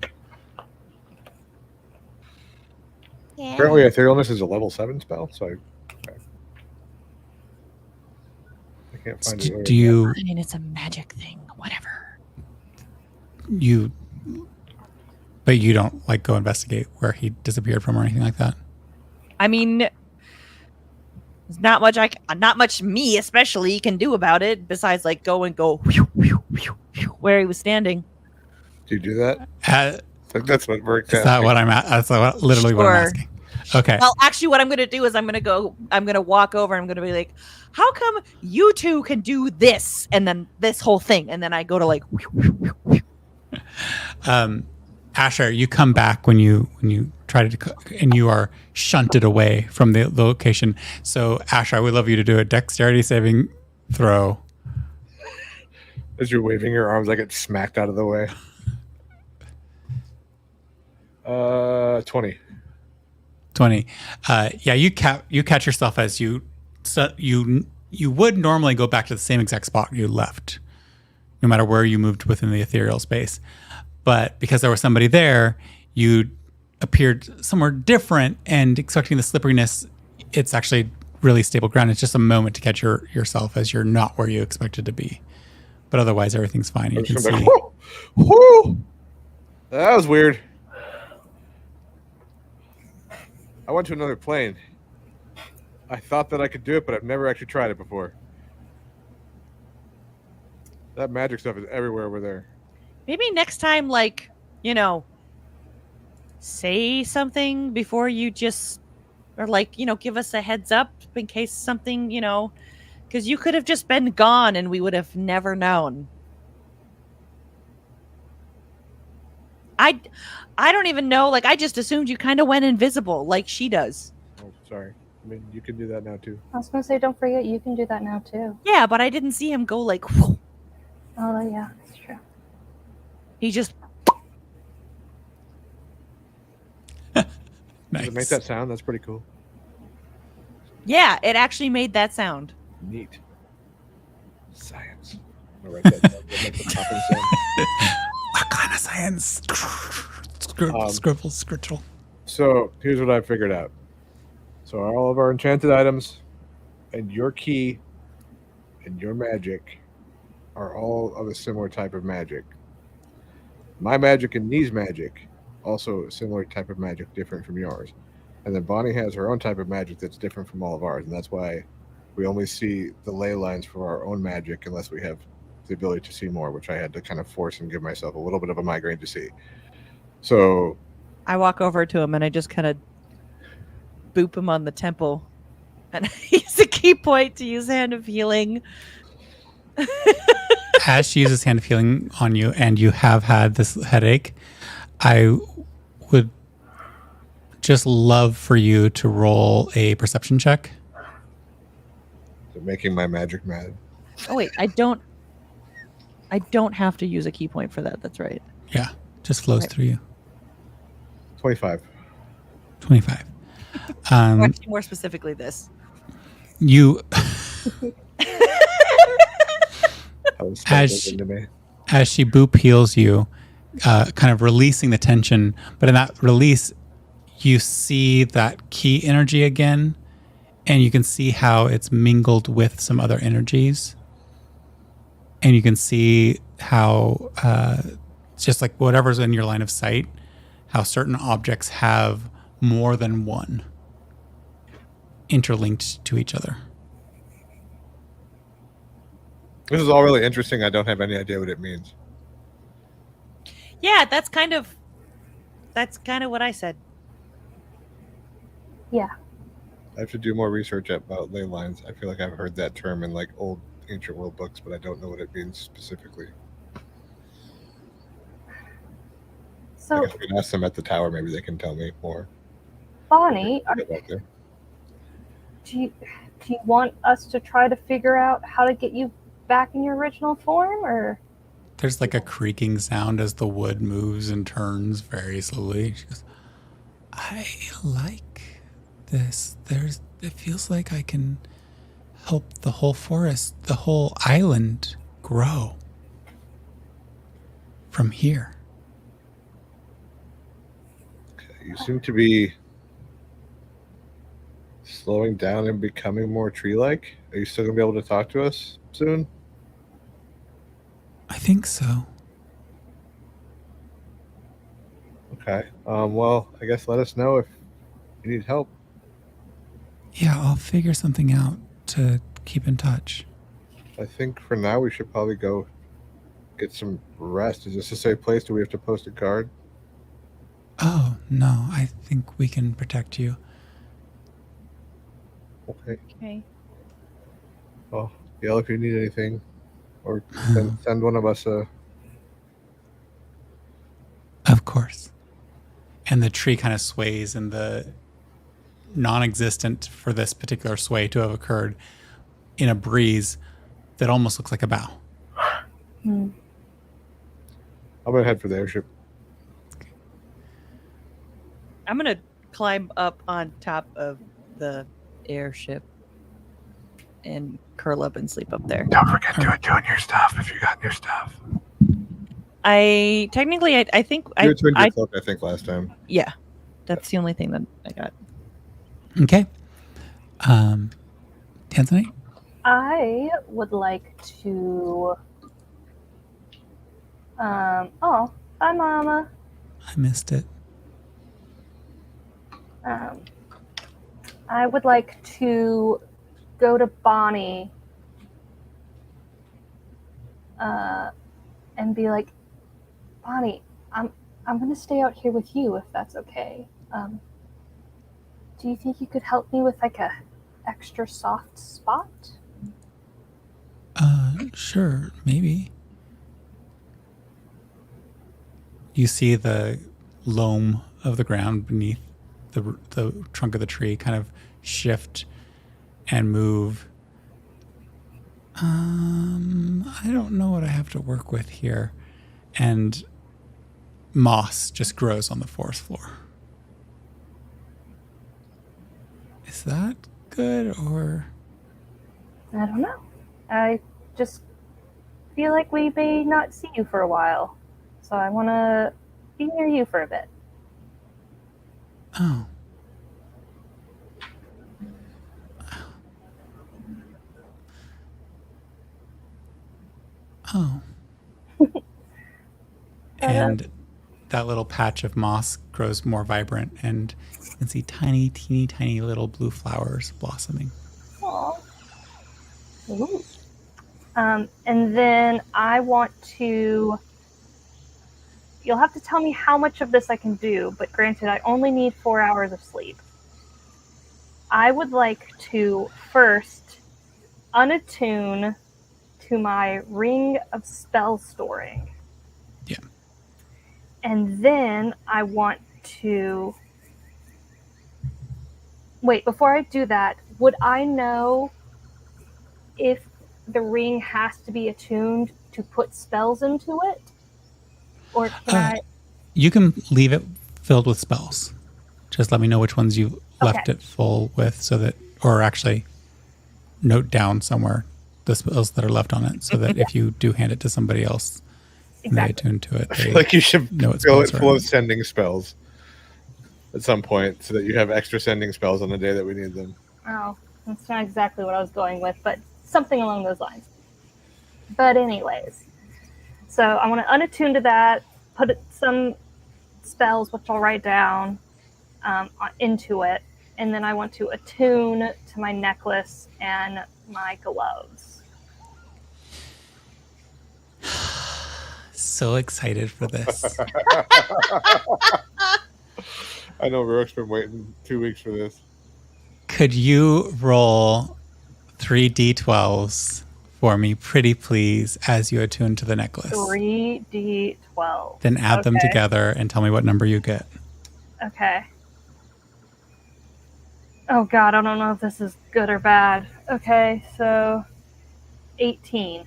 Yeah. Apparently, Etherealness is a level 7 spell, so I can't find it. Do you? I mean, it's a magic thing. Whatever. But you don't like go investigate where he disappeared from or anything like that. I mean, there's not much me especially can do about it besides like go where he was standing. Do you do that? That's what worked out. Is that what I'm at? That's literally what I'm asking. Okay. Well, actually, what I'm going to do is I'm going to walk over and I'm going to be like, how come you two can do this? And then this whole thing. And then I go to like, Asher, you come back when you try to, and you are shunted away from the location. So Asher, I would love you to do a dexterity saving throw. As you're waving your arms, I get smacked out of the way. 20. 20. Yeah, you catch yourself as you would normally go back to the same exact spot you left, no matter where you moved within the ethereal space. But because there was somebody there, you appeared somewhere different, and expecting the slipperiness, it's actually really stable ground. It's just a moment to catch yourself as you're not where you expected to be. But otherwise, everything's fine. You can see. Like, whoo! That was weird. I went to another plane. I thought that I could do it, but I've never actually tried it before. That magic stuff is everywhere over there. maybe next time, like, say something before you just Or like, give us a heads up in case something, because you could have just been gone and we would have never known. I don't even know. Like, I just assumed you kind of went invisible like she does. Oh, sorry. I mean, you can do that now too. I was gonna say, don't forget, you can do that now too. Yeah, but I didn't see him go like, whew. Oh yeah, that's true. He just, Does Nice. it make that sound? That's pretty cool. yeah, it actually made that sound. Neat. Science. I'm gonna write that down. It'll make the popping sound. What kind of science? Scribble, scribble. So here's what I figured out. So all of our enchanted items and your key and your magic are all of a similar type of magic. My magic and Nee's magic, also a similar type of magic, different from yours. And then Bonnie has her own type of magic that's different from all of ours. And that's why we only see the ley lines for our own magic unless we have the ability to see more, which I had to kind of force and give myself a little bit of a migraine to see. So I walk over to him and I just kind of boop him on the temple. And I use a key point to use Hand of Healing. As she uses hand of healing on you and you have had this headache, I would just love for you to roll a perception check. making my magic mad. Oh wait, I don't have to use a key point for that. That's right. Yeah, just flows Right. through you. 25. 25. Or actually, more specifically, this. You, That was As so she- into me. as she boop heals you, kind of releasing the tension, but in that release, you see that key energy again, and you can see how it's mingled with some other energies. And you can see how, just like whatever's in your line of sight, how certain objects have more than one interlinked to each other. This is all really interesting. I don't have any idea what it means. Yeah, that's kind of what I said. Yeah. I have to do more research about ley lines. I feel like I've heard that term in like old ancient world books, but I don't know what it means specifically. I So, guess we can ask them at the tower. Maybe they can tell me more. Bonnie, About there. do you want us to try to figure out how to get you back in your original form, or There's like a creaking sound as the wood moves and turns very slowly. She goes, I like this. It feels like I can help the whole forest, the whole island grow from here. You seem to be slowing down and becoming more tree-like. Are you still gonna be able to talk to us soon? I think so. Okay. Well, I guess let us know if you need help. Yeah, I'll figure something out to keep in touch. I think for now we should probably go get some rest. Is this a safe place? Do we have to post a guard? Oh, no, I think we can protect you. Okay. Okay. Well, yell if you need anything, or send one of us a. Of course. And the tree kind of sways, and the non-existent for this particular sway to have occurred in a breeze that almost looks like a bow. I'm gonna head for the airship. I'm gonna climb up on top of the airship and curl up and sleep up there. Don't forget to attune your stuff if you got new stuff. I think You attuned your I cloak, I think, last time. yeah, that's the only thing that I got. Okay. Tanzanite? I would like to. Oh, bye, Mama. I missed it. I would like to go to Bonnie and be like, Bonnie, I'm gonna stay out here with you if that's okay. Do you think you could help me with like a extra soft spot? Sure, maybe. You see the loam of the ground beneath the trunk of the tree kind of shift and move. I don't know what I have to work with here. And moss just grows on the forest floor. Is that good or? I don't know. I just feel like we may not see you for a while. So I want to be near you for a bit. Oh. Oh. And that little patch of moss grows more vibrant, and you can see tiny, teeny, tiny little blue flowers blossoming. Aww. Ooh. And then I want to. You'll have to tell me how much of this I can do, but granted, I only need 4 hours of sleep. I would like to first unattune to my ring of spell storing. Yeah. And then I want to. Wait, before I do that, would I know if the ring has to be attuned to put spells into it? Or can I? You can leave it filled with spells. Just let me know which ones you left Okay. it full with, so that, or actually note down somewhere the spells that are left on it, so that if you do hand it to somebody else and they Exactly. attune to it, I feel they like you should know what fill it spells are full in of sending spells at some point, so that you have extra sending spells on the day that we need them. Oh, that's not exactly what I was going with, but something along those lines. But anyways, so I want to unattune to that, put some spells, which I'll write down, into it, and then I want to attune to my necklace and my gloves. So excited for this. I know Rourke's been waiting 2 weeks for this. Could you roll 3d12s for me, pretty please, as you attune to the necklace? 3d12. Then add them Okay. together and tell me what number you get. Okay. Oh god, I don't know if this is good or bad. Okay, so 18.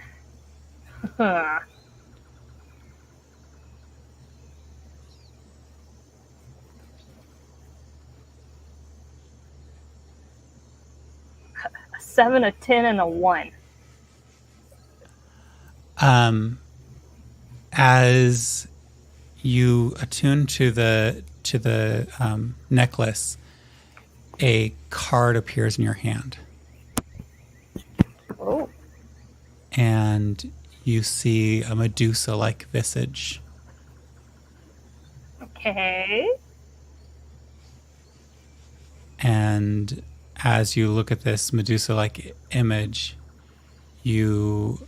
Huh. A 7, a 10, and a 1. As you attune to the necklace, a card appears in your hand, Oh. and you see a Medusa-like visage. Okay. And as you look at this Medusa-like image, you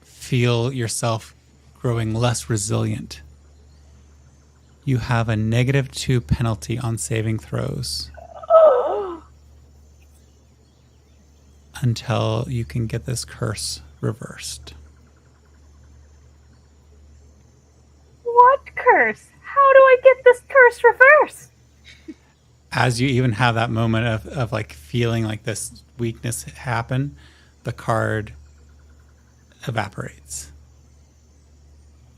feel yourself growing less resilient. You have a -2 penalty on saving throws until you can get this curse reversed. What curse? How do I get this curse reversed? As you even have that moment of like feeling like this weakness happen, the card evaporates.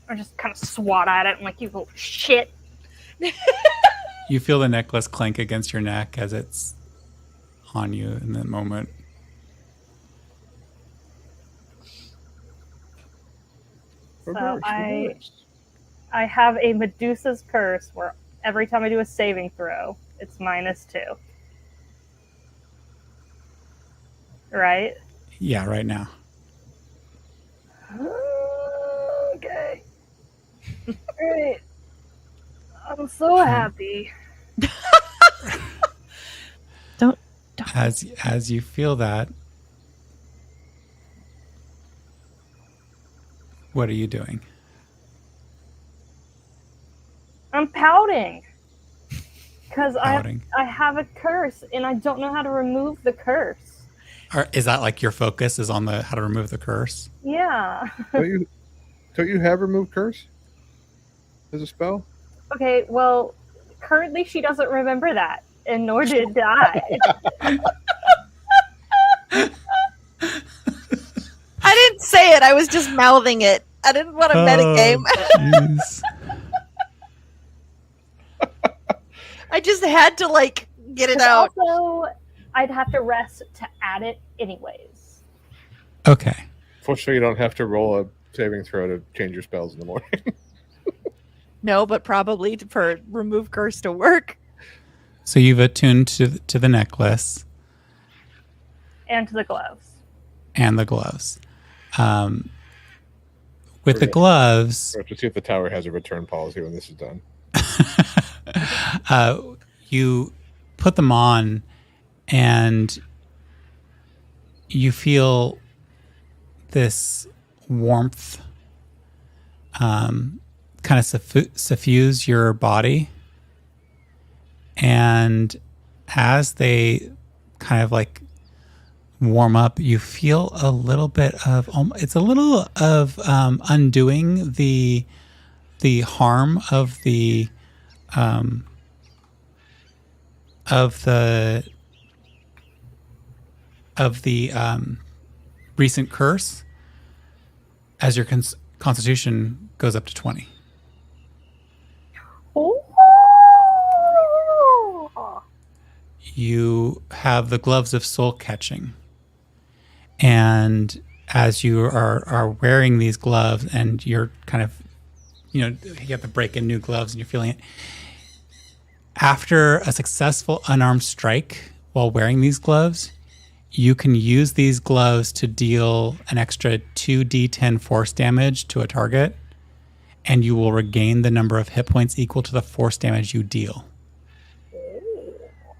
Or just kind of swat at it and like, you little shit. You feel the necklace clank against your neck as it's on you in that moment. So I have a Medusa's curse where every time I do a saving throw, it's -2. Right? Yeah, right now. Okay. Alright. I'm so happy. Don't. As you feel that, what are you doing? I'm pouting. Because outing? I have a curse, and I don't know how to remove the curse. Or is that like your focus is on the how to remove the curse? Yeah. Don't you have remove curse as a spell? Okay, well, currently she doesn't remember that, and nor did I. I didn't say it. I was just mouthing it. I didn't want to metagame. Jeez. I just had to like get it 'Cause out. also, I'd have to rest to add it anyways. Okay. Fortunately, you don't have to roll a saving throw to change your spells in the morning. No, but probably for remove curse to work. So you've attuned to the necklace And to the gloves. and the gloves. With the gloves, We have to see if the tower has a return policy when this is done. you put them on and you feel this warmth kind of suffuse your body. And as they kind of like warm up, you feel a little bit of it's a little of undoing the harm of the recent curse as your constitution goes up to 20. Oh! You have the gloves of soul catching. And as you are wearing these gloves and you're kind of, you have to break in new gloves and you're feeling it. After a successful unarmed strike while wearing these gloves, you can use these gloves to deal an extra 2d10 force damage to a target, and you will regain the number of hit points equal to the force damage you deal.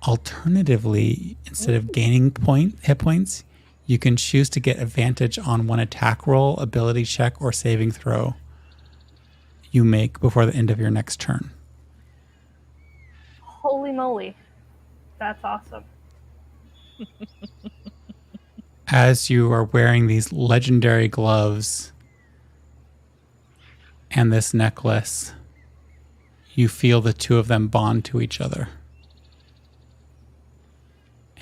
Alternatively, instead of gaining hit points, you can choose to get advantage on one attack roll, ability check, or saving throw you make before the end of your next turn. Holy moly. That's awesome. As you are wearing these legendary gloves and this necklace, you feel the two of them bond to each other.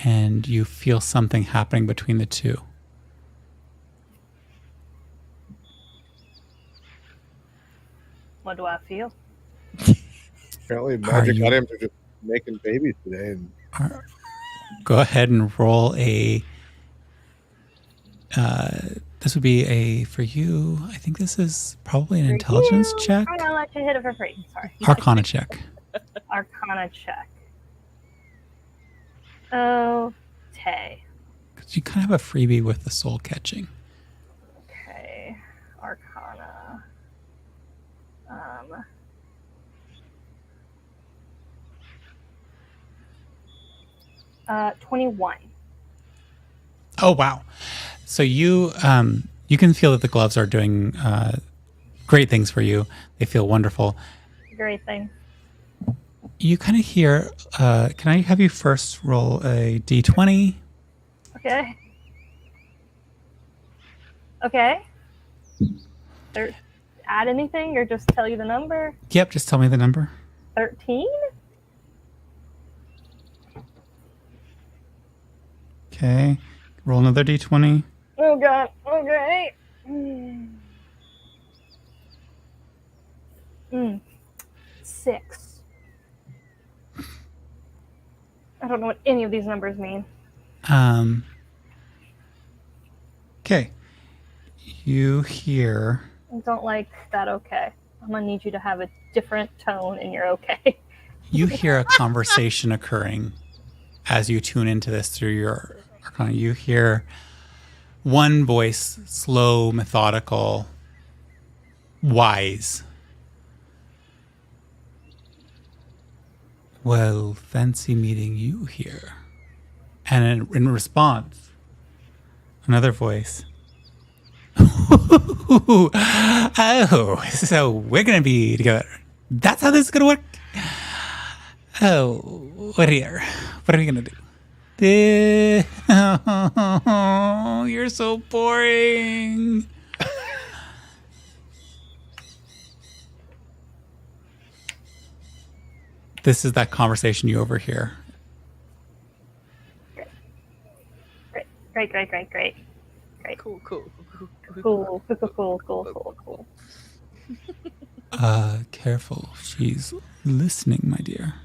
And you feel something happening between the two. What do I feel? Apparently, magic you- items are just making babies today. And Go ahead and roll a... this would be a, for you, I think this is probably an For intelligence you, check? I'm gonna let you hit it for free. Sorry. Arcana check. Arcana check. Okay. Because you kind of have a freebie with the soul catching. Okay. Arcana. 21. Oh, wow. So you can feel that the gloves are doing great things for you. They feel wonderful. Great thing. You kind of hear, can I have you first roll a d20? Okay. Okay. Add anything or just tell you the number? Yep, just tell me the number. 13? Okay. Roll another d20. Oh god. Okay. 6. I don't know what any of these numbers mean. Okay. You hear... I don't like that okay. I'm gonna need you to have a different tone in your okay. You hear a conversation occurring as you tune into this through your arcana. You hear one voice, slow, methodical, wise. Well, fancy meeting you here. And in response, another voice. Oh, so we're going to be together. That's how this is going to work. Oh, what are we gonna do? You're so boring. This is that conversation you overhear. Great. Cool. Cool. Careful. She's listening, my dear.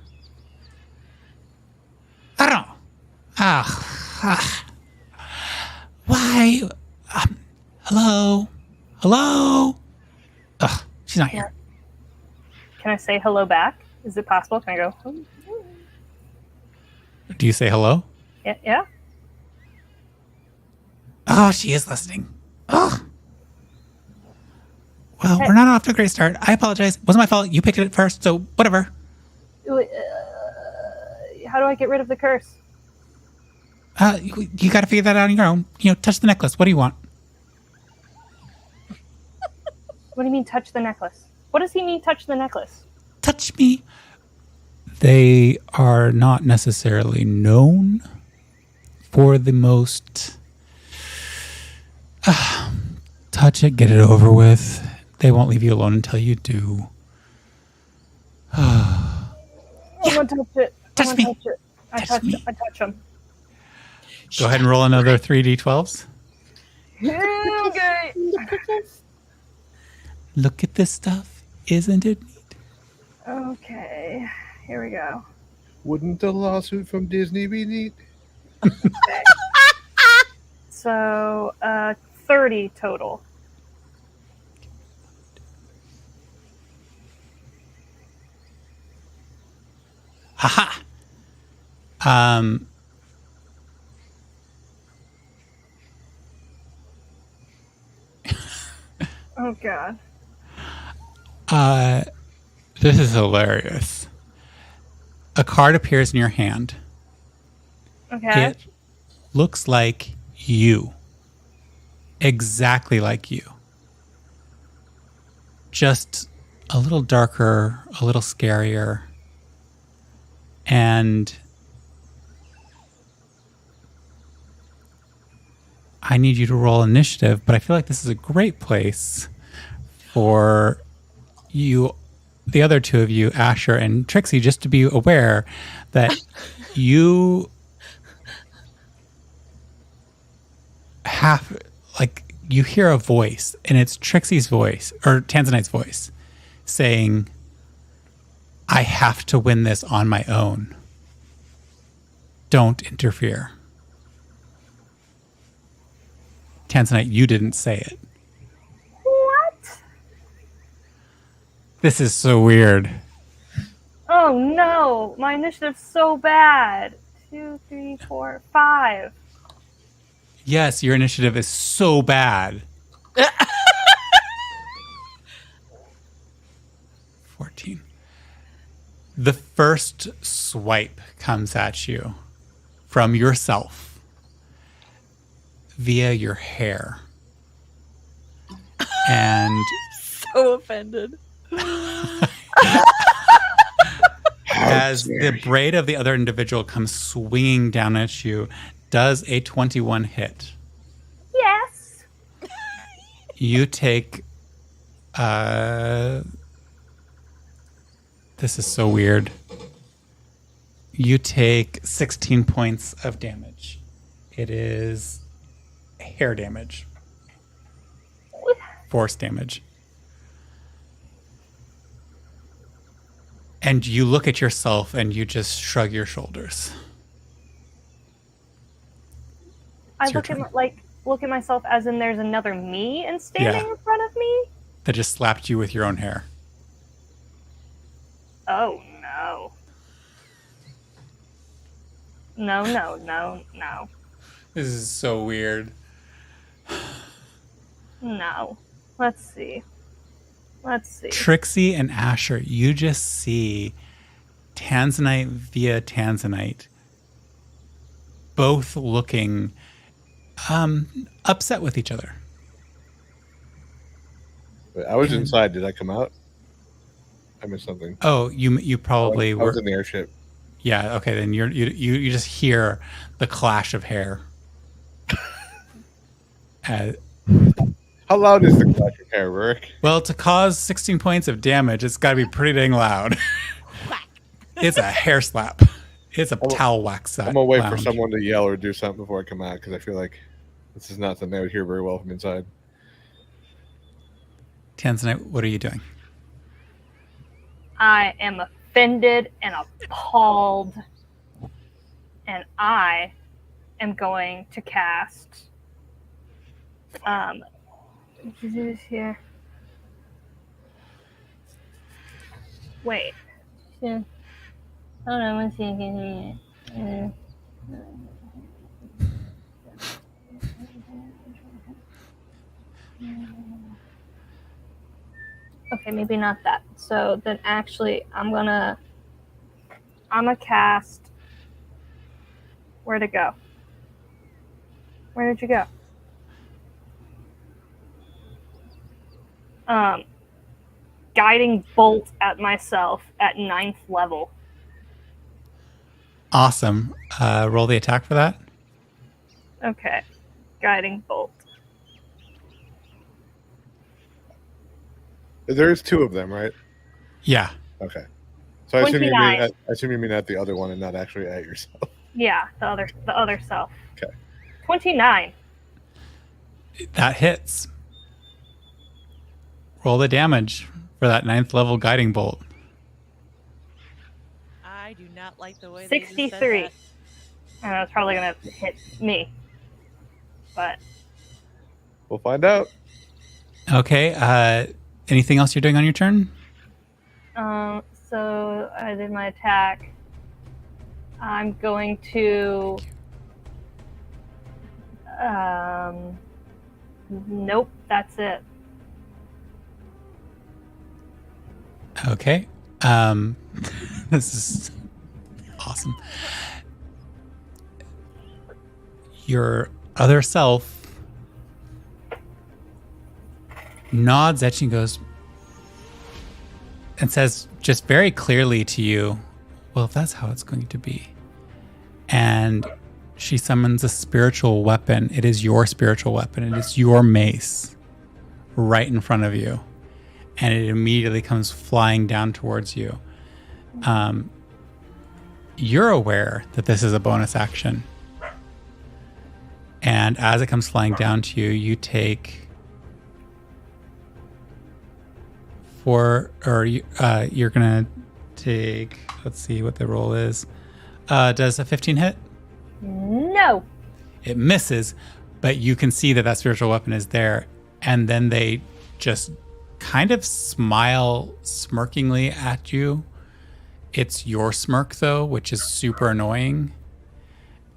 I don't know. Why? Hello? Ugh, she's not here. Can I say hello back? Is it possible? Can I go? Do you say hello? Yeah. Oh, she is listening. Ugh. Well, we're not off to a great start. I apologize. It wasn't my fault. You picked it first, so whatever. How do I get rid of the curse? You got to figure that out on your own. Touch the necklace. What do you want? What do you mean, touch the necklace? What does he mean, touch the necklace? Touch me. They are not necessarily known for the most... touch it, get it over with. They won't leave you alone until you do. I want to touch it. Touch me. I touch him. Go ahead and roll another 3d12s. Okay. Look at this stuff. Isn't it neat? Okay. Here we go. Wouldn't a lawsuit from Disney be neat? So, 30 total. Haha. Oh, God. This is hilarious. A card appears in your hand. Okay. It looks like you. Exactly like you. Just a little darker, a little scarier. And I need you to roll initiative, but I feel like this is a great place for you, the other two of you, Asher and Trixie, just to be aware that you have, like, you hear a voice, and it's Trixie's voice, or Tanzanite's voice, saying, I have to win this on my own. Don't interfere. Tanzanite, you didn't say it. What? This is so weird. Oh, no. My initiative's so bad. 2, 3, 4, 5. Yes, your initiative is so bad. 14. The first swipe comes at you from yourself via your hair. And So offended. as the braid of the other individual comes swinging down at you, does a 21 hit. Yes. You take... this is so weird. You take 16 points of damage. It is hair damage. Force damage. And you look at yourself and you just shrug your shoulders. I It's your look at myself as in there's another me and standing Yeah. in front of me. That just slapped you with your own hair. Oh, no. No. This is so weird. No. Let's see. Trixie and Asher, you just see Tanzanite via Tanzanite both looking upset with each other. Wait, I was inside. Did I come out? I missed something. Oh, you probably I were. was in the airship. Yeah. Okay. Then you just hear the clash of hair. How loud is the clash of hair, Rick? Well, to cause 16 points of damage, it's got to be pretty dang loud. It's a hair slap. It's a towel wax. I'm gonna wait for someone to yell or do something before I come out because I feel like this is not something I would hear very well from inside. Tanzanite, what are you doing? I am offended and appalled, and I am going to cast. Here. Wait. Yeah. Hold on one second. Okay, maybe not that. So then actually I'm gonna cast. Where'd it go? Where did you go? Guiding bolt at myself at 9th level. Awesome. Roll the attack for that. Okay. Guiding bolt. There's 2 of them, right? Yeah. Okay. So I assume 29. you mean at the other one and not actually at yourself. Yeah, the other self. Okay. 29. That hits. Roll the damage for that 9th level guiding bolt. I do not like the way they just said 63. that. And it's probably gonna hit me. But We'll find out. Okay. Anything else you're doing on your turn? so I did my attack. I'm going to nope, that's it. Okay. This is awesome. Your other self nods at you and goes and says just very clearly to you, well, if that's how it's going to be. And she summons a spiritual weapon. It is your spiritual weapon. It is your mace right in front of you. And it immediately comes flying down towards you. You're aware that this is a bonus action. And as it comes flying down to you, you take you're going to take, let's see what the roll is. Does a 15 hit? No. It misses, but you can see that spiritual weapon is there. And then they just kind of smile smirkingly at you. It's your smirk, though, which is super annoying.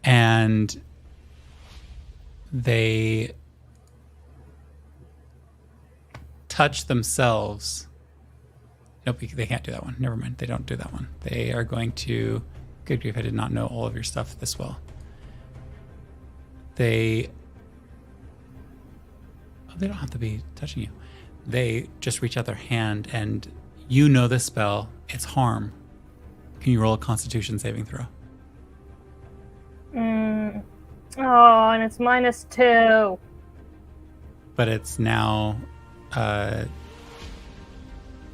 And they touch themselves. Nope, they can't do that one. Never mind. They don't do that one. They are going to... Good grief, I did not know all of your stuff this well. They don't have to be touching you. They just reach out their hand, and you know this spell. It's harm. Can you roll a Constitution saving throw? Oh, and it's -2. But it's now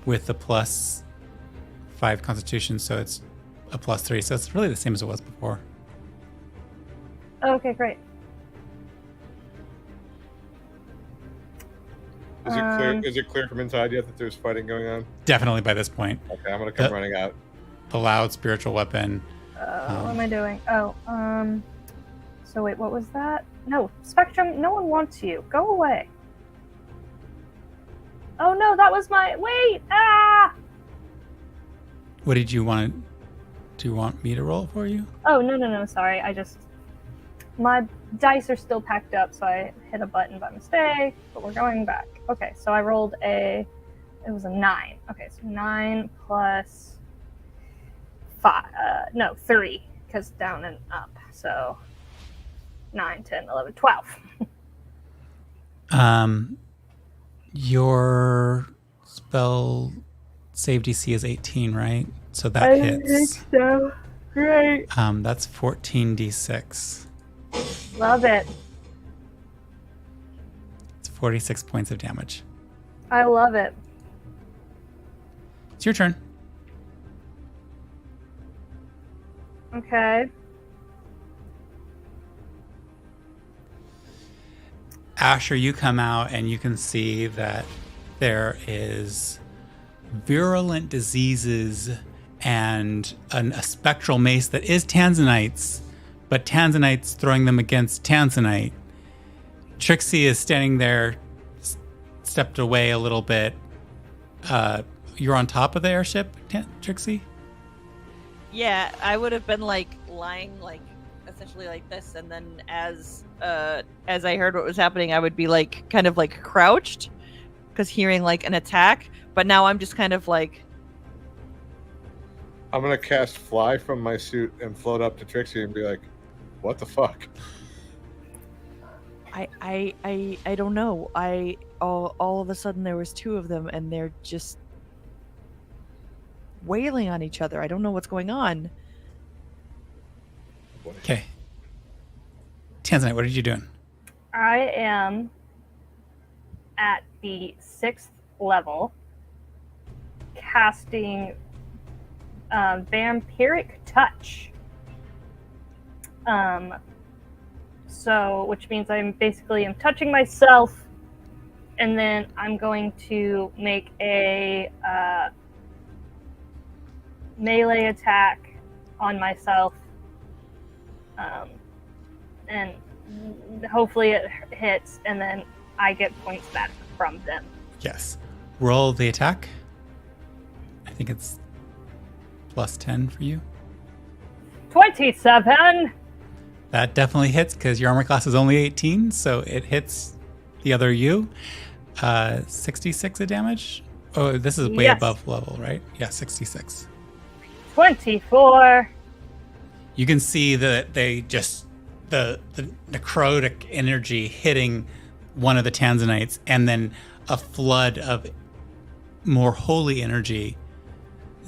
with the +5 Constitution, so it's a +3. So it's really the same as it was before. Okay, great. Is it clear from inside yet that there's fighting going on? Definitely by this point. Okay, I'm gonna come running out. The loud spiritual weapon. What am I doing? So wait, what was that? No, Spectrum, no one wants you. Go away. Oh no, that was my... Wait! Ah! What did you want? Do you want me to roll for you? Oh, no, sorry. My dice are still packed up, so I hit a button by mistake, but we're going back. Okay, so I rolled it was a 9. Okay, so 9 plus 5, 3, because down and up. So 9, 10, 11, 12. Your spell save DC is 18, right? So that hits. So. Great. That's 14d6. Love it. It's 46 points of damage. I love it. It's your turn. Okay. Asher, you come out and you can see that there is virulent diseases and a spectral mace that is Tanzanites, but Tanzanites throwing them against Tanzanite. Trixie is standing there, stepped away a little bit. You're on top of the airship, Trixie? Yeah, I would have been like lying like essentially like this, and then as I heard what was happening, I would be like kind of like crouched because hearing like an attack, but now I'm just kind of like I'm gonna cast fly from my suit and float up to Trixie and be like, "What the fuck?" I don't know. All of a sudden there was two of them and they're just wailing on each other. I don't know what's going on. Okay. Tanzanite, what are you doing? I am at the 6th level, casting Vampiric Touch. So, which means I'm touching myself, and then I'm going to make a melee attack on myself, and hopefully it hits, and then I get points back from them. Yes. Roll the attack. I think it's plus 10 for you. 27. That definitely hits because your armor class is only 18, so it hits the other you. 66 of damage. Oh, this is way Yes. above level, right? Yeah, 66. 24. You can see that they just the necrotic energy hitting one of the Tanzanites, and then a flood of more holy energy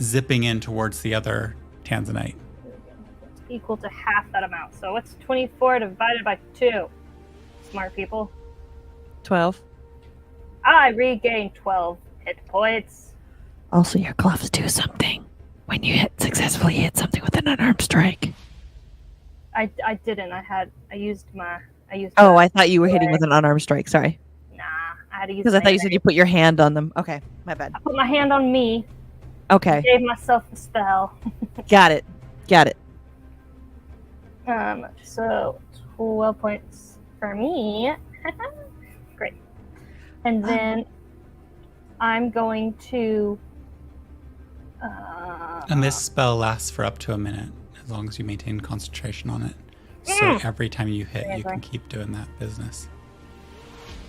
zipping in towards the other Tanzanite. Equal to half that amount. So what's 24 divided by 2? Smart people. 12. I regain 12 hit points. Also, your gloves do something when you successfully hit something with an unarmed strike. I didn't. I used my. Oh, I thought you were hitting with an unarmed strike. Sorry. Nah, I had to use. Because I thought you said you put your hand on them. Okay, my bad. I put my hand on me. Okay, Gave myself a spell. got it. So 12 points for me. Great. And then I'm going to. And this spell lasts for up to a minute, as long as you maintain concentration on it. So every time you hit, you can keep doing that business.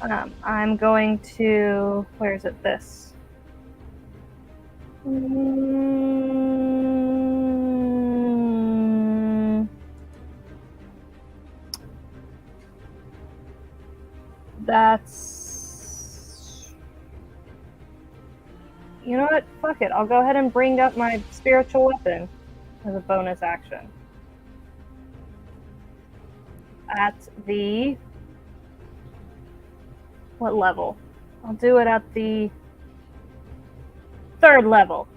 I'm going to. Where is it? This. That's. You know what? Fuck it. I'll go ahead and bring up my spiritual weapon as a bonus action. At the. What level? I'll do it at the 3rd level.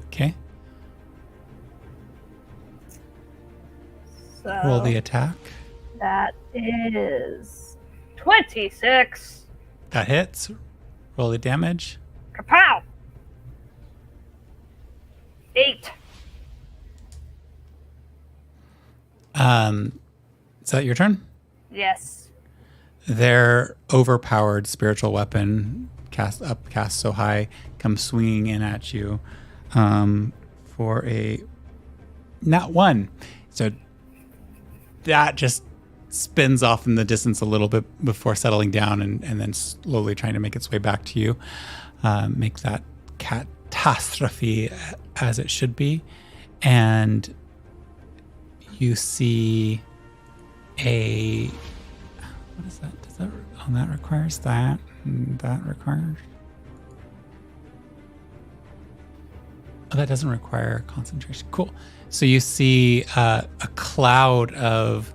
Okay. So Roll the attack. that is 26. That hits. Roll the damage. Kapow! 8. Is that your turn? Yes. Their overpowered spiritual weapon, cast so high, comes swinging in at you for a not one. So that just spins off in the distance a little bit before settling down and then slowly trying to make its way back to you. Make that catastrophe as it should be. And you see a... What is that? Does that... Oh, that requires that. And that requires... Oh, that doesn't require concentration. Cool. So you see a cloud of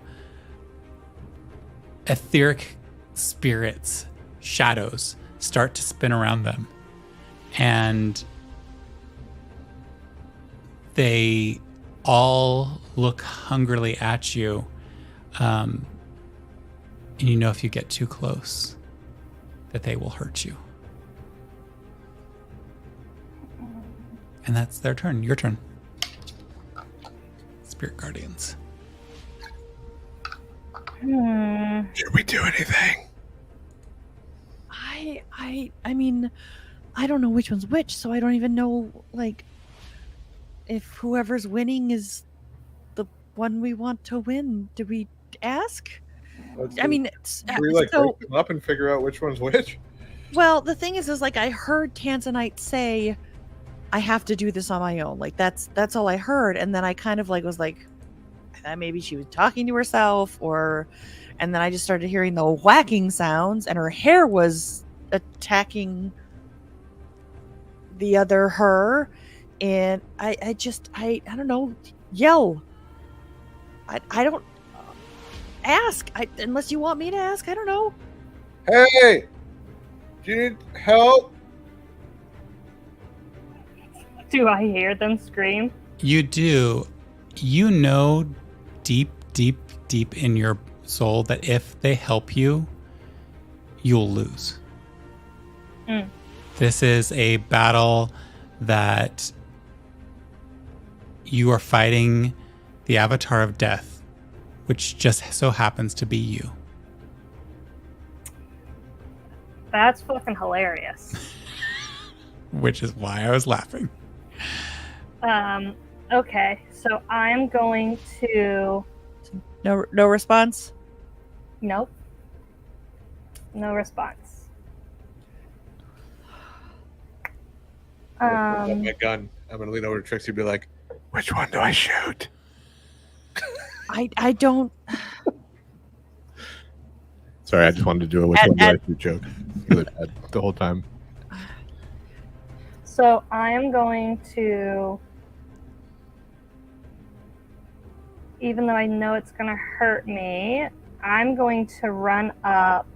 etheric spirits, shadows, start to spin around them. And they all look hungrily at you. And you know if you get too close, that they will hurt you. And that's their turn. Your turn. Spirit Guardians. Should we do anything? I mean, I don't know which one's which, so I don't even know, like, if whoever's winning is the one we want to win. Do we ask? I mean, Should we like so, break them up and figure out which one's which? well, the thing is like I heard Tanzanite say, I have to do this on my own. Like that's all I heard, and then I kind of like was like, I thought maybe she was talking to herself, and then I just started hearing the whacking sounds, and her hair was attacking the other her, and I don't know, yell. I don't ask. Unless you want me to ask, I don't know. Hey, do you need help? Do I hear them scream? You do. You know deep, deep, deep in your soul that if they help you, you'll lose. This is a battle that you are fighting the avatar of death, which just so happens to be you. That's fucking hilarious. Which is why I was laughing. Okay, so I'm going to... No response. Nope. No response. I've got my gun. I'm gonna lean over to Trixie and be like, "Which one do I shoot?" I don't. Sorry, I just wanted to do a which one do I shoot joke. Really bad the whole time. So I am going to, even though I know it's going to hurt me, I'm going to run up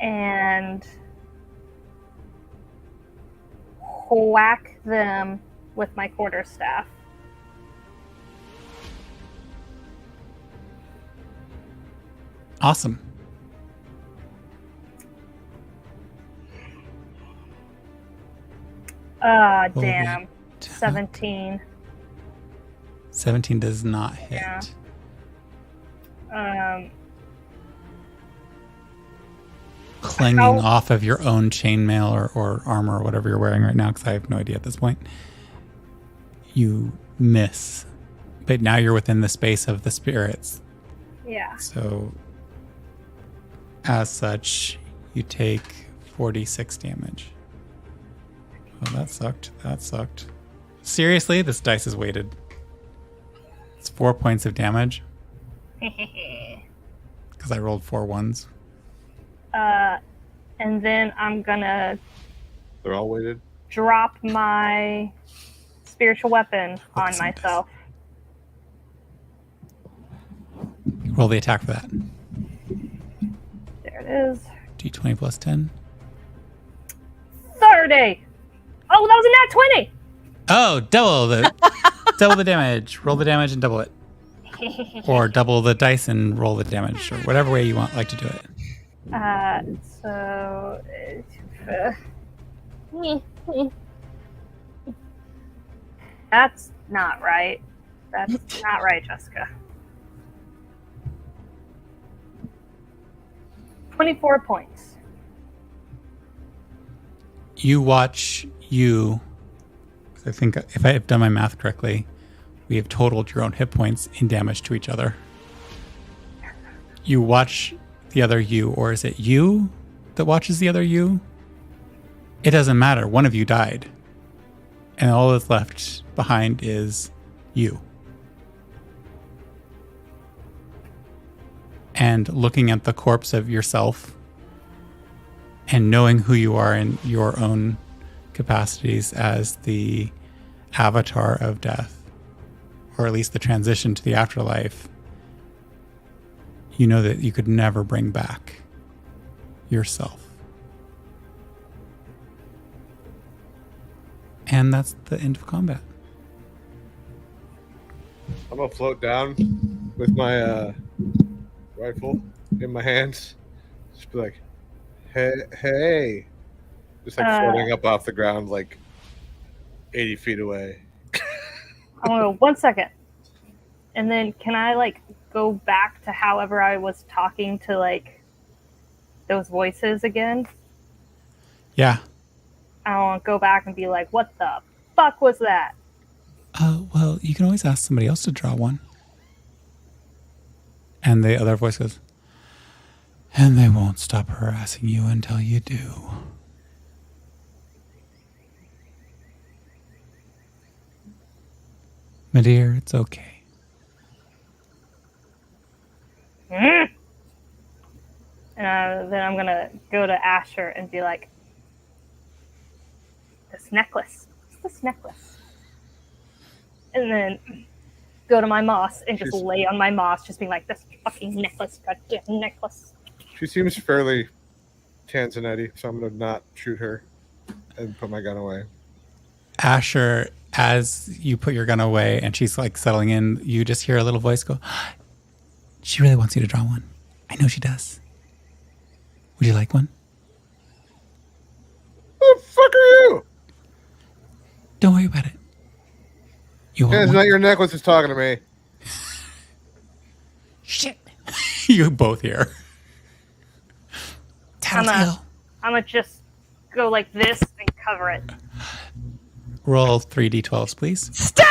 and whack them with my quarterstaff. Awesome. Damn. 17. 17 does not hit. Yeah. Clanging off of your own chainmail or armor or whatever you're wearing right now, because I have no idea at this point. You miss. But now you're within the space of the spirits. Yeah. So, as such, you take 46 damage. Oh, that sucked. That sucked. Seriously? This dice is weighted. It's 4 points of damage. Because I rolled 4 ones. And then I'm gonna They're all weighted. drop my spiritual weapon on myself. Roll the attack for that. There it is. D20 plus 10. 30! Oh, that was a nat 20! Oh, double the damage. Roll the damage and double it. Or double the dice and roll the damage, or whatever way you like to do it. So... That's not right. That's not right, Jessica. 24 points. You watch I think if I have done my math correctly, we have totaled your own hit points in damage to each other. You watch the other you, or is it you that watches the other you? It doesn't matter. One of you died. And all that's left behind is you. And looking at the corpse of yourself and knowing who you are in your own capacities as the avatar of death, or at least the transition to the afterlife, you know that you could never bring back yourself. And that's the end of combat. I'm gonna float down with my rifle in my hands. Just be like, hey. Just like floating up off the ground like 80 feet away. I'm gonna go 1 second. And then can I like go back to however I was talking to like those voices again? Yeah. I want to go back and be like, what the fuck was that? Well, you can always ask somebody else to draw one. And the other voice goes, and they won't stop harassing you until you do. My dear, it's okay. And then I'm gonna go to Asher and be like, this necklace. What's this necklace? And then go to my moss and just lay on my moss, just being like, this fucking necklace, goddamn necklace. She seems fairly Tanzanite, so I'm gonna not shoot her and put my gun away. Asher, as you put your gun away and she's like settling in, you just hear a little voice go, she really wants you to draw one. I know she does. Would you like one? Who the fuck are you? Don't worry about it. You want Tanzanite, one? your necklace is talking to me. Shit. You both hear. I'm Tattletale. gonna just go like this and cover it. Roll 3d12s, please. Stop!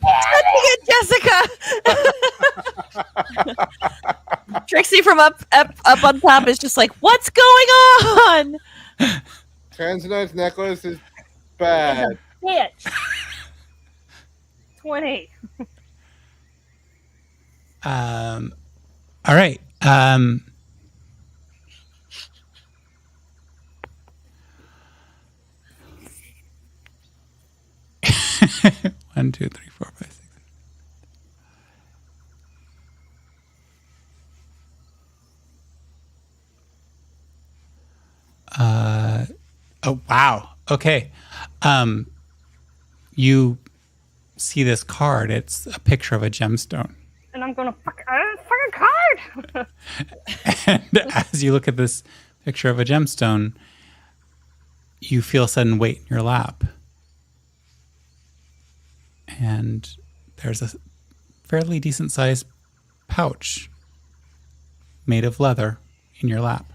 Touching it, Jessica! Trixie from up on top is just like, what's going on? Tanzanite's necklace is bad. Bitch. 20. All right. 1, 2, 3, 4, 5, 6. Oh wow. Okay. You see this card. It's a picture of a gemstone. And I'm gonna fucking card. And as you look at this picture of a gemstone, you feel a sudden weight in your lap. And there's a fairly decent sized pouch made of leather in your lap.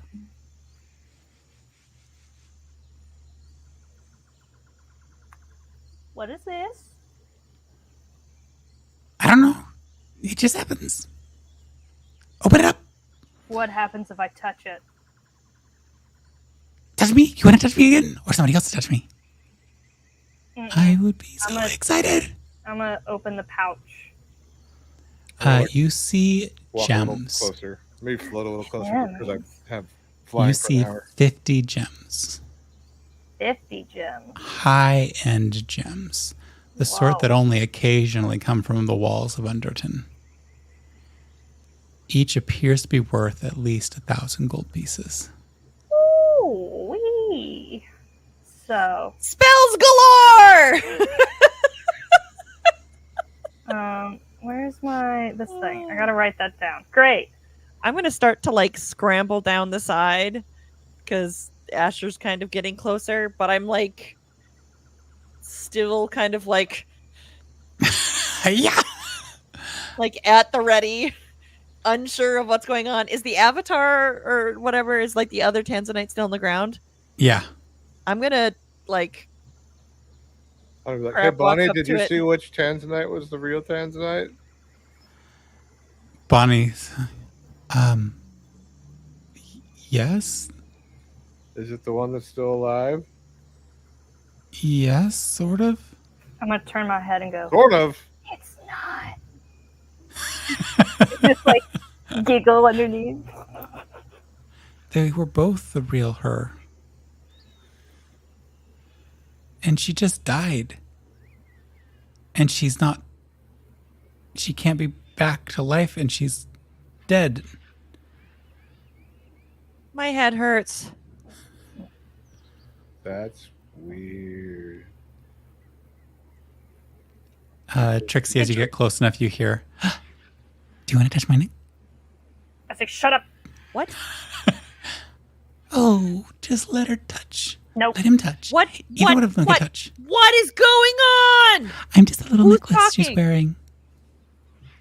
What is this? I don't know. It just happens. Open it up. What happens if I touch it? Touch me. You want to touch me again? Or somebody else to touch me? I would be so I'm gonna- excited. I'm gonna open the pouch. You see Walk a little gems. closer. Maybe float a little closer Gems. because I have flying You for see an hour. 50 gems. 50 gems. High-end gems. The sort Wow. that only occasionally come from the walls of Underton. Each appears to be worth at least 1,000 gold pieces. Ooh, wee. So, Spells galore! where's this thing? I gotta write that down. Great. I'm going to start to like scramble down the side because Asher's kind of getting closer, but I'm like still kind of like Yeah. like at the ready, unsure of what's going on. Is the avatar or whatever is like the other Tanzanite still on the ground? Yeah. I'm gonna like I'd be like, hey, Crab walks Bonnie, up did to you it. see which Tanzanite was the real Tanzanite? Bonnie. Yes. Is it the one that's still alive? Yes, sort of. I'm gonna turn my head and go, Sort of. it's not. Just like giggle underneath. They were both the real her. and she just died. And she can't be back to life, and she's dead. My head hurts. That's weird. Trixie, as you get close enough, you hear, do you want to touch my neck? I say, shut up. What? Oh, just let her touch. Nope. Let him touch. What? You what? know what I'm going what? to touch. What is going on? I'm just a little Who's necklace she's talking? wearing.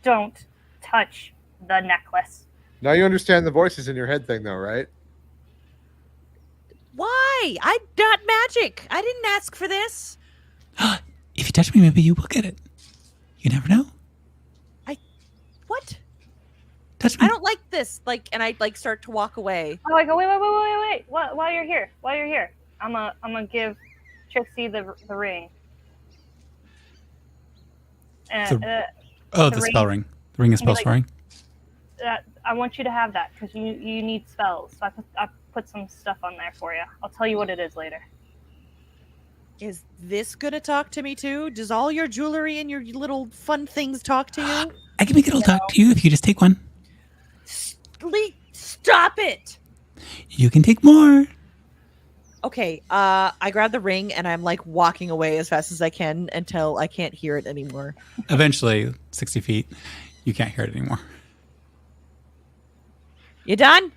Don't touch the necklace. Now you understand the voices in your head thing, though, right? Why? I'm not magic. I didn't ask for this. If you touch me, maybe you will get it. You never know. What? Touch me. I don't like this. Like, and I like start to walk away. Oh, I go, wait. While you're here, I'm gonna give Trixie the ring. And The spell ring. The ring is spell like- ring. I want you to have that because you need spells. So I put some stuff on there for you. I'll tell you what it is later. Is this gonna talk to me too? Does all your jewelry and your little fun things talk to you? I can make it all talk to you if you just take one. Stop it! You can take more. Okay, I grab the ring and I'm like walking away as fast as I can until I can't hear it anymore. Eventually, 60 feet, you can't hear it anymore. You done?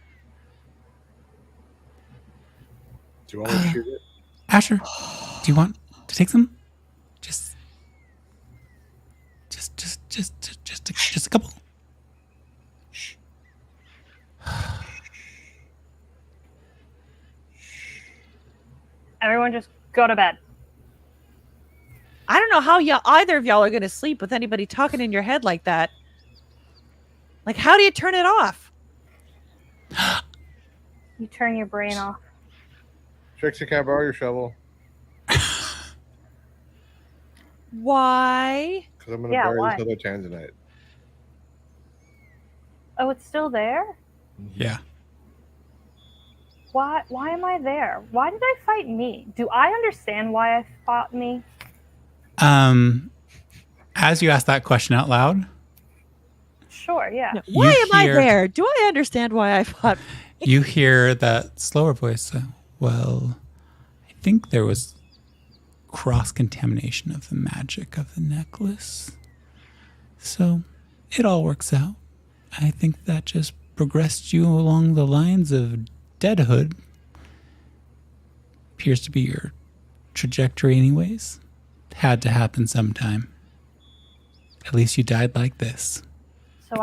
Do you want me to shoot it? Asher, do you want to take some? Just a couple. Everyone, just go to bed. I don't know how either of y'all are gonna sleep with anybody talking in your head like that. Like, how do you turn it off? You turn your brain off. Trixie, can I borrow your shovel? Why? Because I'm going to Yeah, bury why? this other tanzanite. Oh, it's still there? Yeah. Why am I there? Why did I fight me? Do I understand why I fought me? As you ask that question out loud, Sure, yeah. No, why am I hear- there? Do I understand why I fought? you hear that slower voice. Well, I think there was cross-contamination of the magic of the necklace. So it all works out. I think that just progressed you along the lines of deadhood. Appears to be your trajectory anyways. Had to happen sometime. At least you died like this. So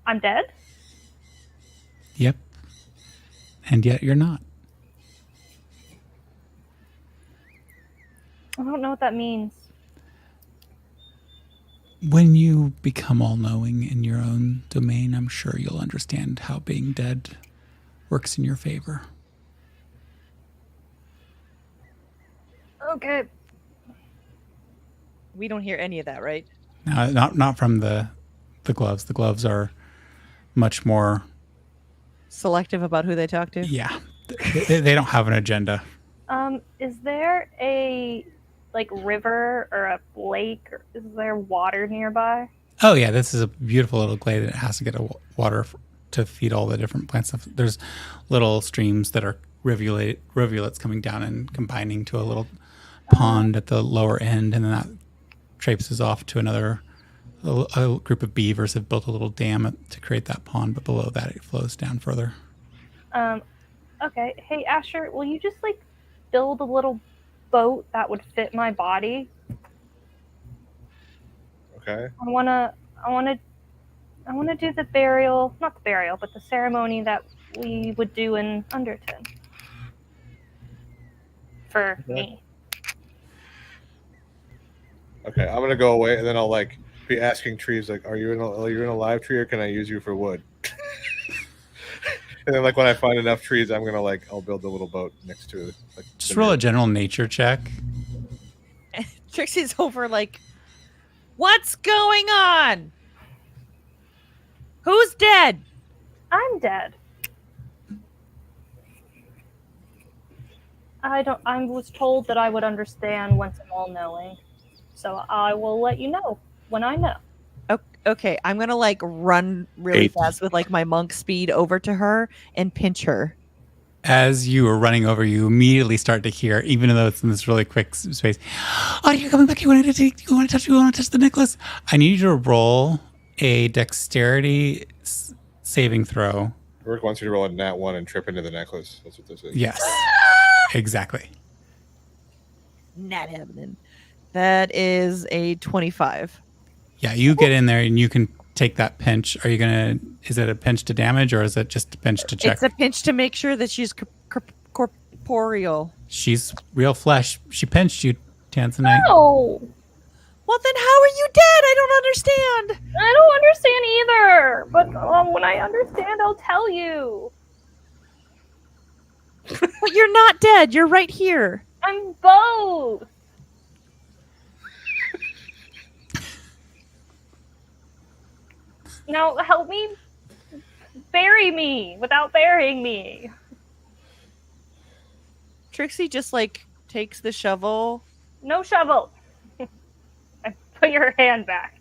I'm dead? Yep. And yet you're not. I don't know what that means. When you become all-knowing in your own domain, I'm sure you'll understand how being dead works in your favor. Okay. We don't hear any of that, right? Not from the gloves. The gloves are much more, Selective about who they talk to. yeah. They don't have an agenda. Is there a river or a lake, or is there water nearby? Oh yeah, this is a beautiful little glade. It has to get water to feed all the different plants. There's little streams that are rivulets coming down and combining to a little pond at the lower end, and then that traipses off to another. A group of beavers have built a little dam to create that pond, but below that it flows down further. Okay. Hey, Asher, will you just build a little boat that would fit my body? Okay. I wanna do the burial, not the burial, but the ceremony that we would do in Underton. For me. Okay, I'm gonna go away, and then I'll be asking trees are you in a live tree, or can I use you for wood? And then when I find enough trees, I'm gonna I'll build a little boat next to it. Just roll a general nature check. Trixie's over what's going on? Who's dead? I'm dead. I was told that I would understand once I'm all-knowing. So I will let you know when I know. Okay, I'm gonna like run really fast with like my monk speed over to her and pinch her. As you are running over, you immediately start to hear, even though it's in this really quick space. Oh, you're coming back. You want to touch the necklace? I need you to roll a dexterity saving throw. Rourke wants you to roll a nat 1 and trip into the necklace. That's what this is. Yes, exactly. Not happening. That is a 25. Yeah, you get in there and you can take that pinch. Are you gonna? Is it a pinch to damage or is it just a pinch to check? It's a pinch to make sure that she's corporeal. She's real flesh. She pinched you, Tanzanite. No! Well, then how are you dead? I don't understand. I don't understand either. But when I understand, I'll tell you. But you're not dead. You're right here. I'm both. Now help me bury me without burying me. Trixie just like takes the shovel No shovel. I put your hand back.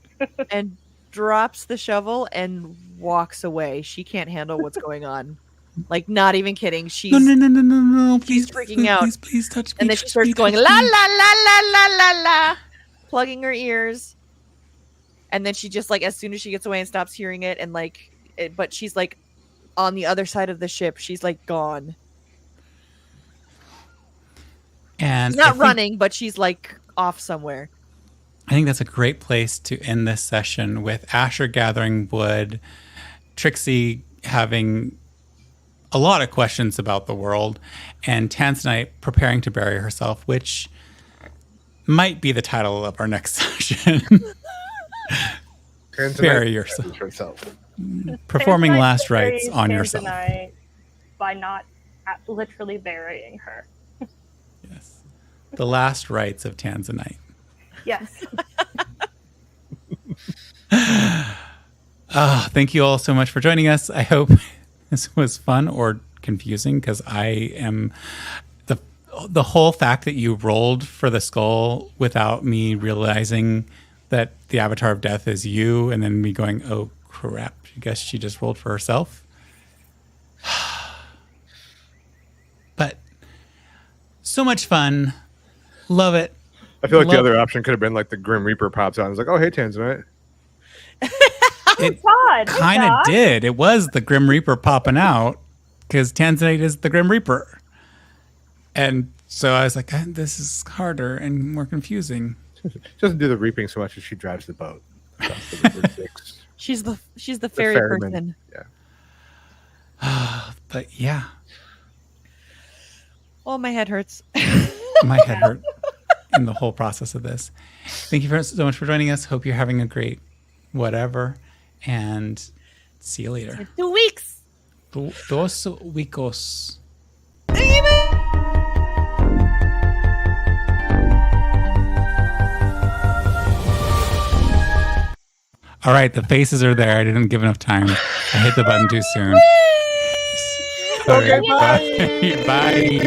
and drops the shovel and walks away. She can't handle what's going on. Like, not even kidding. She's No. Please, freaking out. Please touch me. and then she starts going la la la la la la la, plugging her ears. And then she just like, as soon as she gets away and stops hearing it, and like, but she's like on the other side of the ship. She's like gone. And She's not running, but she's like off somewhere. I think that's a great place to end this session with Asher gathering wood, Trixie having a lot of questions about the world, and Tanzanite preparing to bury herself, which might be the title of our next session. Bury yourself. Performing Tanzanite last rites buries on yourself. Tanzanite by not literally burying her. Yes. The last rites of Tanzanite. Yes. Thank you all so much for joining us. I hope this was fun or confusing, because I am the whole fact that you rolled for the skull without me realizing that the avatar of death is you, and then me going, oh crap, I guess she just rolled for herself. But so much fun. Love it. I feel like the other option could have been like the Grim Reaper pops out and is like, oh, hey, Tanzanite. It God, kind of did. It was the Grim Reaper popping out, because Tanzanite is the Grim Reaper. And so I was like, this is harder and more confusing. She doesn't do the reaping so much as she drives the boat. She's the fairy ferryman. person. Yeah. But yeah, Oh, my head hurts. my head hurt in the whole process of this. Thank you so much for joining us. Hope you're having a great whatever, and see you later. 2 weeks. Dos weekos. All right, the faces are there. I didn't give enough time. I hit the button too soon. All right, bye. Bye.